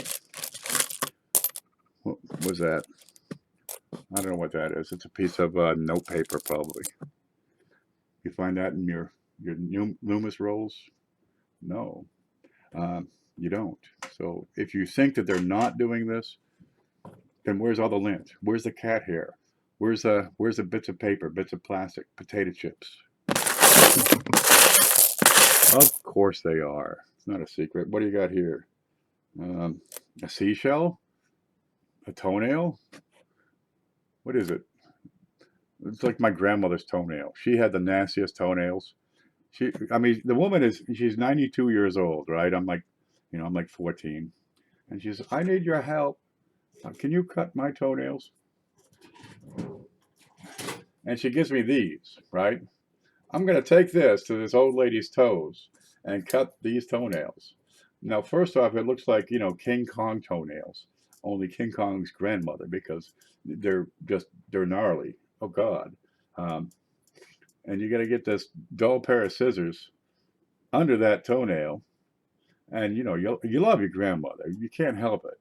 What was that? I don't know what that is. It's a piece of note paper, probably. You find that in your Loomis rolls? No, you don't. So if you think that they're not doing this, then where's all the lint? Where's the cat hair? Where's the bits of paper, bits of plastic, potato chips? Of course they are. It's not a secret. What do you got here? A seashell? A toenail? What is it? It's like my grandmother's toenail. She had the nastiest toenails. I mean, the woman she's 92 years old, right? I'm like, I'm like 14. And she says, I need your help. Can you cut my toenails? And she gives me these, right? I'm going to take this to this old lady's toes and cut these toenails. Now, first off, it looks like, King Kong toenails. Only King Kong's grandmother, because they're gnarly. Oh, God. And you got to get this dull pair of scissors under that toenail. And, you love your grandmother. You can't help it.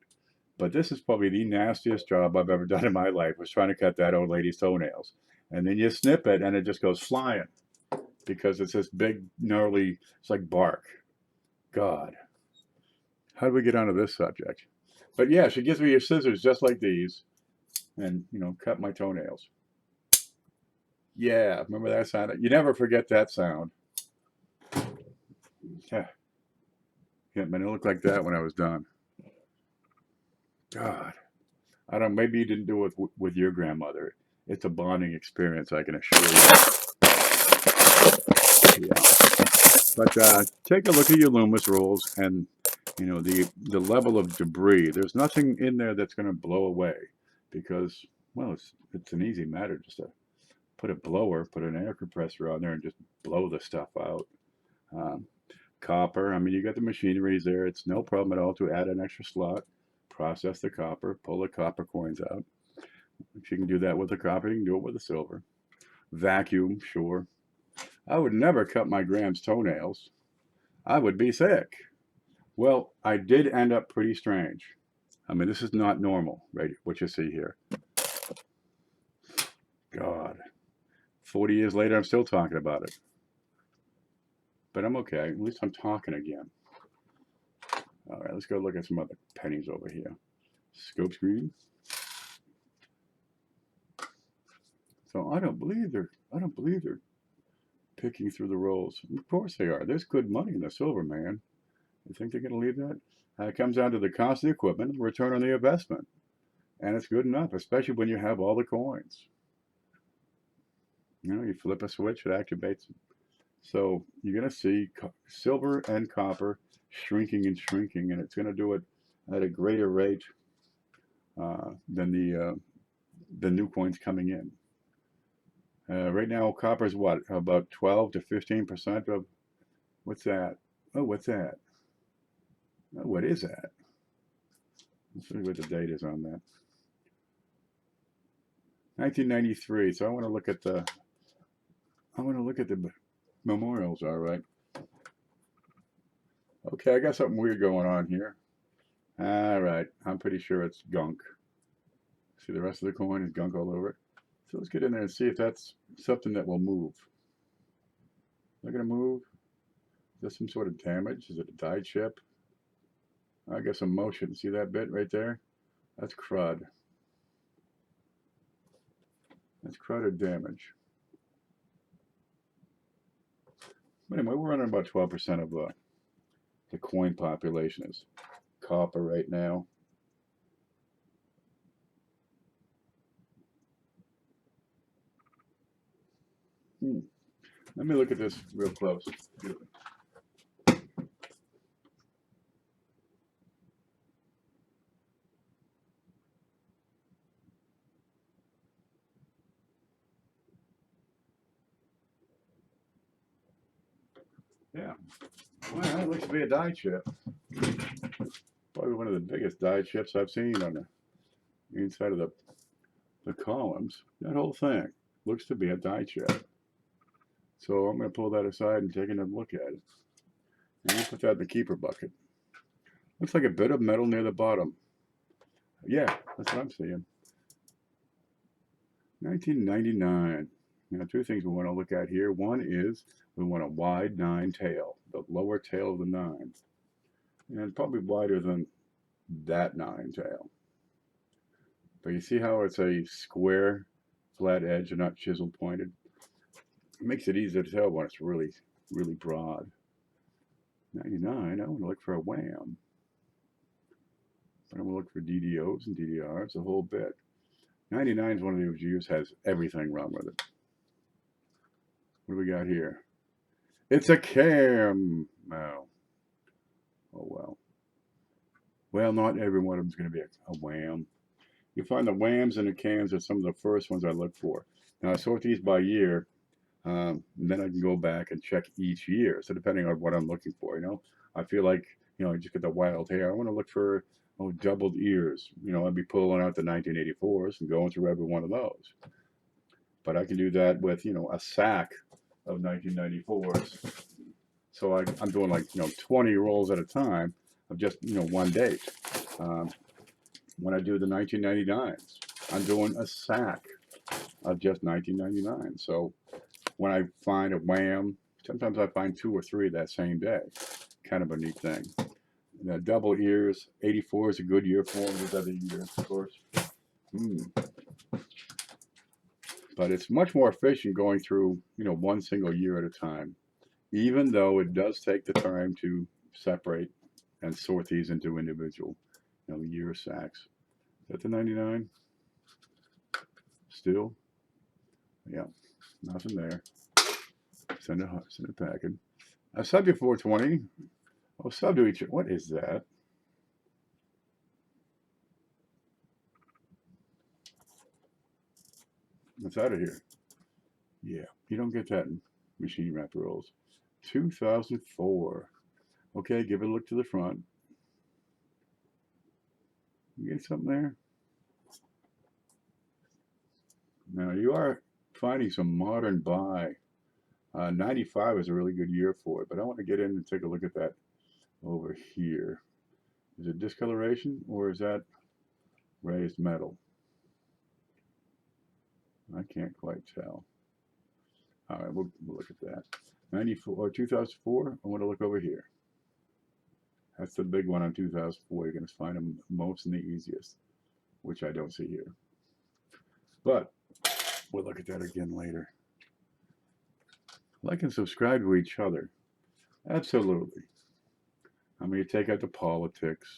But this is probably the nastiest job I've ever done in my life, was trying to cut that old lady's toenails. And then you snip it, and it just goes flying, because it's this big, gnarly, it's like bark. God. How do we get onto this subject? But yeah, she gives me your scissors just like these, and, cut my toenails. Yeah, remember that sound? You never forget that sound. Yeah, man, it looked like that when I was done. God. I don't, maybe you didn't do it with your grandmother. It's a bonding experience, I can assure you. Yeah. But take a look at your Loomis rules, and the level of debris. There's nothing in there that's going to blow away, because, well, it's an easy matter just to put a blower, put an air compressor on there, and just blow the stuff out. Copper. I mean, you got the machineries there. It's no problem at all to add an extra slot, process the copper, pull the copper coins out. If you can do that with the copper, you can do it with the silver. Vacuum, sure. I would never cut my Gram's toenails. I would be sick. Well, I did end up pretty strange. I mean, this is not normal, right? What you see here. God. 40 years later, I'm still talking about it. But I'm okay. At least I'm talking again. All right, let's go look at some other pennies over here. Scope screen. So I don't believe they're picking through the rolls. Of course they are. There's good money in the silver, man. You think they're going to leave that? It comes down to the cost of the equipment, return on the investment. And it's good enough, especially when you have all the coins. You flip a switch, it activates it. So you're going to see silver and copper shrinking and shrinking, and it's going to do it at a greater rate than the new coins coming in. Right now, copper is what? About 12 to 15% of, what's that? Oh, what's that? Oh, what is that? Let's see what the date is on that. 1993. So I want to look at the memorials. All right. Okay, I got something weird going on here. All right, I'm pretty sure it's gunk. See, the rest of the coin is gunk all over it. So let's get in there and see if that's something that will move. Is that going to move? Is that some sort of damage? Is it a die chip? I got some motion. See that bit right there? That's crud. That's crud or damage. But anyway, we're running about 12% of the coin population is copper right now. Let me look at this real close. Yeah. Well, that looks to be a die chip. Probably one of the biggest die chips I've seen on the inside of the columns. That whole thing looks to be a die chip. So I'm going to pull that aside and take another look at it. And I'll put that in the keeper bucket. Looks like a bit of metal near the bottom. Yeah, that's what I'm seeing. 1999. Now, two things we want to look at here. One is we want a wide 9 tail, the lower tail of the 9. And probably wider than that 9 tail. But you see how it's a square, flat edge and not chisel pointed? It makes it easy to tell when it's really, really broad. 99, I want to look for a wham. But I'm going to look for DDOs and DDRs, a whole bit. 99 is one of those years has everything wrong with it. What do we got here? It's a cam. Oh. Oh, well. Well, not every one of them is going to be a wham. You find the whams and the cams are some of the first ones I look for. Now, I sort these by year, and then I can go back and check each year. So depending on what I'm looking for, I feel like, I just get the wild hair. I want to look for, doubled ears. I'd be pulling out the 1984s and going through every one of those. But I can do that with, a sack of 1994s. So I'm doing like, 20 rolls at a time of just, one date. When I do the 1999s, I'm doing a sack of just 1999. So when I find a wham, sometimes I find 2 or 3 that same day. Kind of a neat thing. The double ears, 84 is a good year for them. There's other years, of course. But it's much more efficient going through, one single year at a time, even though it does take the time to separate and sort these into individual, year sacks. Is that the 99? Still? Yeah, nothing there. Send a packet. A sub to 420. Oh, sub to each. What is that? It's out of here. Yeah, you don't get that in machine wrap rolls. 2004. Okay, give it a look to the front. You get something there? Now you are finding some modern buy. 95 is a really good year for it, but I want to get in and take a look at that over here. Is it discoloration or is that raised metal? I can't quite tell. All right, we'll look at that. 94 or 2004. I want to look over here. That's the big one on 2004. You're going to find them most and the easiest, which I don't see here. But we'll look at that again later. Like and subscribe to each other. Absolutely. I mean, you take out the politics,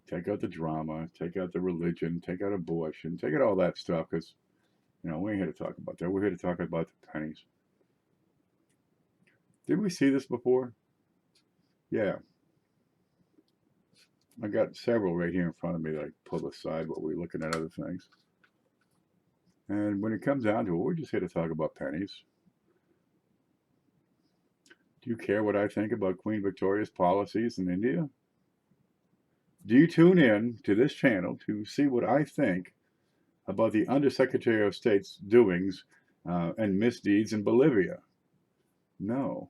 take out the drama, take out the religion, take out abortion, take out all that stuff, because, we ain't here to talk about that. We're here to talk about the pennies. Did we see this before? Yeah. I got several right here in front of me that I pull aside while we're looking at other things. And when it comes down to it, we're just here to talk about pennies. Do you care what I think about Queen Victoria's policies in India? Do you tune in to this channel to see what I think about the Undersecretary of State's doings and misdeeds in Bolivia? No,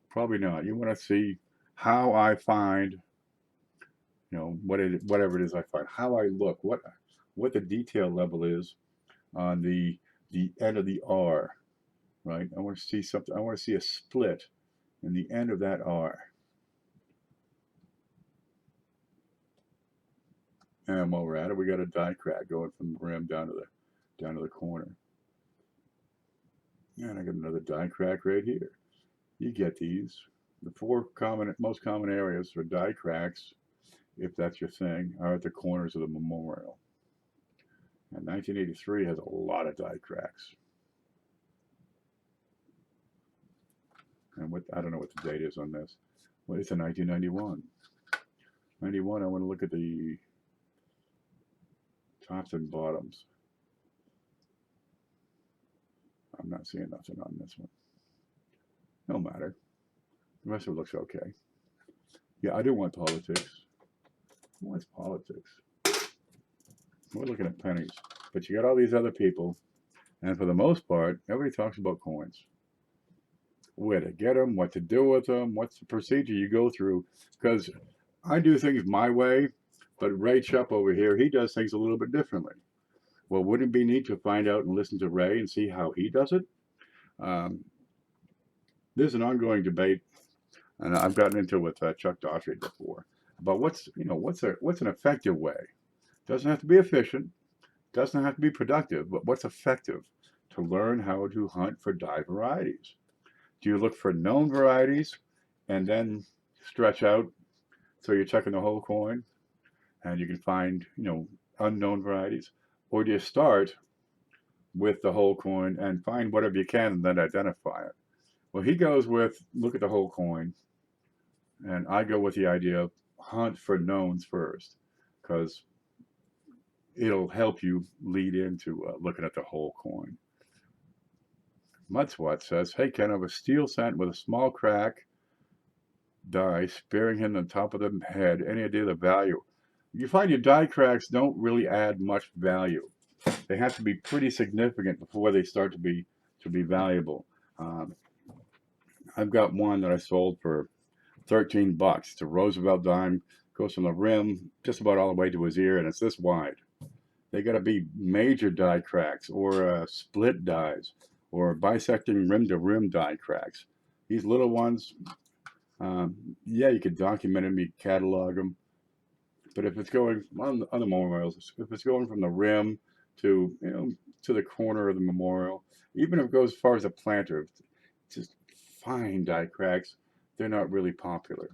probably not. You want to see how I find, whatever it is I find, how I look, what the detail level is on the end of the R, right? I want to see something. I want to see a split in the end of that R. And while we're at it, we got a die crack going from the rim down to the corner. And I got another die crack right here. You get these. The 4 most common areas for die cracks, if that's your thing, are at the corners of the memorial. And 1983 has a lot of die cracks. And I don't know what the date is on this. Well, it's a 1991. 91, I want to look at the tops and bottoms. I'm not seeing nothing on this one. No matter. The rest of it looks okay. Yeah, I do want politics. Who wants politics? We're looking at pennies. But you got all these other people, and for the most part, everybody talks about coins. Where to get them, what to do with them, what's the procedure you go through. Because I do things my way, but Ray Chupp over here, he does things a little bit differently. Well, wouldn't it be neat to find out and listen to Ray and see how he does it? There's an ongoing debate, and I've gotten into it with Chuck Daughtry before, about what's an effective way. Doesn't have to be efficient, doesn't have to be productive, but what's effective to learn how to hunt for die varieties? Do you look for known varieties and then stretch out, so you're checking the whole coin, and you can find, unknown varieties, or do you start with the whole coin and find whatever you can and then identify it? Well, he goes with look at the whole coin, and I go with the idea of hunt for knowns first, because it'll help you lead into looking at the whole coin. Mudswat says, hey, Ken, I have a steel cent with a small crack die spearing him on top of the head. Any idea of the value? You find your die cracks don't really add much value. They have to be pretty significant before they start to be valuable. I've got one that I sold for $13. It's a Roosevelt dime, goes from the rim just about all the way to his ear, and it's this wide. They got to be major die cracks, or split dies, or bisecting rim to rim die cracks. These little ones, yeah, you could document them, you could catalog them, but if it's going on the memorials, if it's going from the rim to to the corner of the memorial, even if it goes as far as the planter, just fine die cracks, they're not really popular.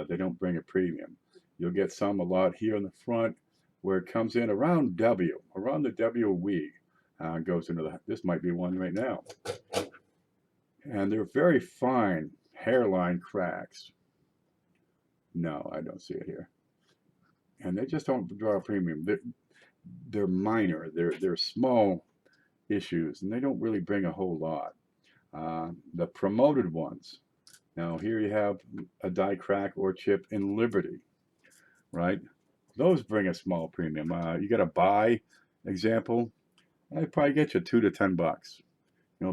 They don't bring a premium. You'll get some a lot here in the front, where it comes in around W, around the W we goes into the. This might be one right now, and they're very fine hairline cracks. No, I don't see it here, and they just don't draw a premium. They're minor. They're small issues, and they don't really bring a whole lot. The promoted ones. Now here you have a die crack or chip in Liberty, right? Those bring a small premium. You got a buy example, I'd probably get you $2 to $10.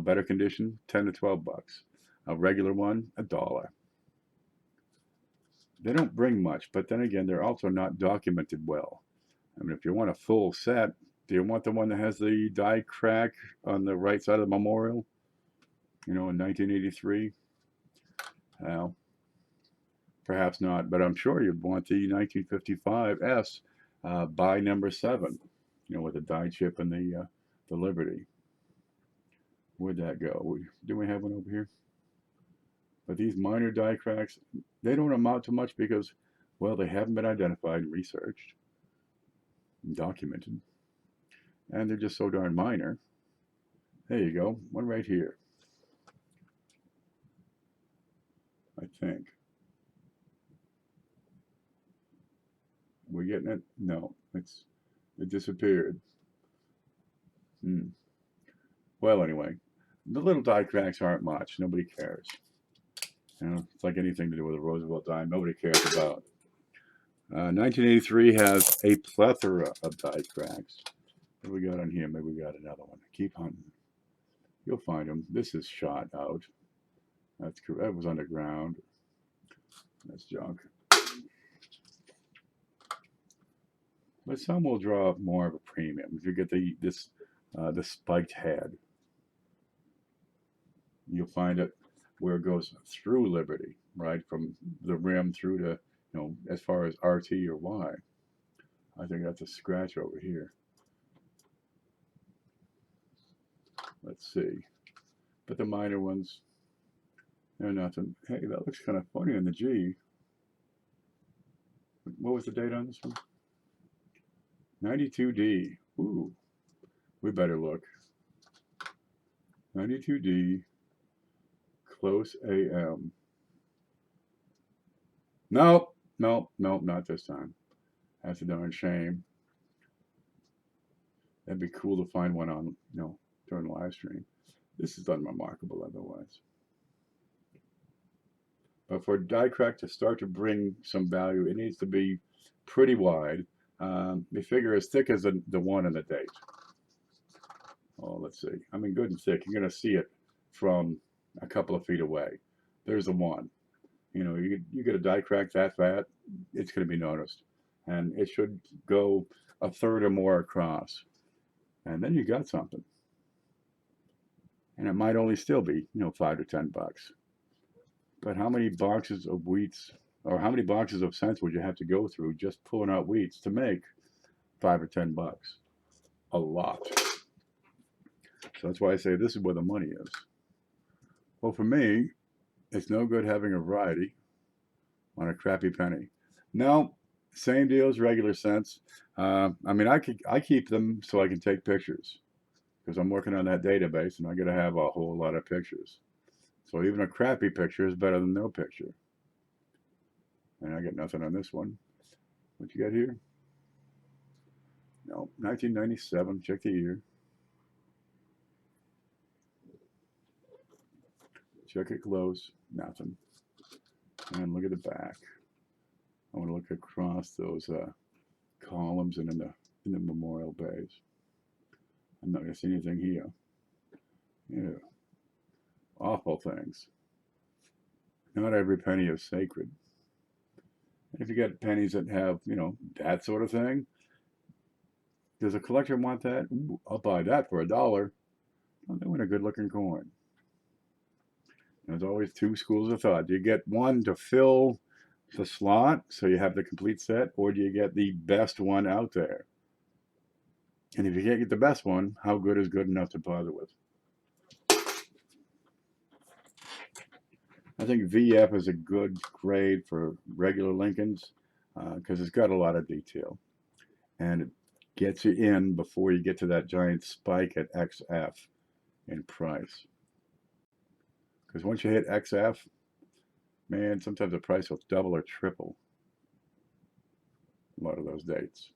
Better condition, $10 to $12. A regular one, $1. They don't bring much, but then again, they're also not documented well. I mean, if you want a full set, do you want the one that has the die crack on the right side of the memorial? In 1983? Well, perhaps not, but I'm sure you'd want the 1955 S by number 7, with the die chip and the Liberty. Where'd that go? Do we have one over here? But these minor die cracks, they don't amount to much because, well, they haven't been identified and researched and documented, and they're just so darn minor. There you go, one right here, I think. We're getting it? No, it disappeared. Well, anyway, the little die cracks aren't much. Nobody cares. It's like anything to do with a Roosevelt dime. Nobody cares about. 1983 has a plethora of die cracks. What do we got on here? Maybe we got another one. Keep hunting. You'll find them. This is shot out. That was underground. That's junk. But some will draw more of a premium. If you get the spiked head, you'll find it where it goes through Liberty, right, from the rim through to as far as RT or Y. I think that's a scratch over here. Let's see. But the minor ones, they're nothing. Hey, that looks kind of funny on the G. What was the date on this one? 92D. Ooh, we better look. 92D, close AM. Nope, not this time. That's a darn shame. That'd be cool to find one on, during the live stream. This is unremarkable otherwise. But for die crack to start to bring some value, it needs to be pretty wide. They figure as thick as the one in the date. Oh, let's see. I mean, good and thick. You're going to see it from a couple of feet away. There's the one. You get a die crack that fat, it's going to be noticed. And it should go a third or more across. And then you got something. And it might only still be, $5 to $10. But how many boxes of wheats, or how many boxes of cents would you have to go through just pulling out wheats to make $5 or $10? A lot. So that's why I say this is where the money is. Well, for me, it's no good having a variety. on a crappy penny. No, same deal as regular cents. I mean, I keep them so I can take pictures because I'm working on that database and I got to have a whole lot of pictures. So even a crappy picture is better than no picture. And I got nothing on this one. What you got here? No, 1997. Check the year. Check it close. Nothing. And look at the back. I want to look across those columns and in the memorial bays. I'm not going to see anything here. Yeah. Awful things. Not every penny is sacred. If you get pennies that have, that sort of thing, does a collector want that? Ooh, I'll buy that for $1. Well, they want a good-looking coin. There's always two schools of thought. Do you get one to fill the slot so you have the complete set, or do you get the best one out there? And if you can't get the best one, how good is good enough to bother with? I think VF is a good grade for regular Lincolns because it's got a lot of detail. And it gets you in before you get to that giant spike at XF in price. Because once you hit XF, man, sometimes the price will double or triple a lot of those dates.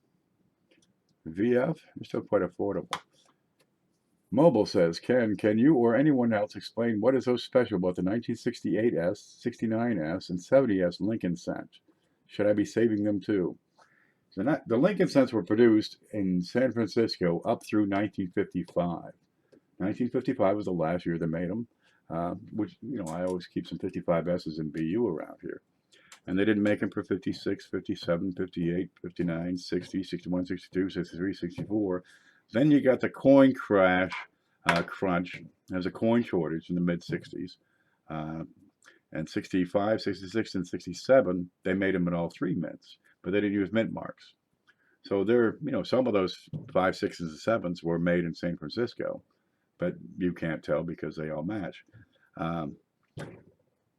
VF is still quite affordable. Mobile says, can you or anyone else explain what is so special about the 1968S, 69S, and 70S Lincoln cent? Should I be saving them too? So the Lincoln cents were produced in San Francisco up through 1955. 1955 was the last year they made them, which, I always keep some 55S's and BU around here. And they didn't make them for 56, 57, 58, 59, 60, 61, 62, 63, 64. Then you got the coin crunch. There's a coin shortage in the mid-60s. And 65, 66, and 67, they made them in all three mints, but they didn't use mint marks. So they're, some of those 5, 6s, and 7s were made in San Francisco, but you can't tell because they all match.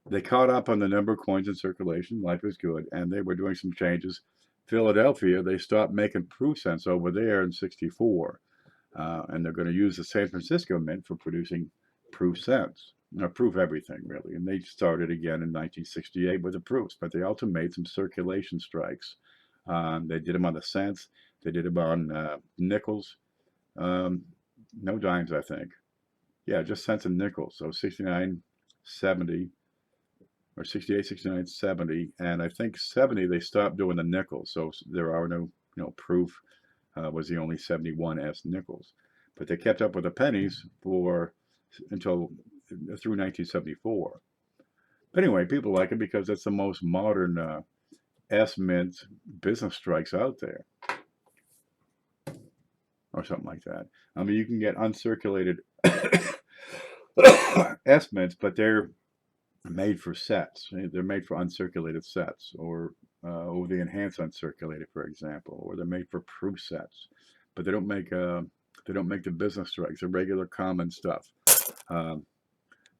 They caught up on the number of coins in circulation. Life is good, and they were doing some changes. Philadelphia, they stopped making proof cents over there in 64, and they're going to use the San Francisco Mint for producing proof cents, proof everything really. And they started again in 1968 with the proofs, but they also made some circulation strikes. They did them on the cents. They did them on nickels. No dimes, I think. Yeah, just cents and nickels. So 69, 70. Or 68, 69, 70, and I think 70 they stopped doing the nickels, so there are no, proof was the only 71S nickels, but they kept up with the pennies until through 1974. But anyway, people like it because it's the most modern S mint business strikes out there, or something like that. I mean, you can get uncirculated S mints, but they're made for sets. They're made for uncirculated sets, or the enhanced uncirculated, for example, or they're made for proof sets. But they don't make the business strikes, the regular common stuff.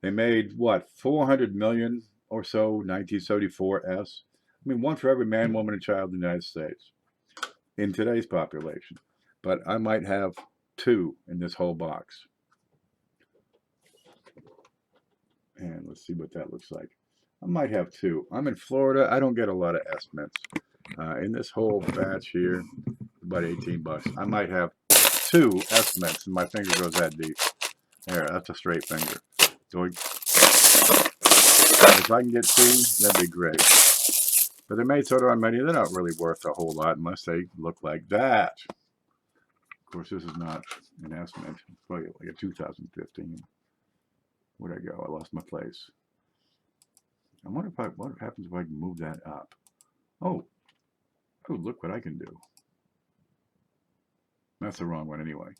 They made what, 400 million or so 1974 S. I mean, one for every man, woman, and child in the United States in today's population. But I might have 2 in this whole box. And let's see what that looks like. I might have 2. I'm in Florida. I don't get a lot of S mints. In this whole batch here, about $18. I might have 2 S mints, and my finger goes that deep. There, that's a straight finger. So if I can get 2, that'd be great. But they're made sort of on many. They're not really worth a whole lot unless they look like that. Of course, this is not an S mint. It's probably like a 2015. Where'd I go? I lost my place. I wonder what happens if I can move that up. Oh, look what I can do. That's the wrong one anyway.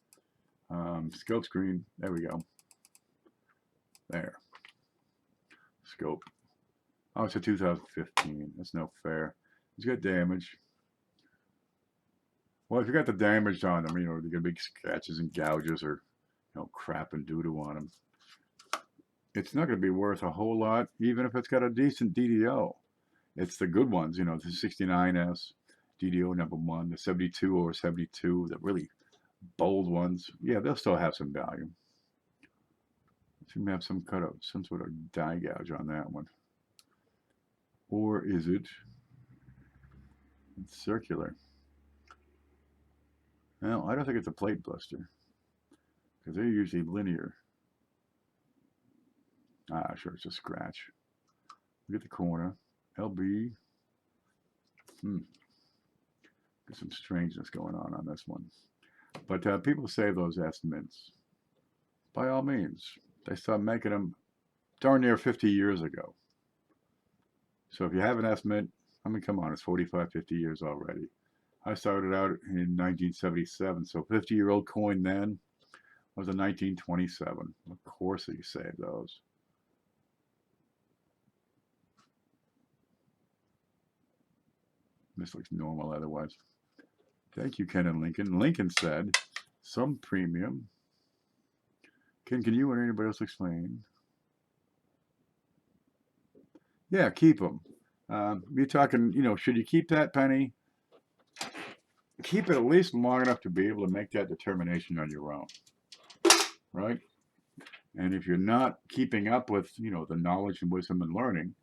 Scope screen. There we go. There. Scope. Oh, it's a 2015. That's no fair. It's got damage. Well, if you got the damage on them, they got big scratches and gouges or, crap and doo-doo on them. It's not going to be worth a whole lot, even if it's got a decent DDO. It's the good ones, you know, the 69S, DDO #1, the 72 or 72, the really bold ones. Yeah, they'll still have some value. Seem to have some some sort of die gouge on that one. Or is it circular? Well, I don't think it's a plate blister because they're usually linear. Ah, sure, it's a scratch. Look at the corner. LB. There's some strangeness going on this one. But people save those estimates. By all means. They started making them darn near 50 years ago. So if you have an estimate, I mean, come on, it's 45, 50 years already. I started out in 1977, so 50-year-old coin then was a 1927. Of course you save those. This looks normal otherwise. Thank you, Ken and Lincoln. Lincoln said, some premium. Ken, can you or anybody else explain? Yeah, keep them. You're talking, you know, should you keep that penny? Keep it at least long enough to be able to make that determination on your own, right? And if you're not keeping up with, you know, the knowledge and wisdom and learning,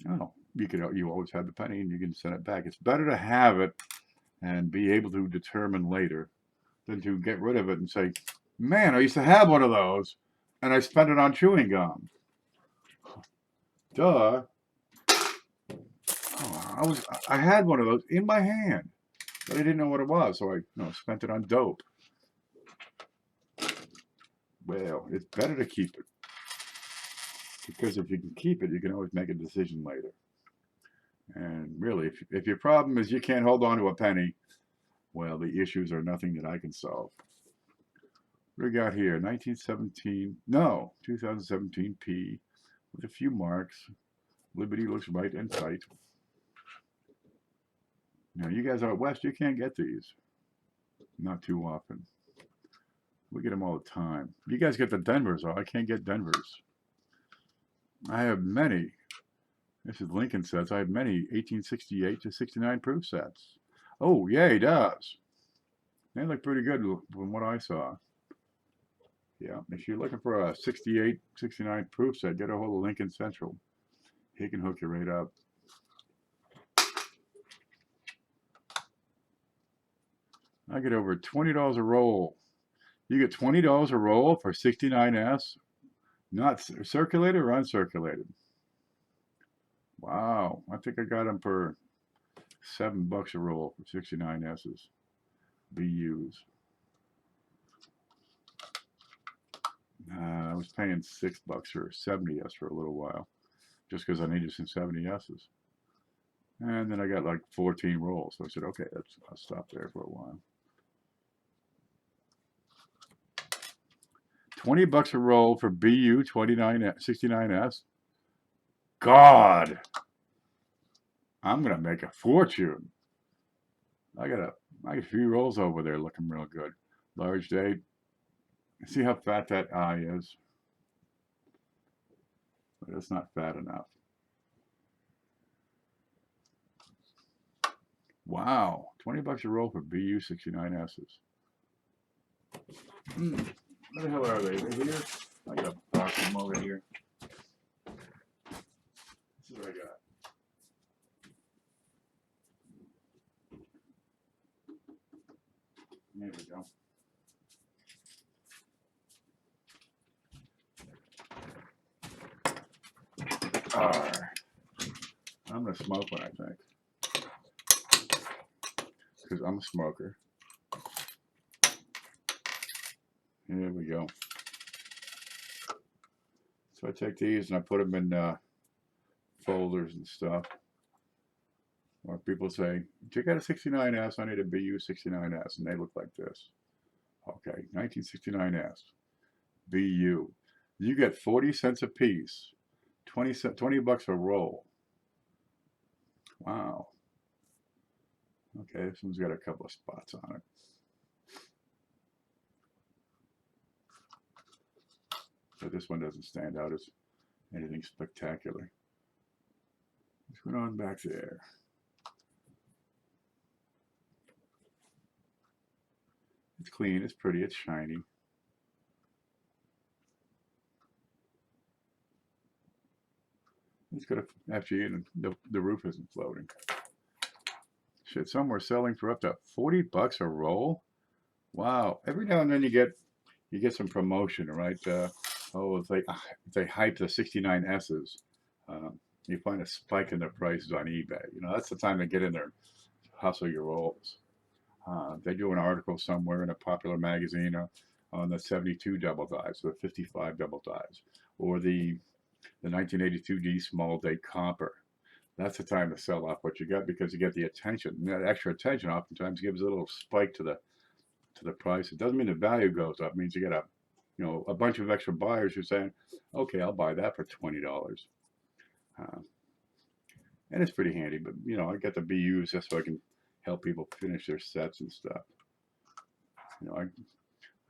oh, you always have the penny and you can send it back. It's better to have it and be able to determine later than to get rid of it and say, man, I used to have one of those and I spent it on chewing gum. Duh. Oh, I had one of those in my hand, but I didn't know what it was, so I spent it on dope. Well, it's better to keep it, because if you can keep it, you can always make a decision later. And really, if your problem is you can't hold on to a penny, well, the issues are nothing that I can solve. What do we got here? 2017 P with a few marks. Liberty looks right and tight. Now, you guys out west, you can't get these. Not too often. We get them all the time. You guys get the Denvers, though. I can't get Denvers. I have many. This is Lincoln sets. I have many 1868 to 69 proof sets. Oh, yeah, he does. They look pretty good from what I saw. Yeah, if you're looking for a 68, 69 proof set, get a hold of Lincoln Central. He can hook you right up. I get over $20 a roll. You get $20 a roll for 69S, not circulated or uncirculated. Wow, I think I got them for $7 a roll for 69S's, BUs. I was paying $6 for 70S for a little while, just because I needed some 70S's. And then I got like 14 rolls, so I said, okay, I'll stop there for a while. $20 a roll for BU 69S. God, I'm gonna make a fortune. I got a few rolls over there looking real good. Large date. See how fat that eye is? But it's not fat enough. Wow, $20 a roll for BU 69S's. Where the hell are they? Are they here? I gotta box them over here. This is what I got. There we go. I'm gonna smoke one, I think, because I'm a smoker. Here we go. So I take these and I put them in folders and stuff. Or people say, check out a 69S, I need a BU 69S, and they look like this. Okay, 1969S, BU. You get 40 cents a piece, $20 a roll. Wow. Okay, this one's got a couple of spots on it. But this one doesn't stand out as anything spectacular. Let's going on back there? It's clean, it's pretty, it's shiny. It's gonna, after you, the roof isn't floating. Shit, some were selling for up to 40 bucks a roll. Wow. Every now and then you get some promotion, right? Oh, if they hype the 69Ss, you find a spike in their prices on eBay. You know, that's the time to get in there, hustle your rolls. They do an article somewhere in a popular magazine on the 72 double dies, or the 55 double dies, or the 1982D small date copper. That's the time to sell off what you got, because you get the attention. And that extra attention oftentimes gives a little spike to the price. It doesn't mean the value goes up. It means you get a bunch of extra buyers who are saying, okay, I'll buy that for $20. And it's pretty handy, but I get the BUs just so I can help people finish their sets and stuff.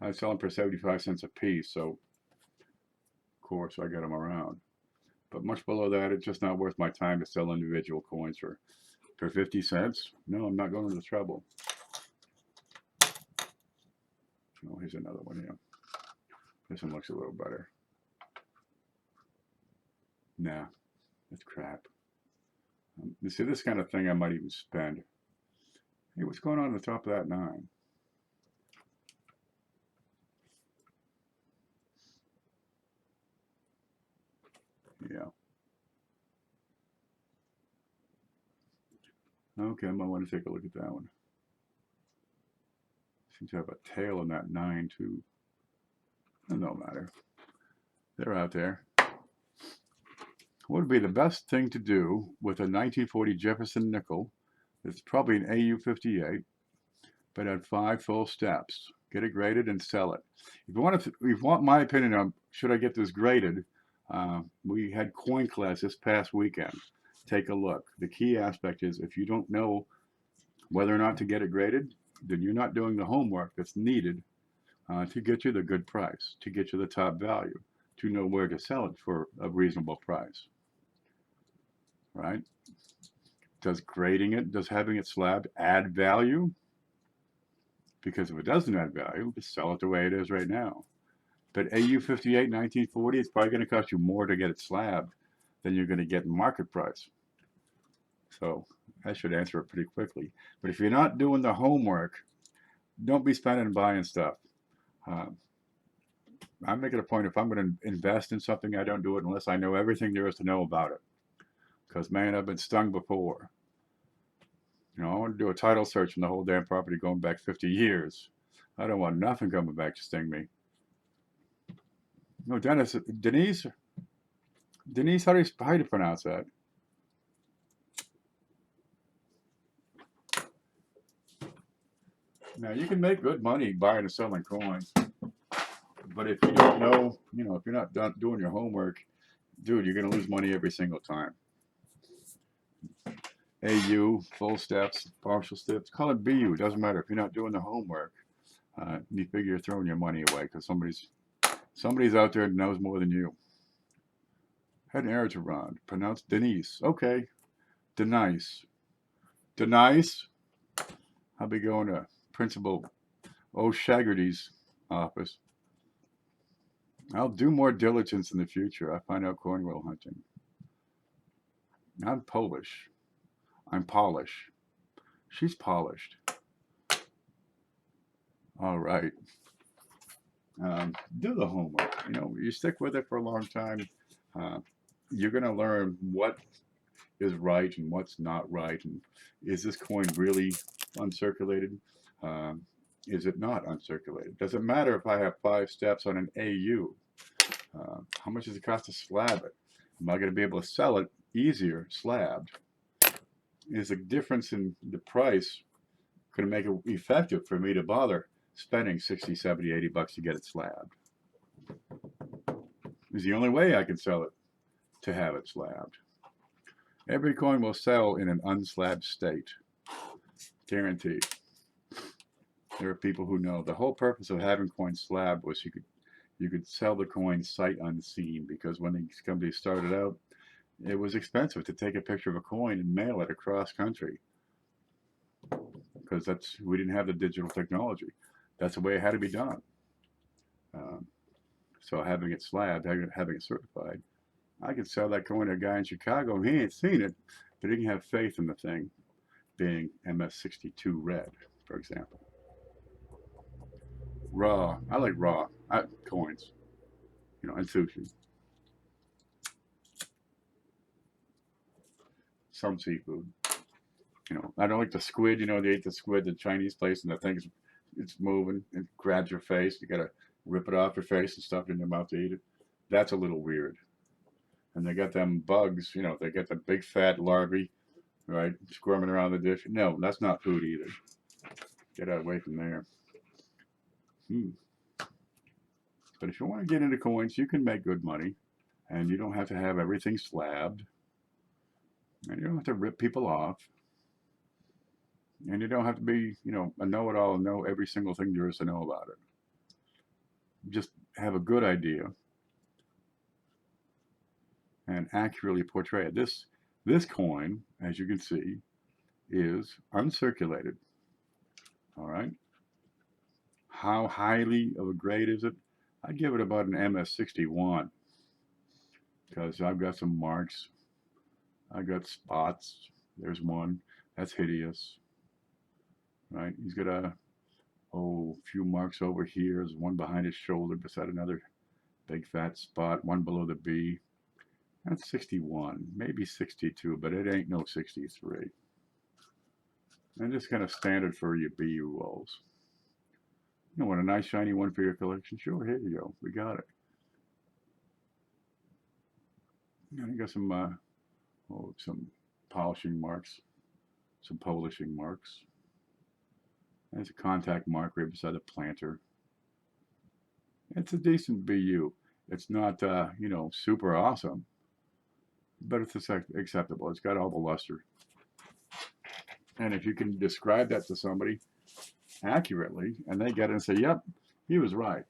I sell them for 75 cents a piece, so of course I get them around. But much below that, it's just not worth my time to sell individual coins for 50 cents. No, I'm not going to the trouble. Oh, here's another one here. This one looks a little better. Nah, that's crap. You see, this kind of thing I might even spend. Hey, what's going on the top of that 9? Yeah. Okay, I might want to take a look at that one. Seems to have a tail in that 9 too. No matter. They're out there. What would be the best thing to do with a 1940 Jefferson nickel? It's probably an AU58, but at 5 full steps. Get it graded and sell it. If you want my opinion on should I get this graded, we had coin class this past weekend. Take a look. The key aspect is if you don't know whether or not to get it graded, then you're not doing the homework that's needed to get you the good price, to get you the top value, to know where to sell it for a reasonable price. Right? Does having it slabbed add value? Because if it doesn't add value, just sell it the way it is right now. But AU58 1940, it's probably going to cost you more to get it slabbed than you're going to get in market price. So I should answer it pretty quickly. But if you're not doing the homework, don't be spending and buying stuff. I'm making a point, if I'm going to invest in something, I don't do it unless I know everything there is to know about it. Because, man, I've been stung before. I want to do a title search on the whole damn property going back 50 years. I don't want nothing coming back to sting me. No, Dennis, Denise, how do you pronounce that? Now, you can make good money buying and selling coins. But if you don't know, if you're not doing your homework, dude, you're going to lose money every single time. AU, full steps, partial steps, call it BU. It doesn't matter if you're not doing the homework. You figure you're throwing your money away because somebody's out there that knows more than you. Had an error to run. Pronounced Denise. Okay. Denise. Denise. I'll be going to Principal O'Shaggerty's office. I'll do more diligence in the future. I find out cornrow hunting. I'm Polish. I'm Polish. She's polished. All right. Do the homework. You stick with it for a long time. You're going to learn what is right and what's not right. And is this coin really uncirculated? Is it not uncirculated? Does it matter if I have 5 steps on an AU? How much does it cost to slab it? Am I going to be able to sell it easier slabbed? Is the difference in the price going to make it effective for me to bother spending 60, 70, 80 bucks to get it slabbed? It's the only way I can sell it to have it slabbed. Every coin will sell in an unslabbed state. Guaranteed. There are people who know the whole purpose of having coins slabbed was you could sell the coin sight unseen, because when somebody started out, it was expensive to take a picture of a coin and mail it across country because we didn't have the digital technology. That's the way it had to be done. Um, so having it slabbed, having it certified, I could sell that coin to a guy in Chicago and he ain't seen it, but he can have faith in the thing being MS62 red, for example. Raw. I like raw coins, and sushi. Some seafood. I don't like the squid. They ate the squid, the Chinese place, and the thing's it's moving. It grabs your face. You gotta rip it off your face and stuff it in your mouth to eat it. That's a little weird. And they got them bugs. They got the big fat larvae, right, squirming around the dish. No, that's not food either. Get out away from there. But if you want to get into coins, you can make good money, and you don't have to have everything slabbed, and you don't have to rip people off. And you don't have to be, a know-it-all and know every single thing there is to know about it. Just have a good idea and accurately portray it. This coin, as you can see, is uncirculated. All right. How highly of a grade is it? I'd give it about an MS61 because I've got some marks. I got spots. There's one. That's hideous. Right? He's got a few marks over here. There's one behind his shoulder beside another big fat spot, one below the B. That's 61, maybe 62, but it ain't no 63. And just kind of standard for your BU rolls. You want a nice shiny one for your collection? Sure, here you go. We got it. And you got some polishing marks, some polishing marks. There's a contact mark right beside the planter. It's a decent BU. It's not, super awesome, but it's acceptable. It's got all the luster. And if you can describe that to somebody accurately, and they get it and say, yep, he was right.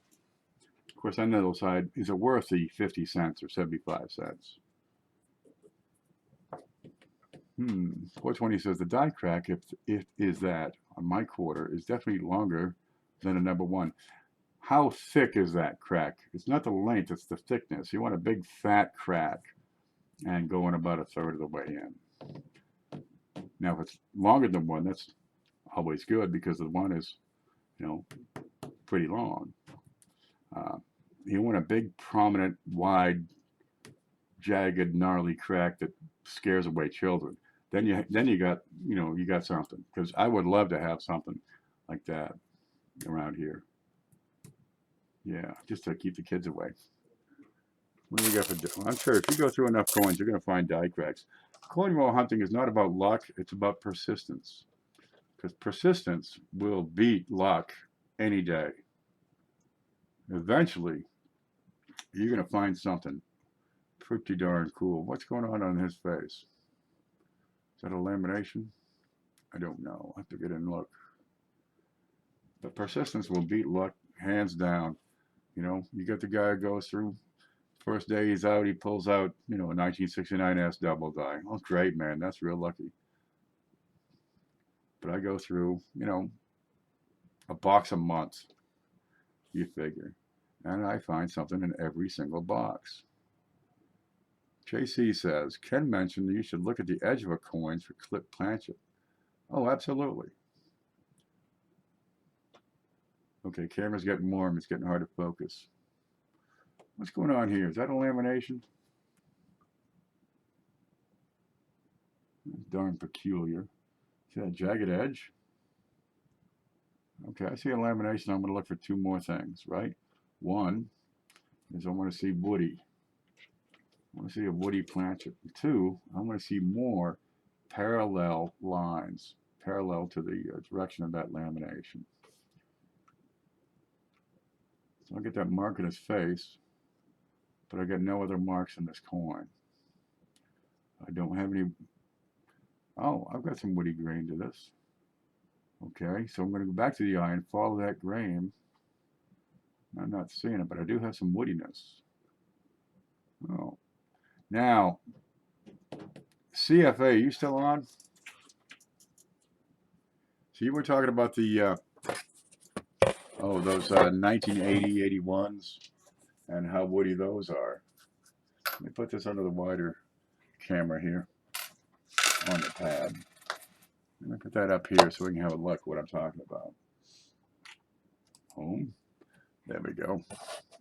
Of course, on the other side, is it worth the 50 cents or 75 cents? 420 says the die crack, if it is that on my quarter, is definitely longer than a number one. How thick is that crack? It's not the length, it's the thickness. You want a big fat crack and going about a third of the way in. Now, if it's longer than one, that's always good because the one is, pretty long. You want a big, prominent, wide, jagged, gnarly crack that scares away children. Then you got something. Because I would love to have something like that around here. Yeah, just to keep the kids away. What do we got for? I'm sure if you go through enough coins, you're going to find die cracks. Coin roll hunting is not about luck; it's about persistence. Because persistence will beat luck any day. Eventually, you're going to find something pretty darn cool. What's going on his face? Is that a lamination? I don't know. I have to get in and look. But persistence will beat luck hands down. You get the guy who goes through. First day he's out, he pulls out, a 1969 S double die. Oh, great, man. That's real lucky. But I go through, a box a month, you figure. And I find something in every single box. JC says, Ken mentioned that you should look at the edge of a coin for clip planchet. Oh, absolutely. Okay, camera's getting warm. It's getting hard to focus. What's going on here? Is that a lamination? That's darn peculiar. See that jagged edge? Okay, I see a lamination. I'm going to look for two more things, right? One is I want to see woody. I want to see a woody planchet. Two, I want to see more parallel lines, parallel to the direction of that lamination. So I'll get that mark in his face, but I got no other marks in this coin. I don't have any. Oh, I've got some woody grain to this. Okay, so I'm going to go back to the eye and follow that grain. I'm not seeing it, but I do have some woodiness. Oh, now CFA, you still on? So you were talking about the, those 1980, 81s and how woody those are. Let me put this under the wider camera here on the pad. Let me put that up here so we can have a look what I'm talking about. Home. There we go.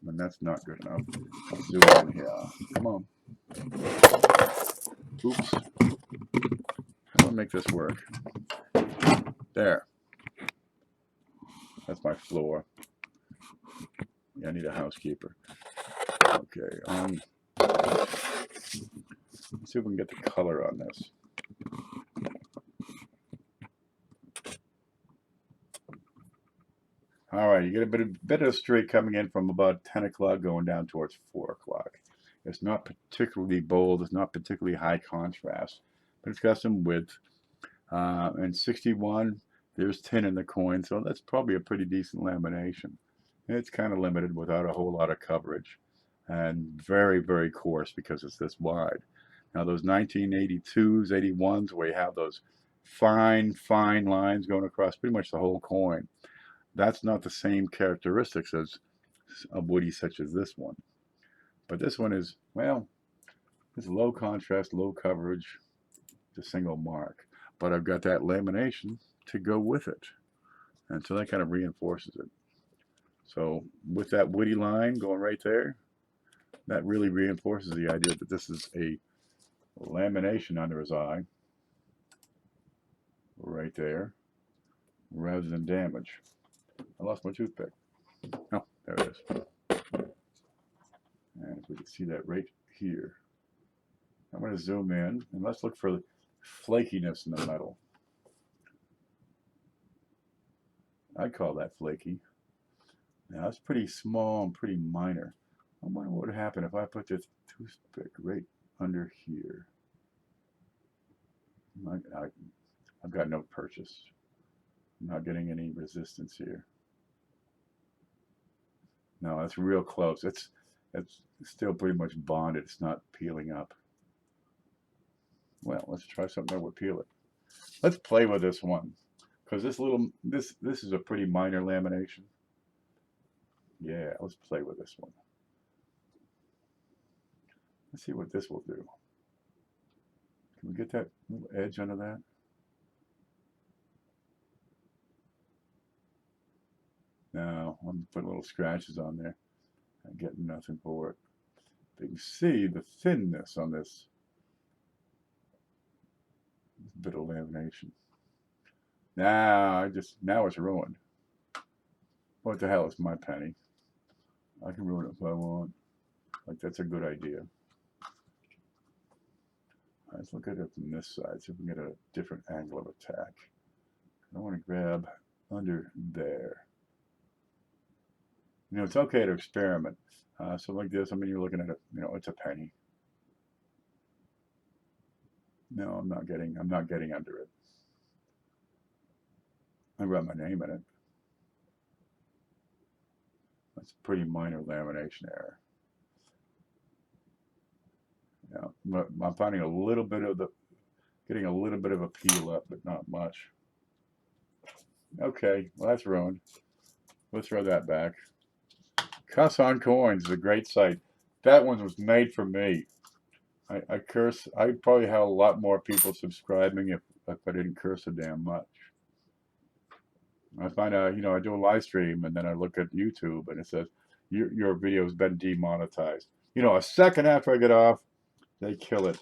And that's not good enough. I'll zoom in here. Come on. Oops. How do I make this work? There. That's my floor. Yeah, I need a housekeeper. Okay. Let's see if we can get the color on this. All right, you get a bit of streak coming in from about 10 o'clock going down towards 4 o'clock. It's not particularly bold. It's not particularly high contrast, but it's got some width. And 61, there's 10 in the coin, so that's probably a pretty decent lamination. It's kind of limited without a whole lot of coverage and very, very coarse because it's this wide. Now those 1982s, 81s, where you have those fine, fine lines going across pretty much the whole coin, that's not the same characteristics as a woody such as this one. But this one is, well, it's low contrast, low coverage, it's a single mark. But I've got that lamination to go with it. And so that kind of reinforces it. So with that woody line going right there, that really reinforces the idea that this is a lamination under his eye, right there, rather than damage. I lost my toothpick. Oh, there it is. And if we can see that right here. I'm going to zoom in and let's look for the flakiness in the metal. I'd call that flaky. Now it's pretty small and pretty minor. I wonder what would happen if I put this toothpick right under here. I've got no purchase. I'm not getting any resistance here. No, that's real close. It's still pretty much bonded. It's not peeling up. Well, let's try something that would peel it. Let's play with this one, because this is a pretty minor lamination. Yeah, let's play with this one. Let's see what this will do. Can we get that little edge under that? No, I'm putting little scratches on there. I'm getting nothing for it. But you can see the thinness on this bit of lamination. Now it's ruined. What the hell is my penny? I can ruin it if I want. Like, that's a good idea. Let's look at it from this side, see if we can get a different angle of attack. I want to grab under there. You know, it's okay to experiment. So like this, I mean, you're looking at it, you know, it's a penny. No, I'm not getting under it. I wrote my name in it. That's a pretty minor lamination error. Yeah, I'm finding a little bit of getting a little bit of a peel up, but not much. Okay, well that's ruined. We'll throw that back. Cuss on Coins is a great site. That one was made for me. I curse. I'd probably have a lot more people subscribing if I didn't curse a damn much. I find out, you know, I do a live stream and then I look at YouTube and it says your video has been demonetized. You know, a second after I get off, they kill it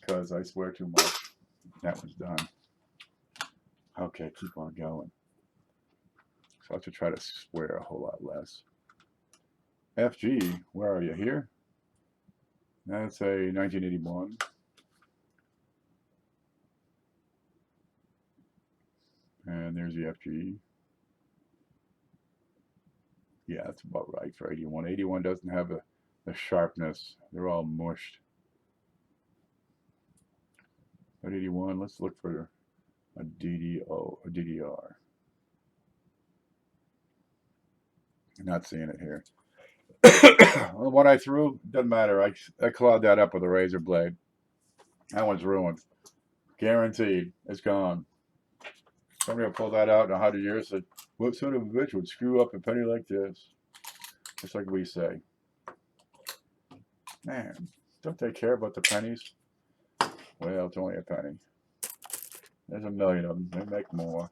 because I swear too much. That one's done. Okay, keep on going. So I have to try to swear a whole lot less. FG, where are you? Here? That's a 1981. And there's the FG. Yeah, that's about right for 81. 81 doesn't have the sharpness. They're all mushed. But 81, let's look for a DDO, a DDR. I'm not seeing it here. Well, what I threw, doesn't matter. I clawed that up with a razor blade. That one's ruined. Guaranteed. It's gone. Somebody will pull that out in 100 years and say, what son of a bitch would screw up a penny like this? Just like we say. Man, don't they care about the pennies? Well, it's only a penny. There's a million of them. They make more.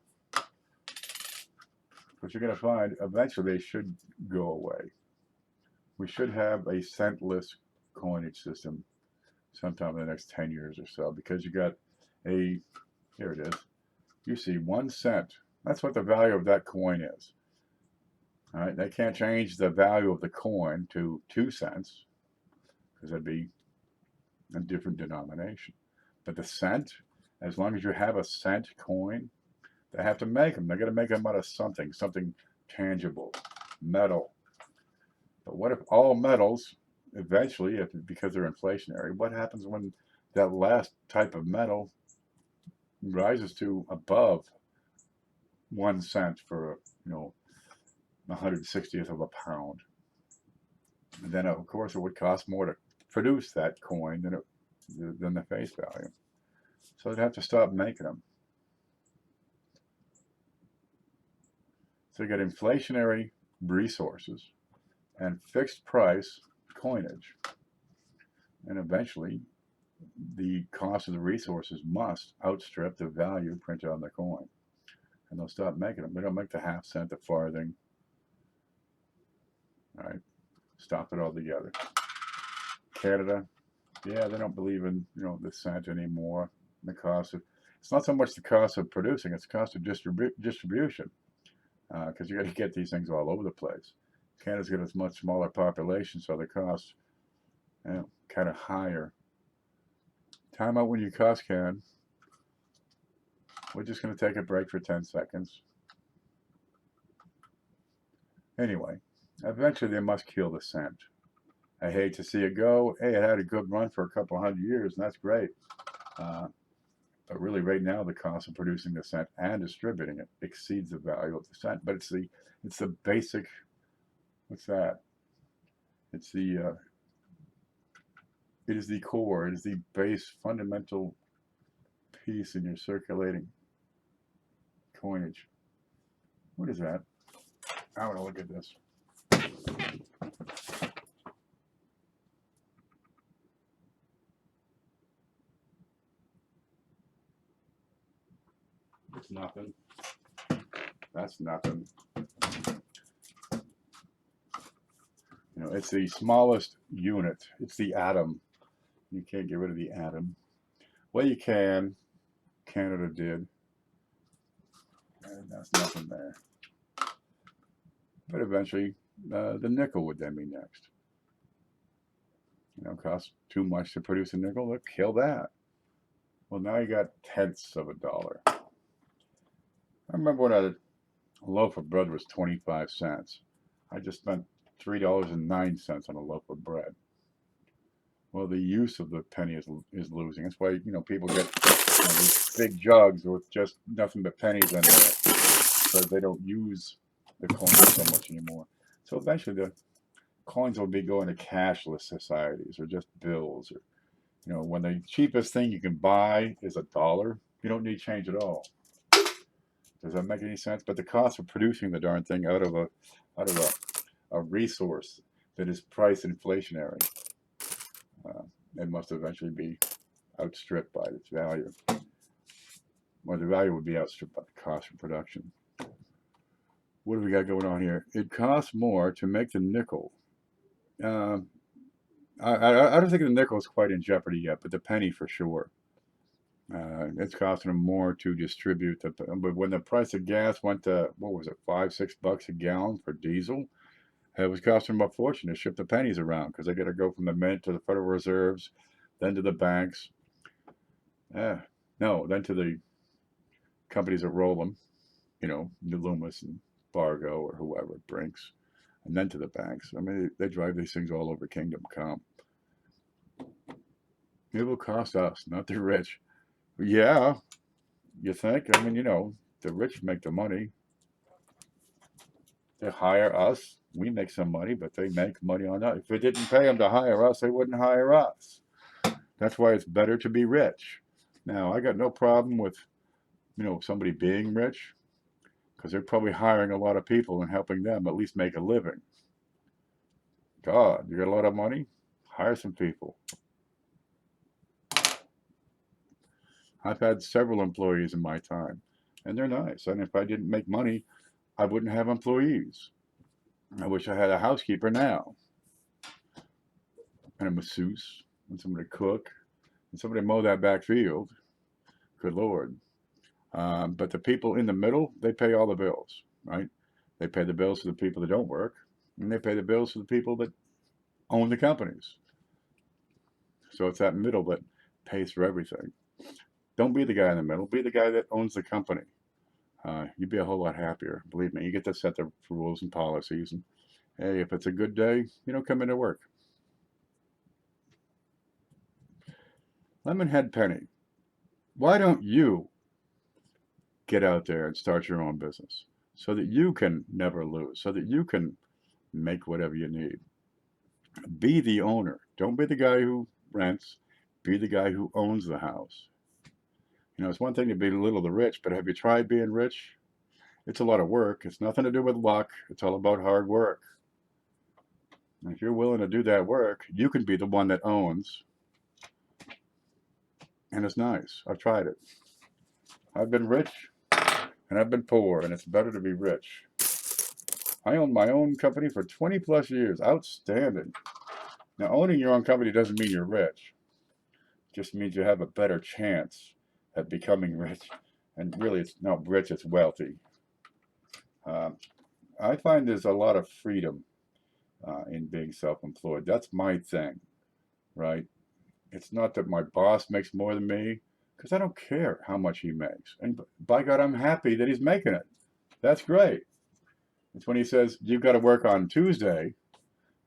But you're going to find eventually they should go away. We should have a centless coinage system sometime in the next 10 years or so, because you got a, here it is, you see 1 cent. That's what the value of that coin is. All right, they can't change the value of the coin to 2 cents because that'd be a different denomination. But the cent, as long as you have a cent coin, they have to make them. They're going to make them out of something tangible, metal. But what if all metals, eventually, because they're inflationary, what happens when that last type of metal rises to above 1 cent for, 160th of a pound? And then, of course, it would cost more to produce that coin than the face value. So they'd have to stop making them. So you got inflationary resources and fixed price coinage. And eventually, the cost of the resources must outstrip the value printed on the coin. And they'll stop making them. They don't make the half cent, the farthing. All right, stop it all together. Canada, yeah, they don't believe in the cent anymore. The cost of, it's not so much the cost of producing, it's the cost of distribution, because you got to get these things all over the place. Canada's got a much smaller population, so the costs kind of higher. Time out when you cost can. We're just going to take a break for 10 seconds. Anyway, eventually they must kill the cent. I hate to see it go. Hey, it had a good run for a couple 100 years, and that's great. But really, right now, the cost of producing the cent and distributing it exceeds the value of the cent. But it's the basic. What's that? It is the core. It is the base fundamental piece in your circulating coinage. What is that? I want to look at this. It's nothing. That's nothing. It's the smallest unit. It's the atom. You can't get rid of the atom. Well, you can. Canada did. And that's nothing there. But eventually, the nickel would then be next. Costs too much to produce a nickel. They'll kill that. Well, now you got tenths of a dollar. I remember when a loaf of bread was 25 cents. I just spent $3.09 on a loaf of bread. Well, the use of the penny is losing. That's why people get these big jugs with just nothing but pennies in there, so they don't use the coins so much anymore. So eventually, the coins will be going to cashless societies or just bills, or when the cheapest thing you can buy is $1, you don't need change at all. Does that make any sense? But the cost of producing the darn thing out of a resource that is price inflationary, it must eventually be outstripped by its value. Or the value would be outstripped by the cost of production. What do we got going on here? It costs more to make the nickel. I don't think the nickel is quite in jeopardy yet, but the penny for sure. It's costing them more to distribute. But when the price of gas went to, what was it, $5-6 a gallon for diesel, it was costing them a fortune to ship the pennies around because they got to go from the mint to the Federal Reserves, then to the banks. Then to the companies that roll them, Loomis and Fargo or whoever, Brinks, and then to the banks. I mean, they drive these things all over Kingdom Come. It will cost us, not the rich. Yeah, you think? I mean, the rich make the money. They hire us. We make some money, but they make money on us. If it didn't pay them to hire us, they wouldn't hire us. That's why it's better to be rich. Now, I got no problem with, somebody being rich because they're probably hiring a lot of people and helping them at least make a living. God, you got a lot of money? Hire some people. I've had several employees in my time, and they're nice. And if I didn't make money, I wouldn't have employees. I wish I had a housekeeper now, and a masseuse, and somebody to cook, and somebody to mow that back field. Good Lord. But the people in the middle, they pay all the bills, right? They pay the bills for the people that don't work, and they pay the bills for the people that own the companies. So it's that middle that pays for everything. Don't be the guy in the middle. Be the guy that owns the company. You'd be a whole lot happier. Believe me, you get to set the rules and policies. And hey, if it's a good day, you don't come into work. Lemonhead Penny, why don't you get out there and start your own business so that you can never lose, so that you can make whatever you need? Be the owner. Don't be the guy who rents. Be the guy who owns the house. It's one thing to belittle the rich, but have you tried being rich? It's a lot of work. It's nothing to do with luck. It's all about hard work. And if you're willing to do that work, you can be the one that owns. And it's nice. I've tried it. I've been rich and I've been poor, and it's better to be rich. I owned my own company for 20 plus years. Outstanding. Now, owning your own company doesn't mean you're rich. It just means you have a better chance at becoming rich. And really, it's not rich, it's wealthy. I find there's a lot of freedom in being self-employed. That's my thing, right? It's not that my boss makes more than me, because I don't care how much he makes. And by God, I'm happy that he's making it. That's great. It's when he says, you've got to work on Tuesday,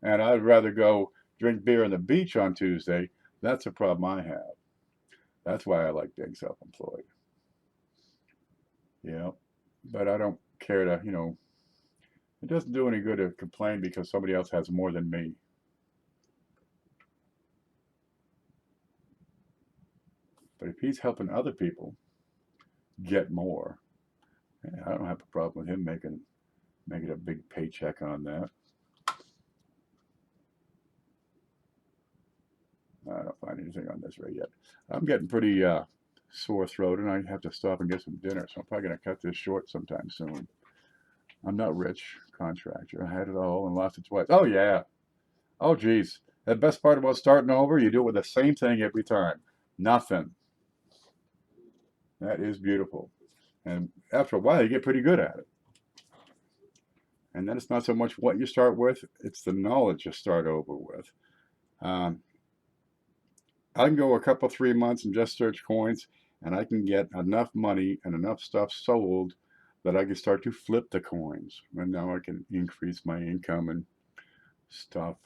and I'd rather go drink beer on the beach on Tuesday. That's a problem I have. That's why I like being self-employed. But I don't care to, it doesn't do any good to complain because somebody else has more than me. But if he's helping other people get more, I don't have a problem with him making a big paycheck on that. I don't find anything on this right yet. I'm getting pretty sore throat, and I have to stop and get some dinner, so I'm probably going to cut this short sometime soon. I'm not rich, contractor. I had it all and lost it twice. Oh, yeah. Oh, geez. The best part about starting over, you do it with the same thing every time. Nothing. That is beautiful. And after a while, you get pretty good at it. And then it's not so much what you start with, it's the knowledge you start over with. I can go a couple, 3 months and just search coins, and I can get enough money and enough stuff sold that I can start to flip the coins. And now I can increase my income and stuff.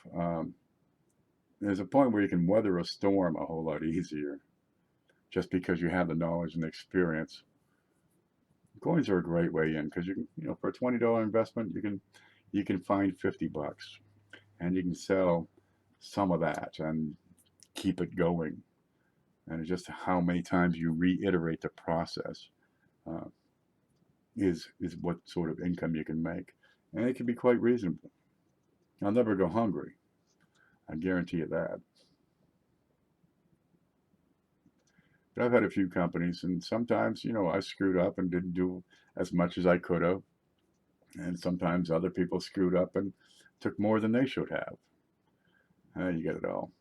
There's a point where you can weather a storm a whole lot easier just because you have the knowledge and experience. Coins are a great way in because you can, for a $20 investment, you can find $50 and you can sell some of that and keep it going. And it's just how many times you reiterate the process is what sort of income you can make. And it can be quite reasonable. I'll never go hungry. I guarantee you that. But I've had a few companies, and sometimes, I screwed up and didn't do as much as I could have. And sometimes other people screwed up and took more than they should have. You get it all.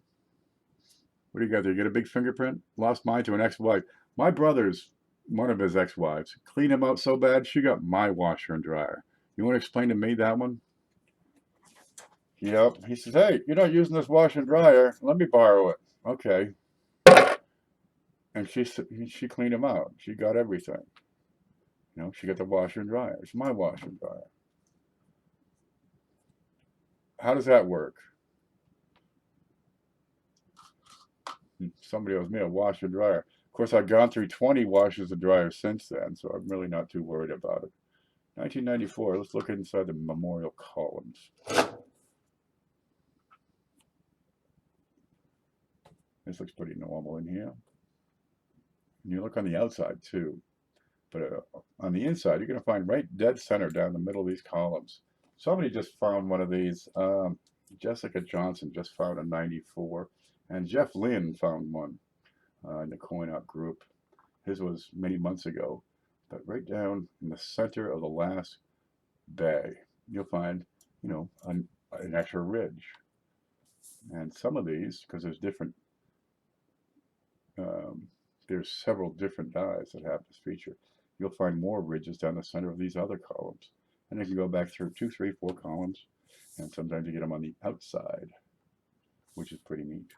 What do you got there? You get a big fingerprint? Lost mine to an ex-wife. My brother's, one of his ex-wives, cleaned him out so bad, she got my washer and dryer. You want to explain to me that one? Yep. He says, hey, you're not using this washer and dryer. Let me borrow it. Okay. And she cleaned him out. She got everything. She got the washer and dryer. It's my washer and dryer. How does that work? Somebody owes me a washer and dryer. Of course, I've gone through 20 washers and dryers since then, so I'm really not too worried about it. 1994. Let's look inside the memorial columns. This looks pretty normal in here. And you look on the outside too. But on the inside, you're going to find right dead center down the middle of these columns. Somebody just found one of these. Jessica Johnson just found a 94. And Jeff Lynn found one in the Coin Up group. His was many months ago. But right down in the center of the last bay, you'll find, an extra ridge. And some of these, because there's several different dies that have this feature, you'll find more ridges down the center of these other columns. And you can go back through 2, 3, 4 columns, and sometimes you get them on the outside, which is pretty neat.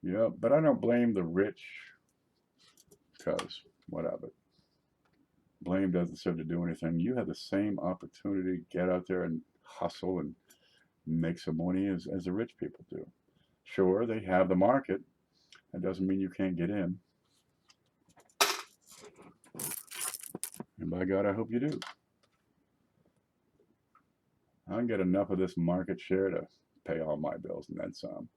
Yeah, but I don't blame the rich, because what of it? Blame doesn't serve to do anything. You have the same opportunity to get out there and hustle and make some money as the rich people do. Sure, they have the market. That doesn't mean you can't get in. And by God, I hope you do. I can get enough of this market share to pay all my bills and then some.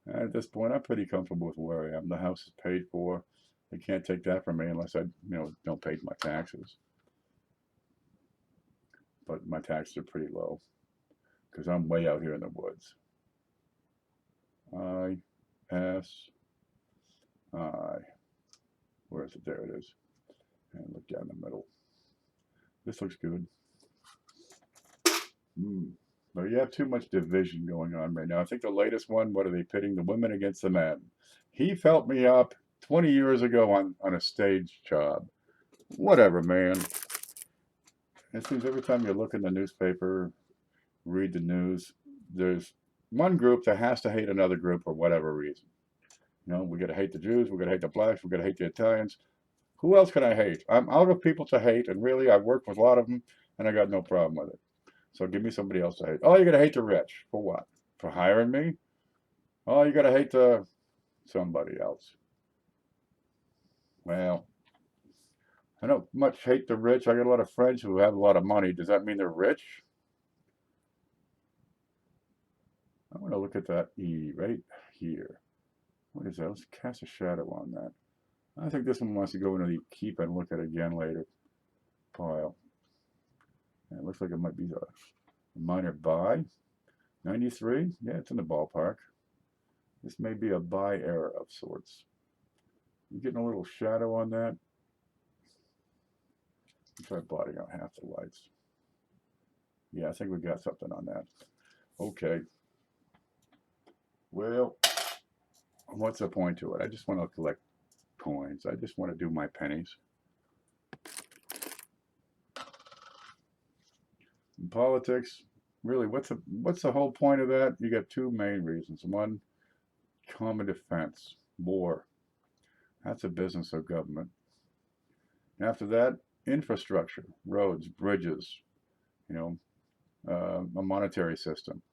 And at this point, I'm pretty comfortable with where I am. The house is paid for. They can't take that from me unless I, don't pay my taxes. But my taxes are pretty low because I'm way out here in the woods. Where is it? There it is. And look down the middle. This looks good. But you have too much division going on right now. I think the latest one, what are they pitting? The women against the men. He felt me up 20 years ago on a stage job. Whatever, man. It seems every time you look in the newspaper, read the news, there's one group that has to hate another group for whatever reason. We got to hate the Jews, we got to hate the blacks, we got to hate the Italians. Who else can I hate? I'm out of people to hate, and really, I've worked with a lot of them, and I got no problem with it. So give me somebody else to hate. Oh, you got to hate the rich. For what? For hiring me? Oh, you got to hate somebody else. Well, I don't much hate the rich. I got a lot of friends who have a lot of money. Does that mean they're rich? I want to look at that E right here. What is that? Let's cast a shadow on that. I think this one wants to go into the keep and look at it again later pile. And it looks like it might be a minor buy. 93? Yeah, it's in the ballpark. This may be a buy error of sorts. You're getting a little shadow on that. I'll try blotting out half the lights. Yeah, I think we got something on that. Okay. Well, what's the point to it? I just want to collect coins. I just want to do my pennies. In politics, really, what's the whole point of that? You got two main reasons. One, common defense, war. That's a business of government. After that, infrastructure, roads, bridges, a monetary system,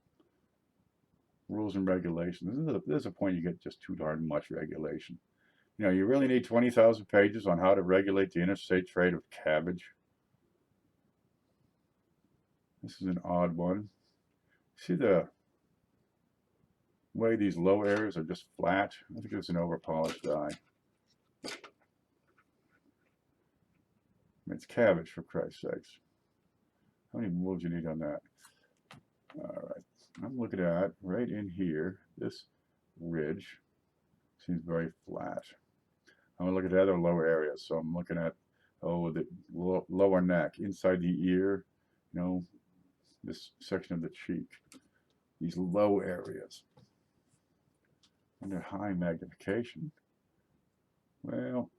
rules and regulations. There's a point you get just too darn much regulation. You really need 20,000 pages on how to regulate the interstate trade of cabbage. This is an odd one. See the way these low areas are just flat? I think it's an over-polished die. It's cabbage, for Christ's sakes. How many moves do you need on that? All right. I'm looking at right in here. This ridge seems very flat. I'm going to look at the other lower areas. So I'm looking at, the lower neck, inside the ear, this section of the cheek. These low areas. Under high magnification. Well,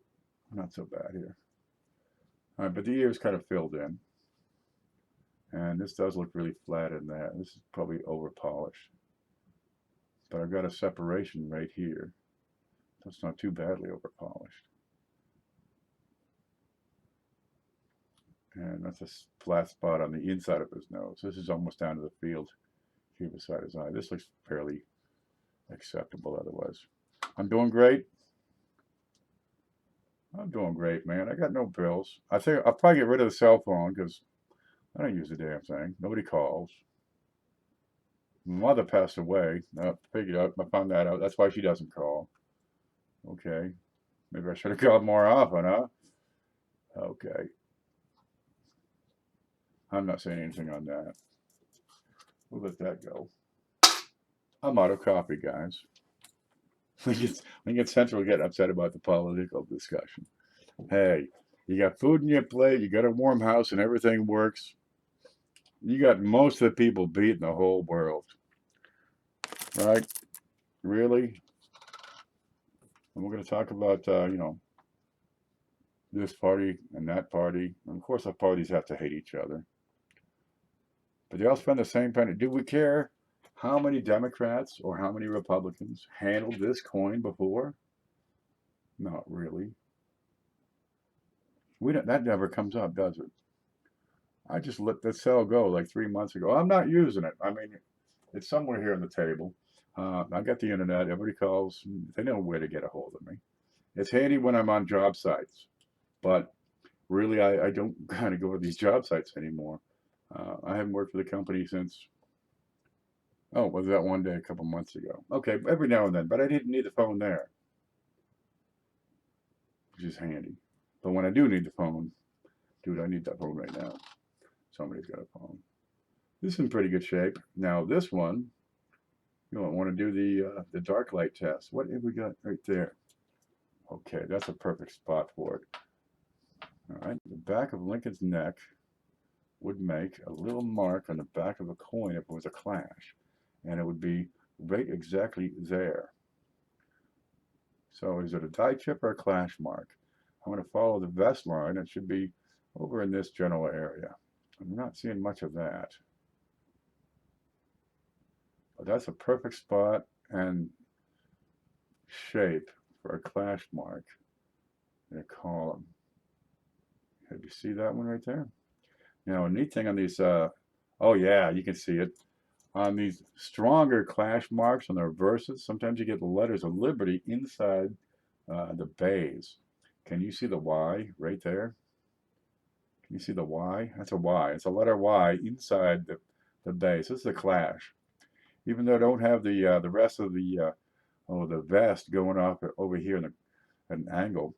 not so bad here. All right, but the ear is kind of filled in. And this does look really flat in that. This is probably over polished. But I've got a separation right here. That's not too badly over polished. And that's a flat spot on the inside of his nose. This is almost down to the field here beside his eye. This looks fairly acceptable otherwise. I'm doing great. I'm doing great, man. I got no bills. I think I'll probably get rid of the cell phone because I don't use the damn thing. Nobody calls. Mother passed away. Figured out, I found that out. That's why she doesn't call. Okay. Maybe I should have called more often, huh? Okay. I'm not saying anything on that. We'll let that go. I'm out of coffee, guys. We get Central getting upset about the political discussion. Hey, you got food in your plate, you got a warm house, and everything works. You got most of the people beat in the whole world, right? Really? And we're going to talk about, this party and that party. And of course, the parties have to hate each other. But they all spend the same penny. Do we care how many Democrats or how many Republicans handled this coin before? Not really. That never comes up, does it? I just let the cell go like 3 months ago. I'm not using it. I mean, it's somewhere here on the table. I got the internet. Everybody calls. They know where to get a hold of me. It's handy when I'm on job sites, but really, I don't kind of go to these job sites anymore. I haven't worked for the company since, oh, was that one day a couple months ago? Okay, every now and then, but I didn't need the phone there, which is handy. But when I do need the phone, dude, I need that phone right now. Somebody's got a phone. This is in pretty good shape. Now this one, you don't want to do the dark light test. What have we got right there? Okay, that's a perfect spot for it. All right, the back of Lincoln's neck would make a little mark on the back of a coin if it was a clash, and it would be right exactly there. So is it a die chip or a clash mark? I'm going to follow the vest line. It should be over in this general area. I'm not seeing much of that. But that's a perfect spot and shape for a clash mark in a column. Have you see that one right there? Now, a neat thing on these, oh yeah, you can see it. On these stronger clash marks on the reverses, sometimes you get the letters of Liberty inside the bays. Can you see the Y right there? Can you see the Y? That's a Y. It's a letter Y inside the base. This is a clash. Even though I don't have the rest of the vest going off over here in an angle,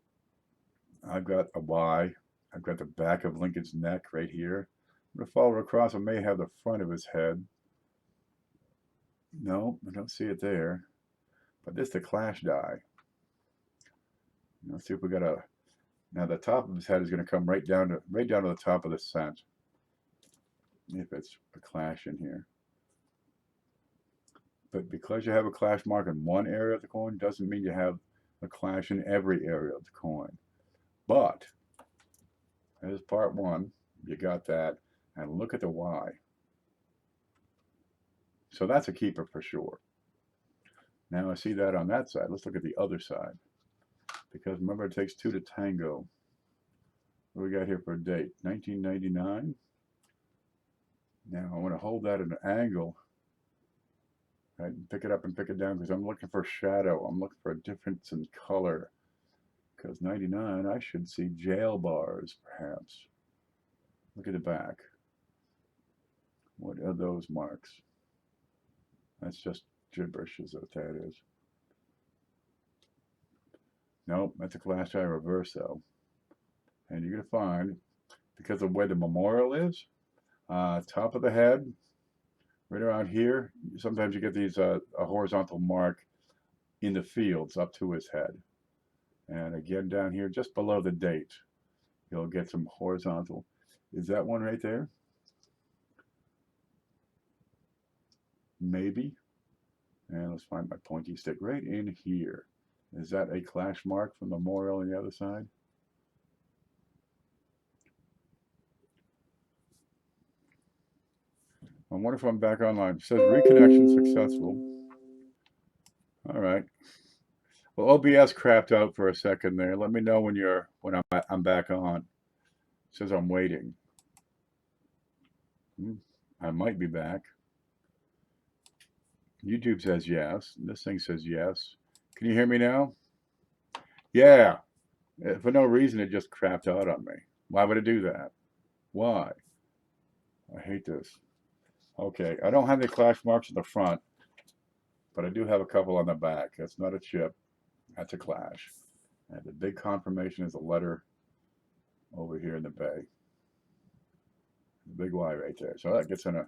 I've got a Y. I've got the back of Lincoln's neck right here. I'm going to follow it across. I may have the front of his head. No, I don't see it there. But this is the clash die. Let's see if we got a. Now the top of his head is going to come right down to the top of the cent. If it's a clash in here. But because you have a clash mark in one area of the coin doesn't mean you have a clash in every area of the coin. But as part one, you got that, and look at the Y. So that's a keeper for sure. Now I see that on that side. Let's look at the other side. Because remember, it takes two to tango. What do we got here for a date? 1999. Now I want to hold that at an angle. Right, and pick it up and pick it down because I'm looking for shadow. I'm looking for a difference in color. Because 99, I should see jail bars, perhaps. Look at the back. What are those marks? That's just gibberish, is what that is. Nope, that's a clash die reverse, though. And you're going to find, because of where the memorial is, top of the head, right around here, sometimes you get these a horizontal mark in the fields up to his head. And again, down here, just below the date, you'll get some horizontal. Is that one right there? Maybe. And let's find my pointy stick right in here. Is that a clash mark from the memorial on the other side? I wonder if I'm back online. It says reconnection successful. All right. Well, OBS crapped out for a second there. Let me know when I'm back on. It says I'm waiting. I might be back. YouTube says yes. This thing says yes. Can you hear me now? Yeah. For no reason, it just crapped out on me. Why would it do that? Why? I hate this. Okay, I don't have any clash marks in the front, but I do have a couple on the back. That's not a chip. That's a clash. And the big confirmation is a letter over here in the bay. The big Y right there. So that gets in a,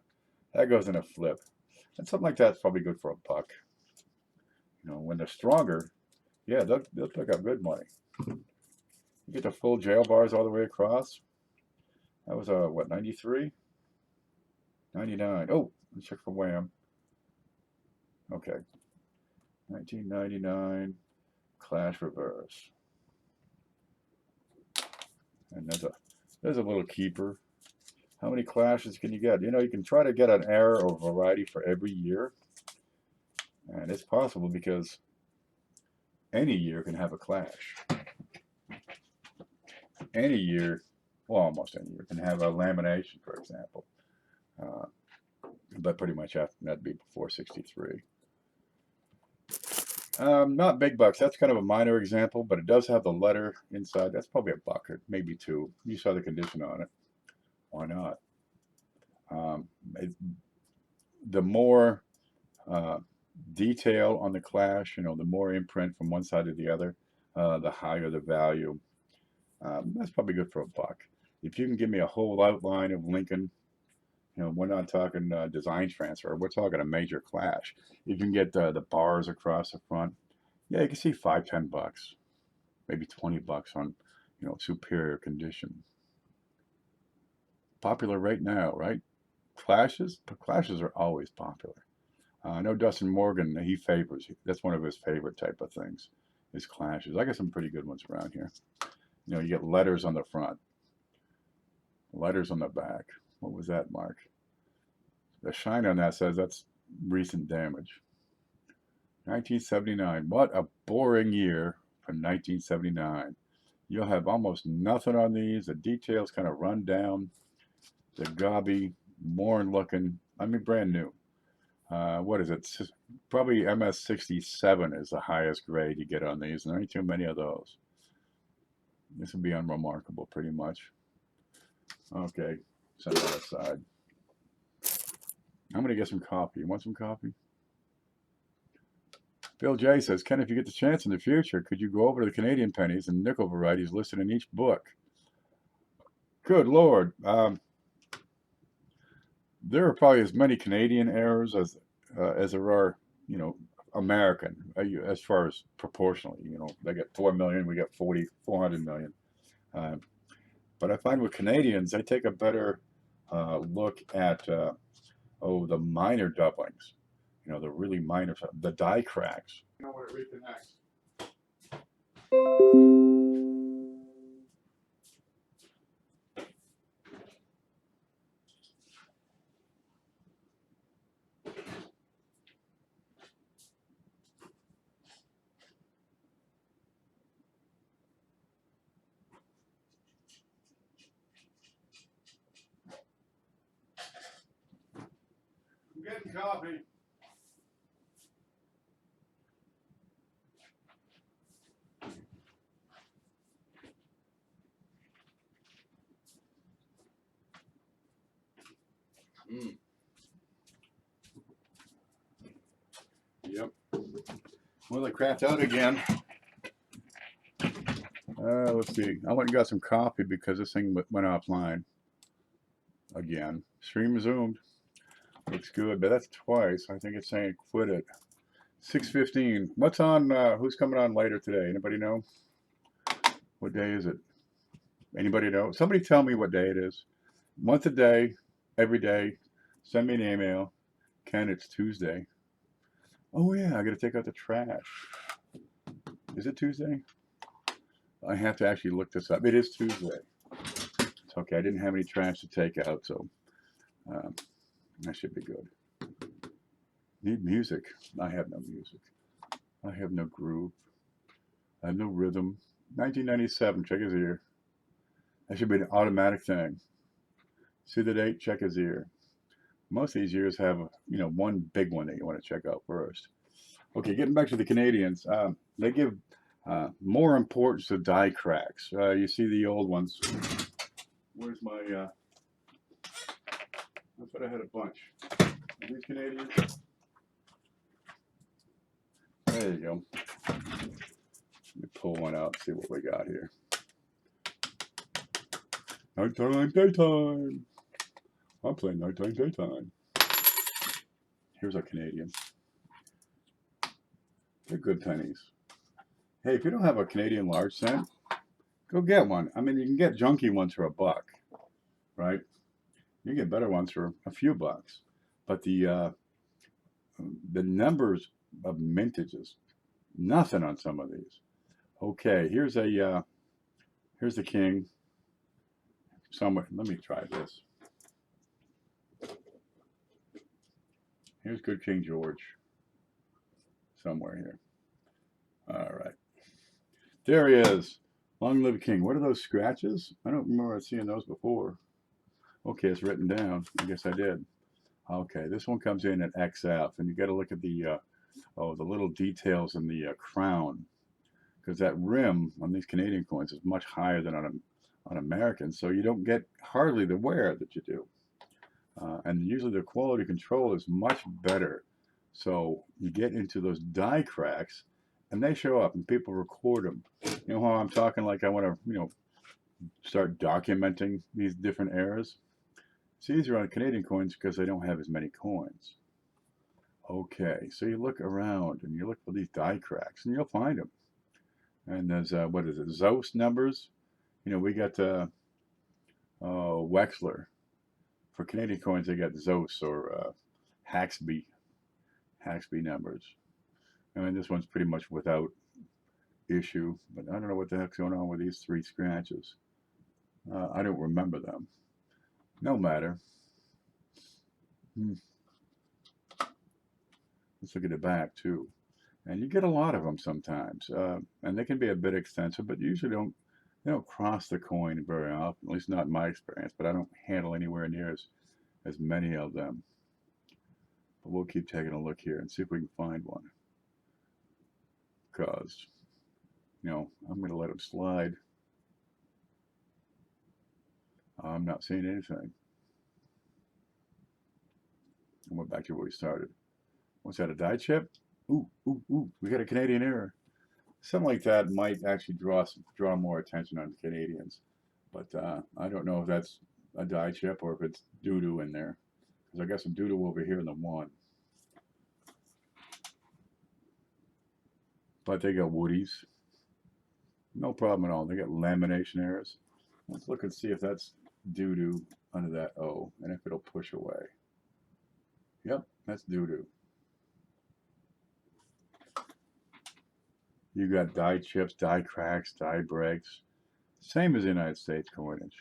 that goes in a flip. And something like that's probably good for a buck. You know, when they're stronger, yeah, they'll pick up good money. You get the full jail bars all the way across. That was what, 93? 99. Oh, let's check for Wham. Okay. 1999 Clash Reverse. And there's a little keeper. How many clashes can you get? You know, you can try to get an error or variety for every year. And it's possible because any year can have a clash. Any year, well, almost any year, can have a lamination, for example. But pretty much after that'd be before 63. Not big bucks. That's kind of a minor example, but it does have the letter inside. That's probably a buck or maybe two. You saw the condition on it. Why not? The more detail on the clash, you know, the more imprint from one side to the other, the higher the value. That's probably good for a buck. If you can give me a whole outline of Lincoln, you know, we're not talking design transfer. We're talking a major clash. You can get the bars across the front. Yeah, you can see $5, $10, maybe $20 on, you know, superior condition. Popular right now, right? Clashes are always popular. I know Dustin Morgan, he favors, that's one of his favorite type of things, is clashes. I got some pretty good ones around here. You know, you get letters on the front, letters on the back. What was that, Mark? The shine on that says that's recent damage. 1979. What a boring year for 1979. You'll have almost nothing on these. The details kind of run down. The gobby, worn looking. I mean, brand new. What is it? Probably MS67 is the highest grade you get on these. And there ain't too many of those. This would be unremarkable, pretty much. Okay, set that aside. I'm going to get some coffee. You want some coffee? Bill J says, Ken, if you get the chance in the future, could you go over to the Canadian pennies and nickel varieties listed in each book? Good Lord. There are probably as many Canadian errors as there are, you know, American, as far as proportionally. You know, they get 4 million, we get 400 million. But I find with Canadians, they take a better look at, the minor doublings. You know, the really minor, the die cracks. You know what it reconnects. I'm getting coffee. Yep. Well, they crapped out again. Let's see. I went and got some coffee because this thing went offline again. Stream resumed. Looks good, but that's twice. I think it's saying quit it. 6:15. What's on? Who's coming on later today? Anybody know? What day is it? Anybody know? Somebody tell me what day it is. Once a day, every day. Send me an email. Ken, it's Tuesday. Oh yeah, I got to take out the trash. Is it Tuesday? I have to actually look this up. It is Tuesday. It's okay. I didn't have any trash to take out, so that should be good. Need music. I have no music. I have no groove. I have no rhythm. 1997. Check his ear. That should be an automatic thing. See the date? Check his ear. Most of these years have, you know, one big one that you want to check out first. Okay, getting back to the Canadians, they give more importance to die cracks. You see the old ones. Where's my? I thought I had a bunch. Are these Canadian? There you go. Let me pull one out and see what we got here. Nighttime, daytime. I'm playing nighttime, daytime. Here's a Canadian. They're good pennies. Hey, if you don't have a Canadian large cent, go get one. I mean, you can get junky ones for $1, right? You can get better ones for a few bucks. But the numbers of mintages, nothing on some of these. Okay, here's the king. Somewhere, let me try this. Here's good King George. Somewhere here. All right. There he is. Long live King. What are those scratches? I don't remember seeing those before. Okay, it's written down. I guess I did. Okay, this one comes in at XF, and you got to look at the little details in the crown, because that rim on these Canadian coins is much higher than on American, so you don't get hardly the wear that you do. And usually the quality control is much better. So you get into those die cracks, and they show up, and people record them. You know how I'm talking like I want to, start documenting these different eras? It's easier on Canadian coins because they don't have as many coins. Okay, so you look around, and you look for these die cracks, and you'll find them. And there's, what is it, Zos numbers? We got Wexler. For Canadian coins, they got Zos or Haxby numbers. I mean, this one's pretty much without issue, but I don't know what the heck's going on with these 3 scratches. I don't remember them. No matter. Let's look at the back too. And you get a lot of them sometimes, and they can be a bit extensive, but usually they don't cross the coin very often, at least not in my experience, but I don't handle anywhere near as many of them. But we'll keep taking a look here and see if we can find one. Because, I'm going to let them slide. I'm not seeing anything. I went back to where we started. What's that, a die chip? Ooh, we got a Canadian error. Something like that might actually draw more attention on the Canadians. But I don't know if that's a die chip or if it's doo-doo in there. Because I got some doo-doo over here in the 1. But they got woodies. No problem at all. They got lamination errors. Let's look and see if that's doo-doo under that O, and if it'll push away. Yep, that's doo-doo. You got die chips, die cracks, die breaks. Same as the United States coinage.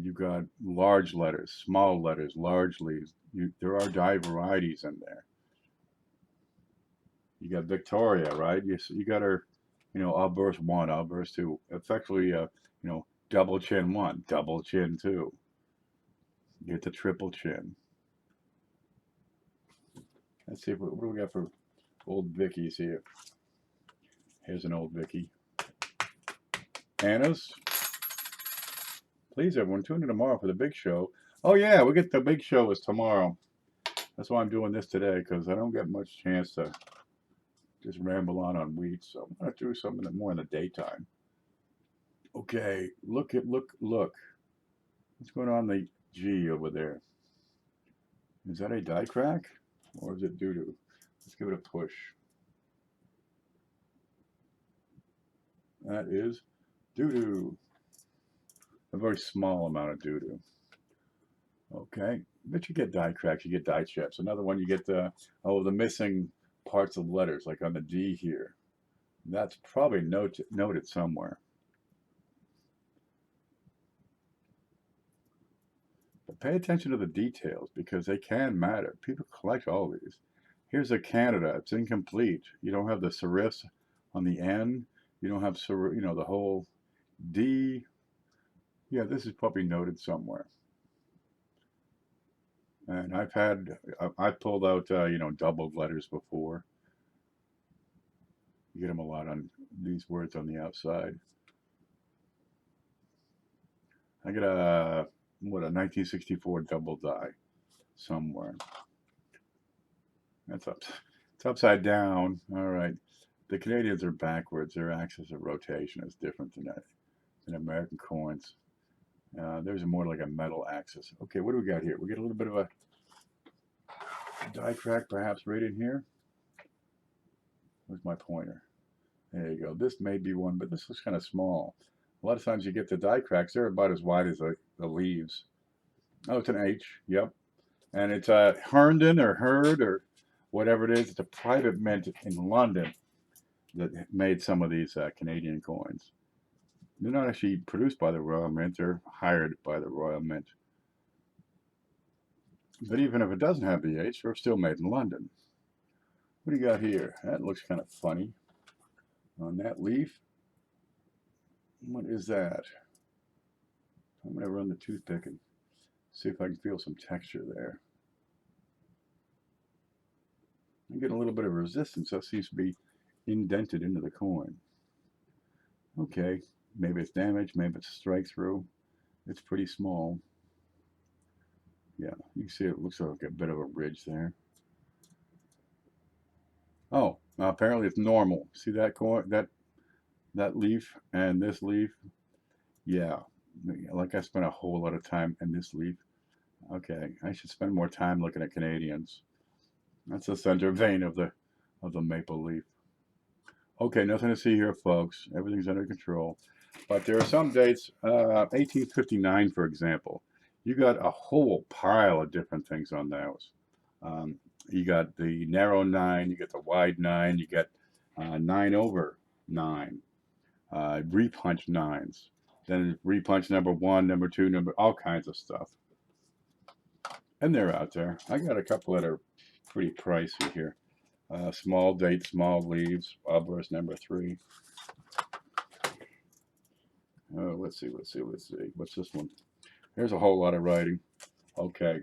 You got large letters, small letters, large leaves. There are die varieties in there. You got Victoria, right? You got her, obverse 1, obverse 2. Effectively, double chin 1, double chin 2. You get the triple chin. Let's see what do we got for old Vickies here. Here's an old Vicky. Anna's. Please, everyone, tune in tomorrow for the big show. Oh, yeah, we get the big show is tomorrow. That's why I'm doing this today, because I don't get much chance to just ramble on wheat. So I'm going to do something more in the daytime. Okay, look. What's going on the G over there? Is that a die crack? Or is it doo-doo? Let's give it a push. That is doo-doo. A very small amount of doo-doo. Okay, but you get die cracks, you get die chips. Another one, you get the missing parts of letters, like on the D here. That's probably noted somewhere. But pay attention to the details, because they can matter. People collect all these. Here's a Canada. It's incomplete. You don't have the serifs on the N. You don't have the whole D. Yeah, this is probably noted somewhere. And I've pulled out doubled letters before. You get them a lot on these words on the outside. I got a 1964 double die. somewhere. That's up. It's upside down. All right. The Canadians are backwards. Their axis of rotation is different than American coins. There's more like a metal axis. Okay, what do we got here? We get a little bit of a die crack perhaps right in here. Where's my pointer? There you go. This may be one, but this looks kind of small. A lot of times you get the die cracks. They're about as wide as the leaves. Oh, it's an H. Yep. And it's Herndon or Herd or whatever it is. It's a private mint in London that made some of these Canadian coins. They're not actually produced by the Royal Mint. They're hired by the Royal Mint. But even if it doesn't have the H, they're still made in London. What do you got here? That looks kind of funny. On that leaf, what is that? I'm going to run the toothpick and see if I can feel some texture there. I get a little bit of resistance. That seems to be indented into the coin. Okay, maybe it's damaged, maybe it's a strike through. It's pretty small. Yeah, you can see it looks like a bit of a ridge there. Oh, apparently it's normal. See that coin, that leaf and this leaf? Yeah, like I spent a whole lot of time in this leaf. Okay, I should spend more time looking at Canadians. That's the center vein of the maple leaf. Okay, nothing to see here, folks. Everything's under control. But there are some dates, 1859, for example. You got a whole pile of different things on those. You got the narrow 9, you get the wide 9, you get 9 over 9, repunch 9s, then repunch number 1, number 2, all kinds of stuff. And they're out there. I got a couple that are pretty pricey here. Small date, small leaves, obverse number 3. Oh, let's see. What's this one? There's a whole lot of writing. Okay.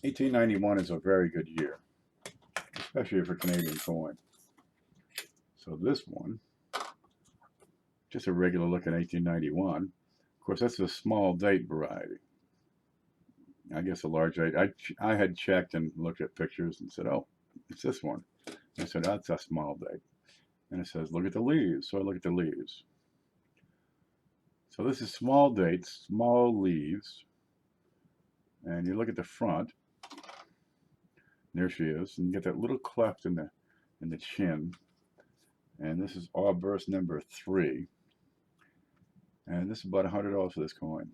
1891 is a very good year, especially for Canadian coin. So this one, just a regular look at 1891. Of course, that's a small date variety. I guess a large date. I had checked and looked at pictures and said, oh, it's this one. I said, that's a small date. And it says, look at the leaves. So I look at the leaves. So this is small dates, small leaves. And you look at the front. There she is. And you get that little cleft in the chin. And this is obverse number 3. And this is about $100 for this coin.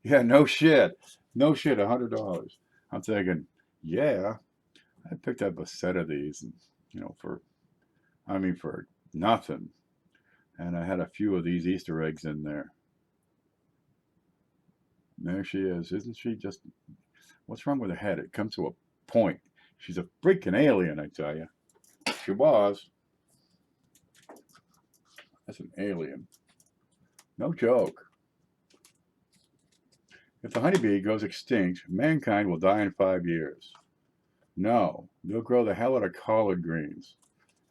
Yeah, no shit. No shit, $100. I'm thinking, yeah, I picked up a set of these, for nothing. And I had a few of these Easter eggs in there. There she is. Isn't she just, what's wrong with her head? It comes to a point. She's a freaking alien, I tell you. She was. That's an alien. No joke. If the honeybee goes extinct, mankind will die in 5 years. No, they'll grow the hell out of collard greens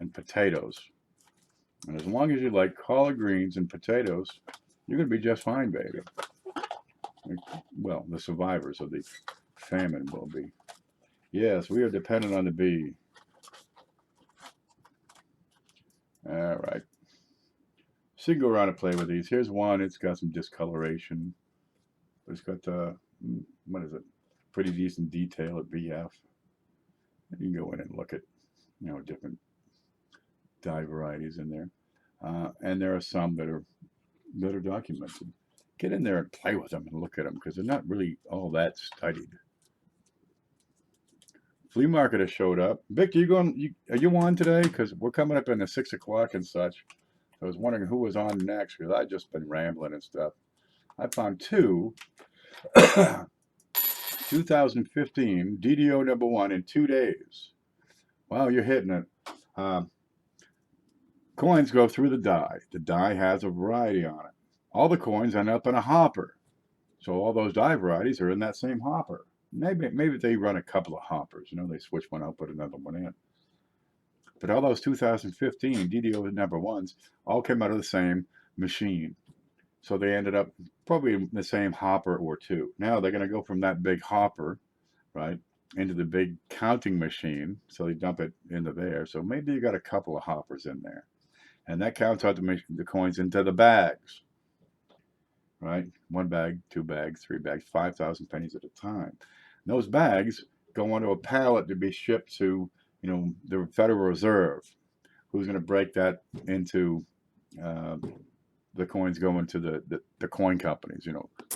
and potatoes. And as long as you like collard greens and potatoes, you're going to be just fine, baby. Well, the survivors of the famine will be. Yes, we are dependent on the bee. All right. So you can go around and play with these. Here's one. It's got some discoloration. It's got, what is it? Pretty decent detail at BF. You can go in and look at, different dye varieties in there. And there are some that are documented. Get in there and play with them and look at them because they're not really all that studied. Flea market has showed up. Vic, are you on today? Because we're coming up in the 6 o'clock and such. I was wondering who was on next because I've just been rambling and stuff. I found 2 2015 DDO number 1 in 2 days. Wow, you're hitting it. Coins go through the die. The die has a variety on it. All the coins end up in a hopper. So all those die varieties are in that same hopper. Maybe they run a couple of hoppers. They switch one out, put another one in. But all those 2015 DDO number 1s all came out of the same machine. So they ended up probably in the same hopper or 2. Now they're going to go from that big hopper right, into the big counting machine. So they dump it into there. So maybe you got a couple of hoppers in there. And that counts out the coins into the bags, right? 1 bag, 2 bags, 3 bags, 5,000 pennies at a time. And those bags go onto a pallet to be shipped to, the Federal Reserve, who's going to break that into uh, the coins going to the coin companies,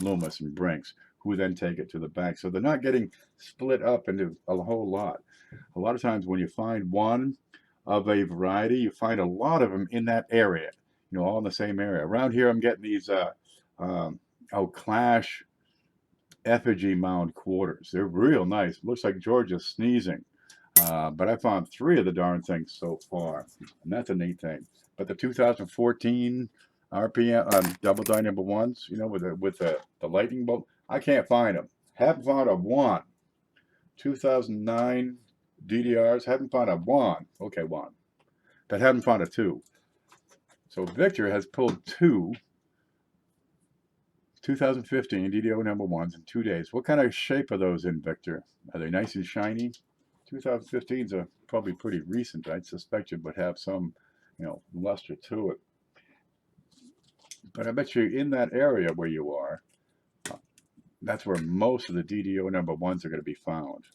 Loomis and Brinks, who then take it to the bank. So they're not getting split up into a whole lot. A lot of times when you find one of a variety, you find a lot of them in that area, all in the same area. Around here, I'm getting these Clash effigy mound quarters. They're real nice. Looks like Georgia's sneezing. But I found 3 of the darn things so far, and that's a neat thing. But the 2014 RPM double die number ones, with the lightning bolt, I can't find them. Haven't found a one. 2009 DDRs, haven't found a one. Okay, one, but haven't found a 2. So Victor has pulled 2 2015 DDO number ones in 2 days. What kind of shape are those in, Victor? Are they nice and shiny? 2015s are probably pretty recent. I'd suspect you would have some, luster to it. But I bet you in that area where you are, that's where most of the DDO number ones are going to be found.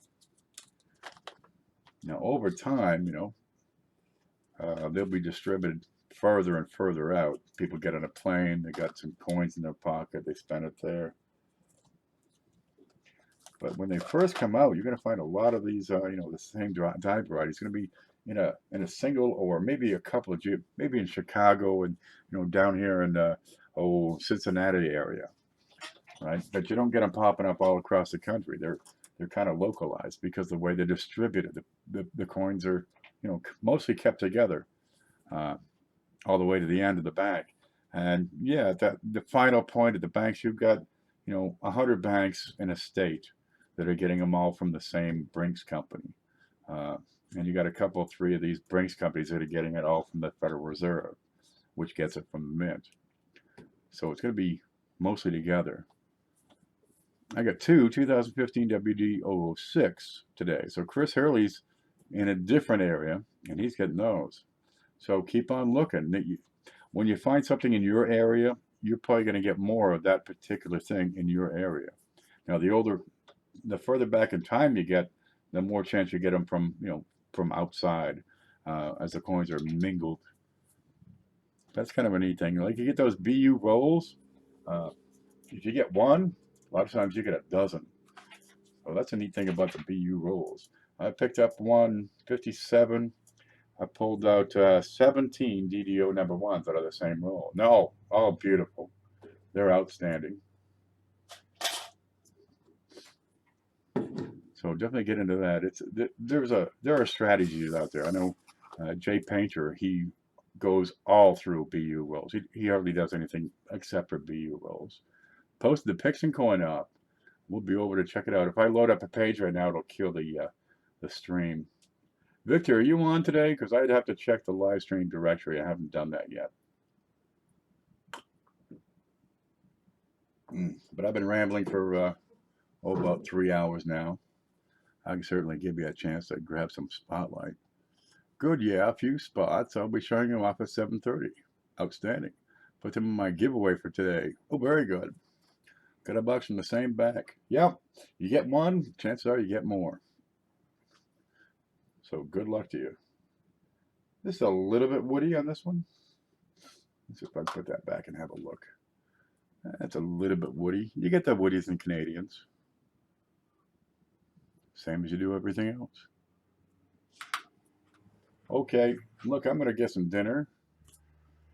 Now, over time, they'll be distributed further and further out. People get on a plane, they got some coins in their pocket, they spend it there. But when they first come out, you're going to find a lot of these, the same die variety. It's going to be in a single, or maybe a couple of, maybe in Chicago and down here in Cincinnati area, right? But you don't get them popping up all across the country. They're kind of localized because the way they're distributed. The coins are mostly kept together all the way to the end of the bank. And yeah, the final point at the banks, you've got 100 banks in a state that are getting them all from the same Brinks company. And you got a couple, 3 of these Brinks companies that are getting it all from the Federal Reserve, which gets it from the mint. So it's going to be mostly together. I got 2 2015 WD006 today. So Chris Hurley's in a different area, and he's getting those. So keep on looking. When you find something in your area, you're probably going to get more of that particular thing in your area. Now, the further back in time you get, the more chance you get them from outside, as the coins are mingled. That's kind of a neat thing. Like you get those BU rolls. If you get one, a lot of times you get a dozen. So that's a neat thing about the BU rolls. I picked up 157. I pulled out 17 DDO number ones out of the same roll. No, oh, beautiful. They're outstanding. So definitely get into that. There are strategies out there. I know Jay Painter, he goes all through BU rolls. He hardly does anything except for BU rolls. Post the picks and coin up. We'll be over to check it out. If I load up a page right now, it'll kill the stream. Victor, are you on today? Because I'd have to check the Livestream Directory. I haven't done that yet. But I've been rambling for about 3 hours now. I can certainly give you a chance to grab some spotlight. Good, yeah, a few spots. I'll be showing them off at 7:30. Outstanding. Put them in my giveaway for today. Oh, very good. Got a box from the same back. Yep, you get one, chances are you get more. So good luck to you. This is a little bit woody on this one. Let's see if I can put that back and have a look. That's a little bit woody. You get the woodies in Canadians. Same as you do everything else. Okay, look, I'm going to get some dinner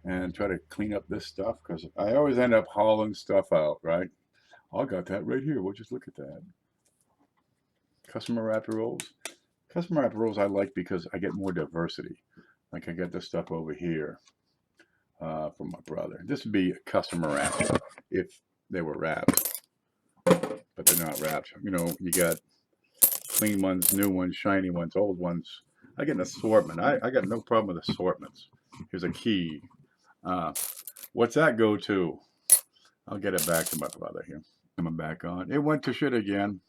and try to clean up this stuff because I always end up hauling stuff out, right? I got that right here. We'll just look at that. Customer wrapper rolls. Customer wrapper rolls I like because I get more diversity. Like I get this stuff over here from my brother. This would be a customer wrap if they were wrapped, but they're not wrapped. You got clean ones, new ones, shiny ones, old ones. I get an assortment. I got no problem with assortments. Here's a key. What's that go to? I'll get it back to my brother here. Coming back on. It went to shit again.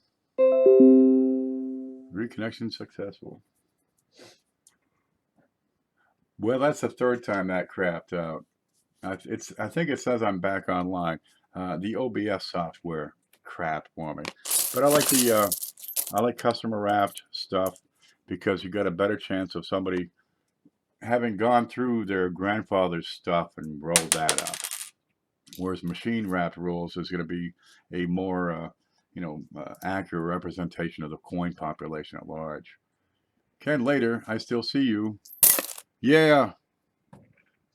Reconnection successful. Well, that's the third time that crapped out. I think it says I'm back online. The OBS software crap for me, but I like customer wrapped stuff because you got a better chance of somebody having gone through their grandfather's stuff and rolled that up. Whereas machine wrapped rules is going to be a more accurate representation of the coin population at large. Ken, later, I still see you. Yeah,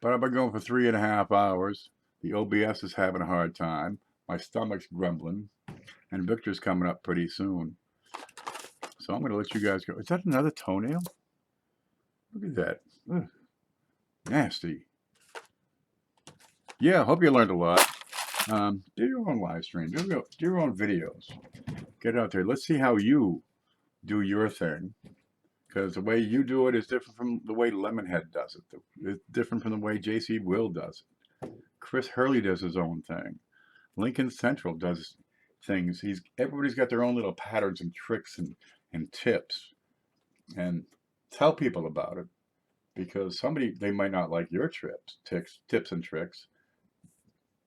but I've been going for 3.5 hours. The OBS is having a hard time. My stomach's grumbling. And Victor's coming up pretty soon. So I'm going to let you guys go. Is that another toenail? Look at that. Ugh, nasty. Yeah, hope you learned a lot. Do your own live stream. Do your own videos. Get out there. Let's see how you do your thing. Because the way you do it is different from the way Lemonhead does it. It's different from the way JC Will does it. Chris Hurley does his own thing. Lincoln Central does things. Everybody's got their own little patterns and tricks and tips. And tell people about it. Because they might not like your tips and tricks.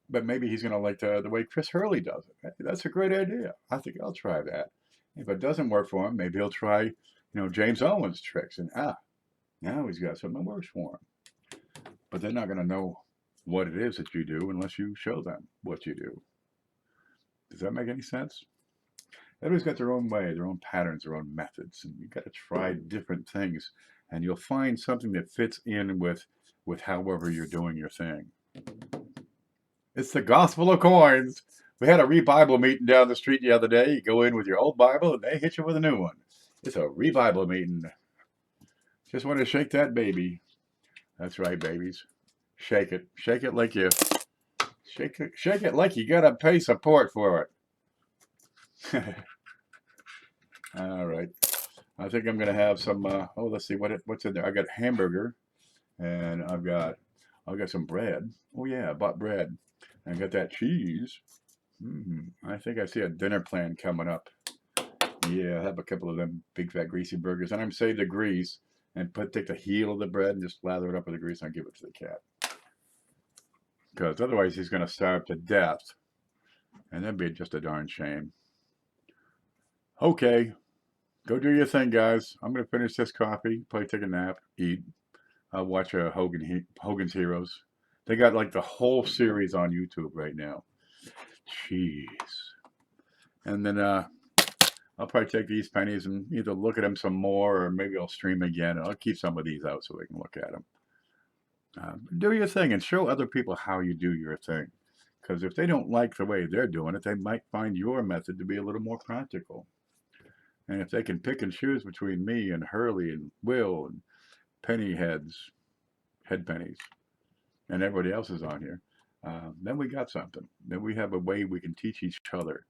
But maybe he's going to like the way Chris Hurley does it. That's a great idea. I think I'll try that. If it doesn't work for him, maybe he'll try, James Owens' tricks. And now he's got something that works for him. But they're not going to know what it is that you do unless you show them what you do. Does that make any sense? Everybody's got their own way, their own patterns, their own methods. And you've got to try different things. And you'll find something that fits in with however you're doing your thing. It's the gospel of coins. We had a re-Bible meeting down the street the other day. You go in with your old Bible and they hit you with a new one. It's a re-Bible meeting. Just want to shake that baby. That's right, babies. Shake it. Shake it like you gotta pay support for it. All right. I think I'm gonna have some let's see what's in there. I got hamburger and I've got some bread. Oh yeah, I bought bread. I got that cheese. I think I see a dinner plan coming up. Yeah, I have a couple of them big fat greasy burgers, and I'm save the grease and take the heel of the bread and just lather it up with the grease and give it to the cat. Because otherwise he's going to starve to death, and that'd be just a darn shame. Okay, go do your thing, guys. I'm going to finish this coffee, probably take a nap, eat. I'll watch Hogan's Heroes. They got like the whole series on YouTube right now. Jeez. And then I'll probably take these pennies and either look at them some more or maybe I'll stream again. And I'll keep some of these out so we can look at them. Do your thing and show other people how you do your thing. Because if they don't like the way they're doing it, they might find your method to be a little more practical. And if they can pick and choose between me and Hurley and Will and Penny Head Pennies, and everybody else is on here, then we got something. Then we have a way we can teach each other.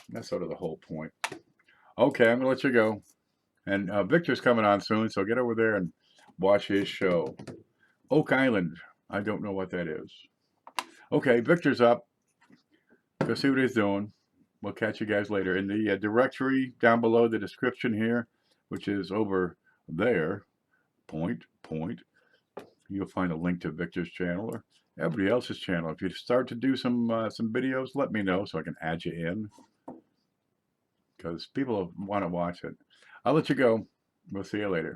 That's sort of the whole point. Okay, I'm going to let you go. And Victor's coming on soon, so get over there and watch his show. Oak Island. I don't know what that is. Okay, Victor's up. Go see what he's doing. We'll catch you guys later. In the directory down below the description here, which is over there, point, you'll find a link to Victor's channel or everybody else's channel. If you start to do some videos, let me know so I can add you in. Because people want to watch it. I'll let you go. We'll see you later.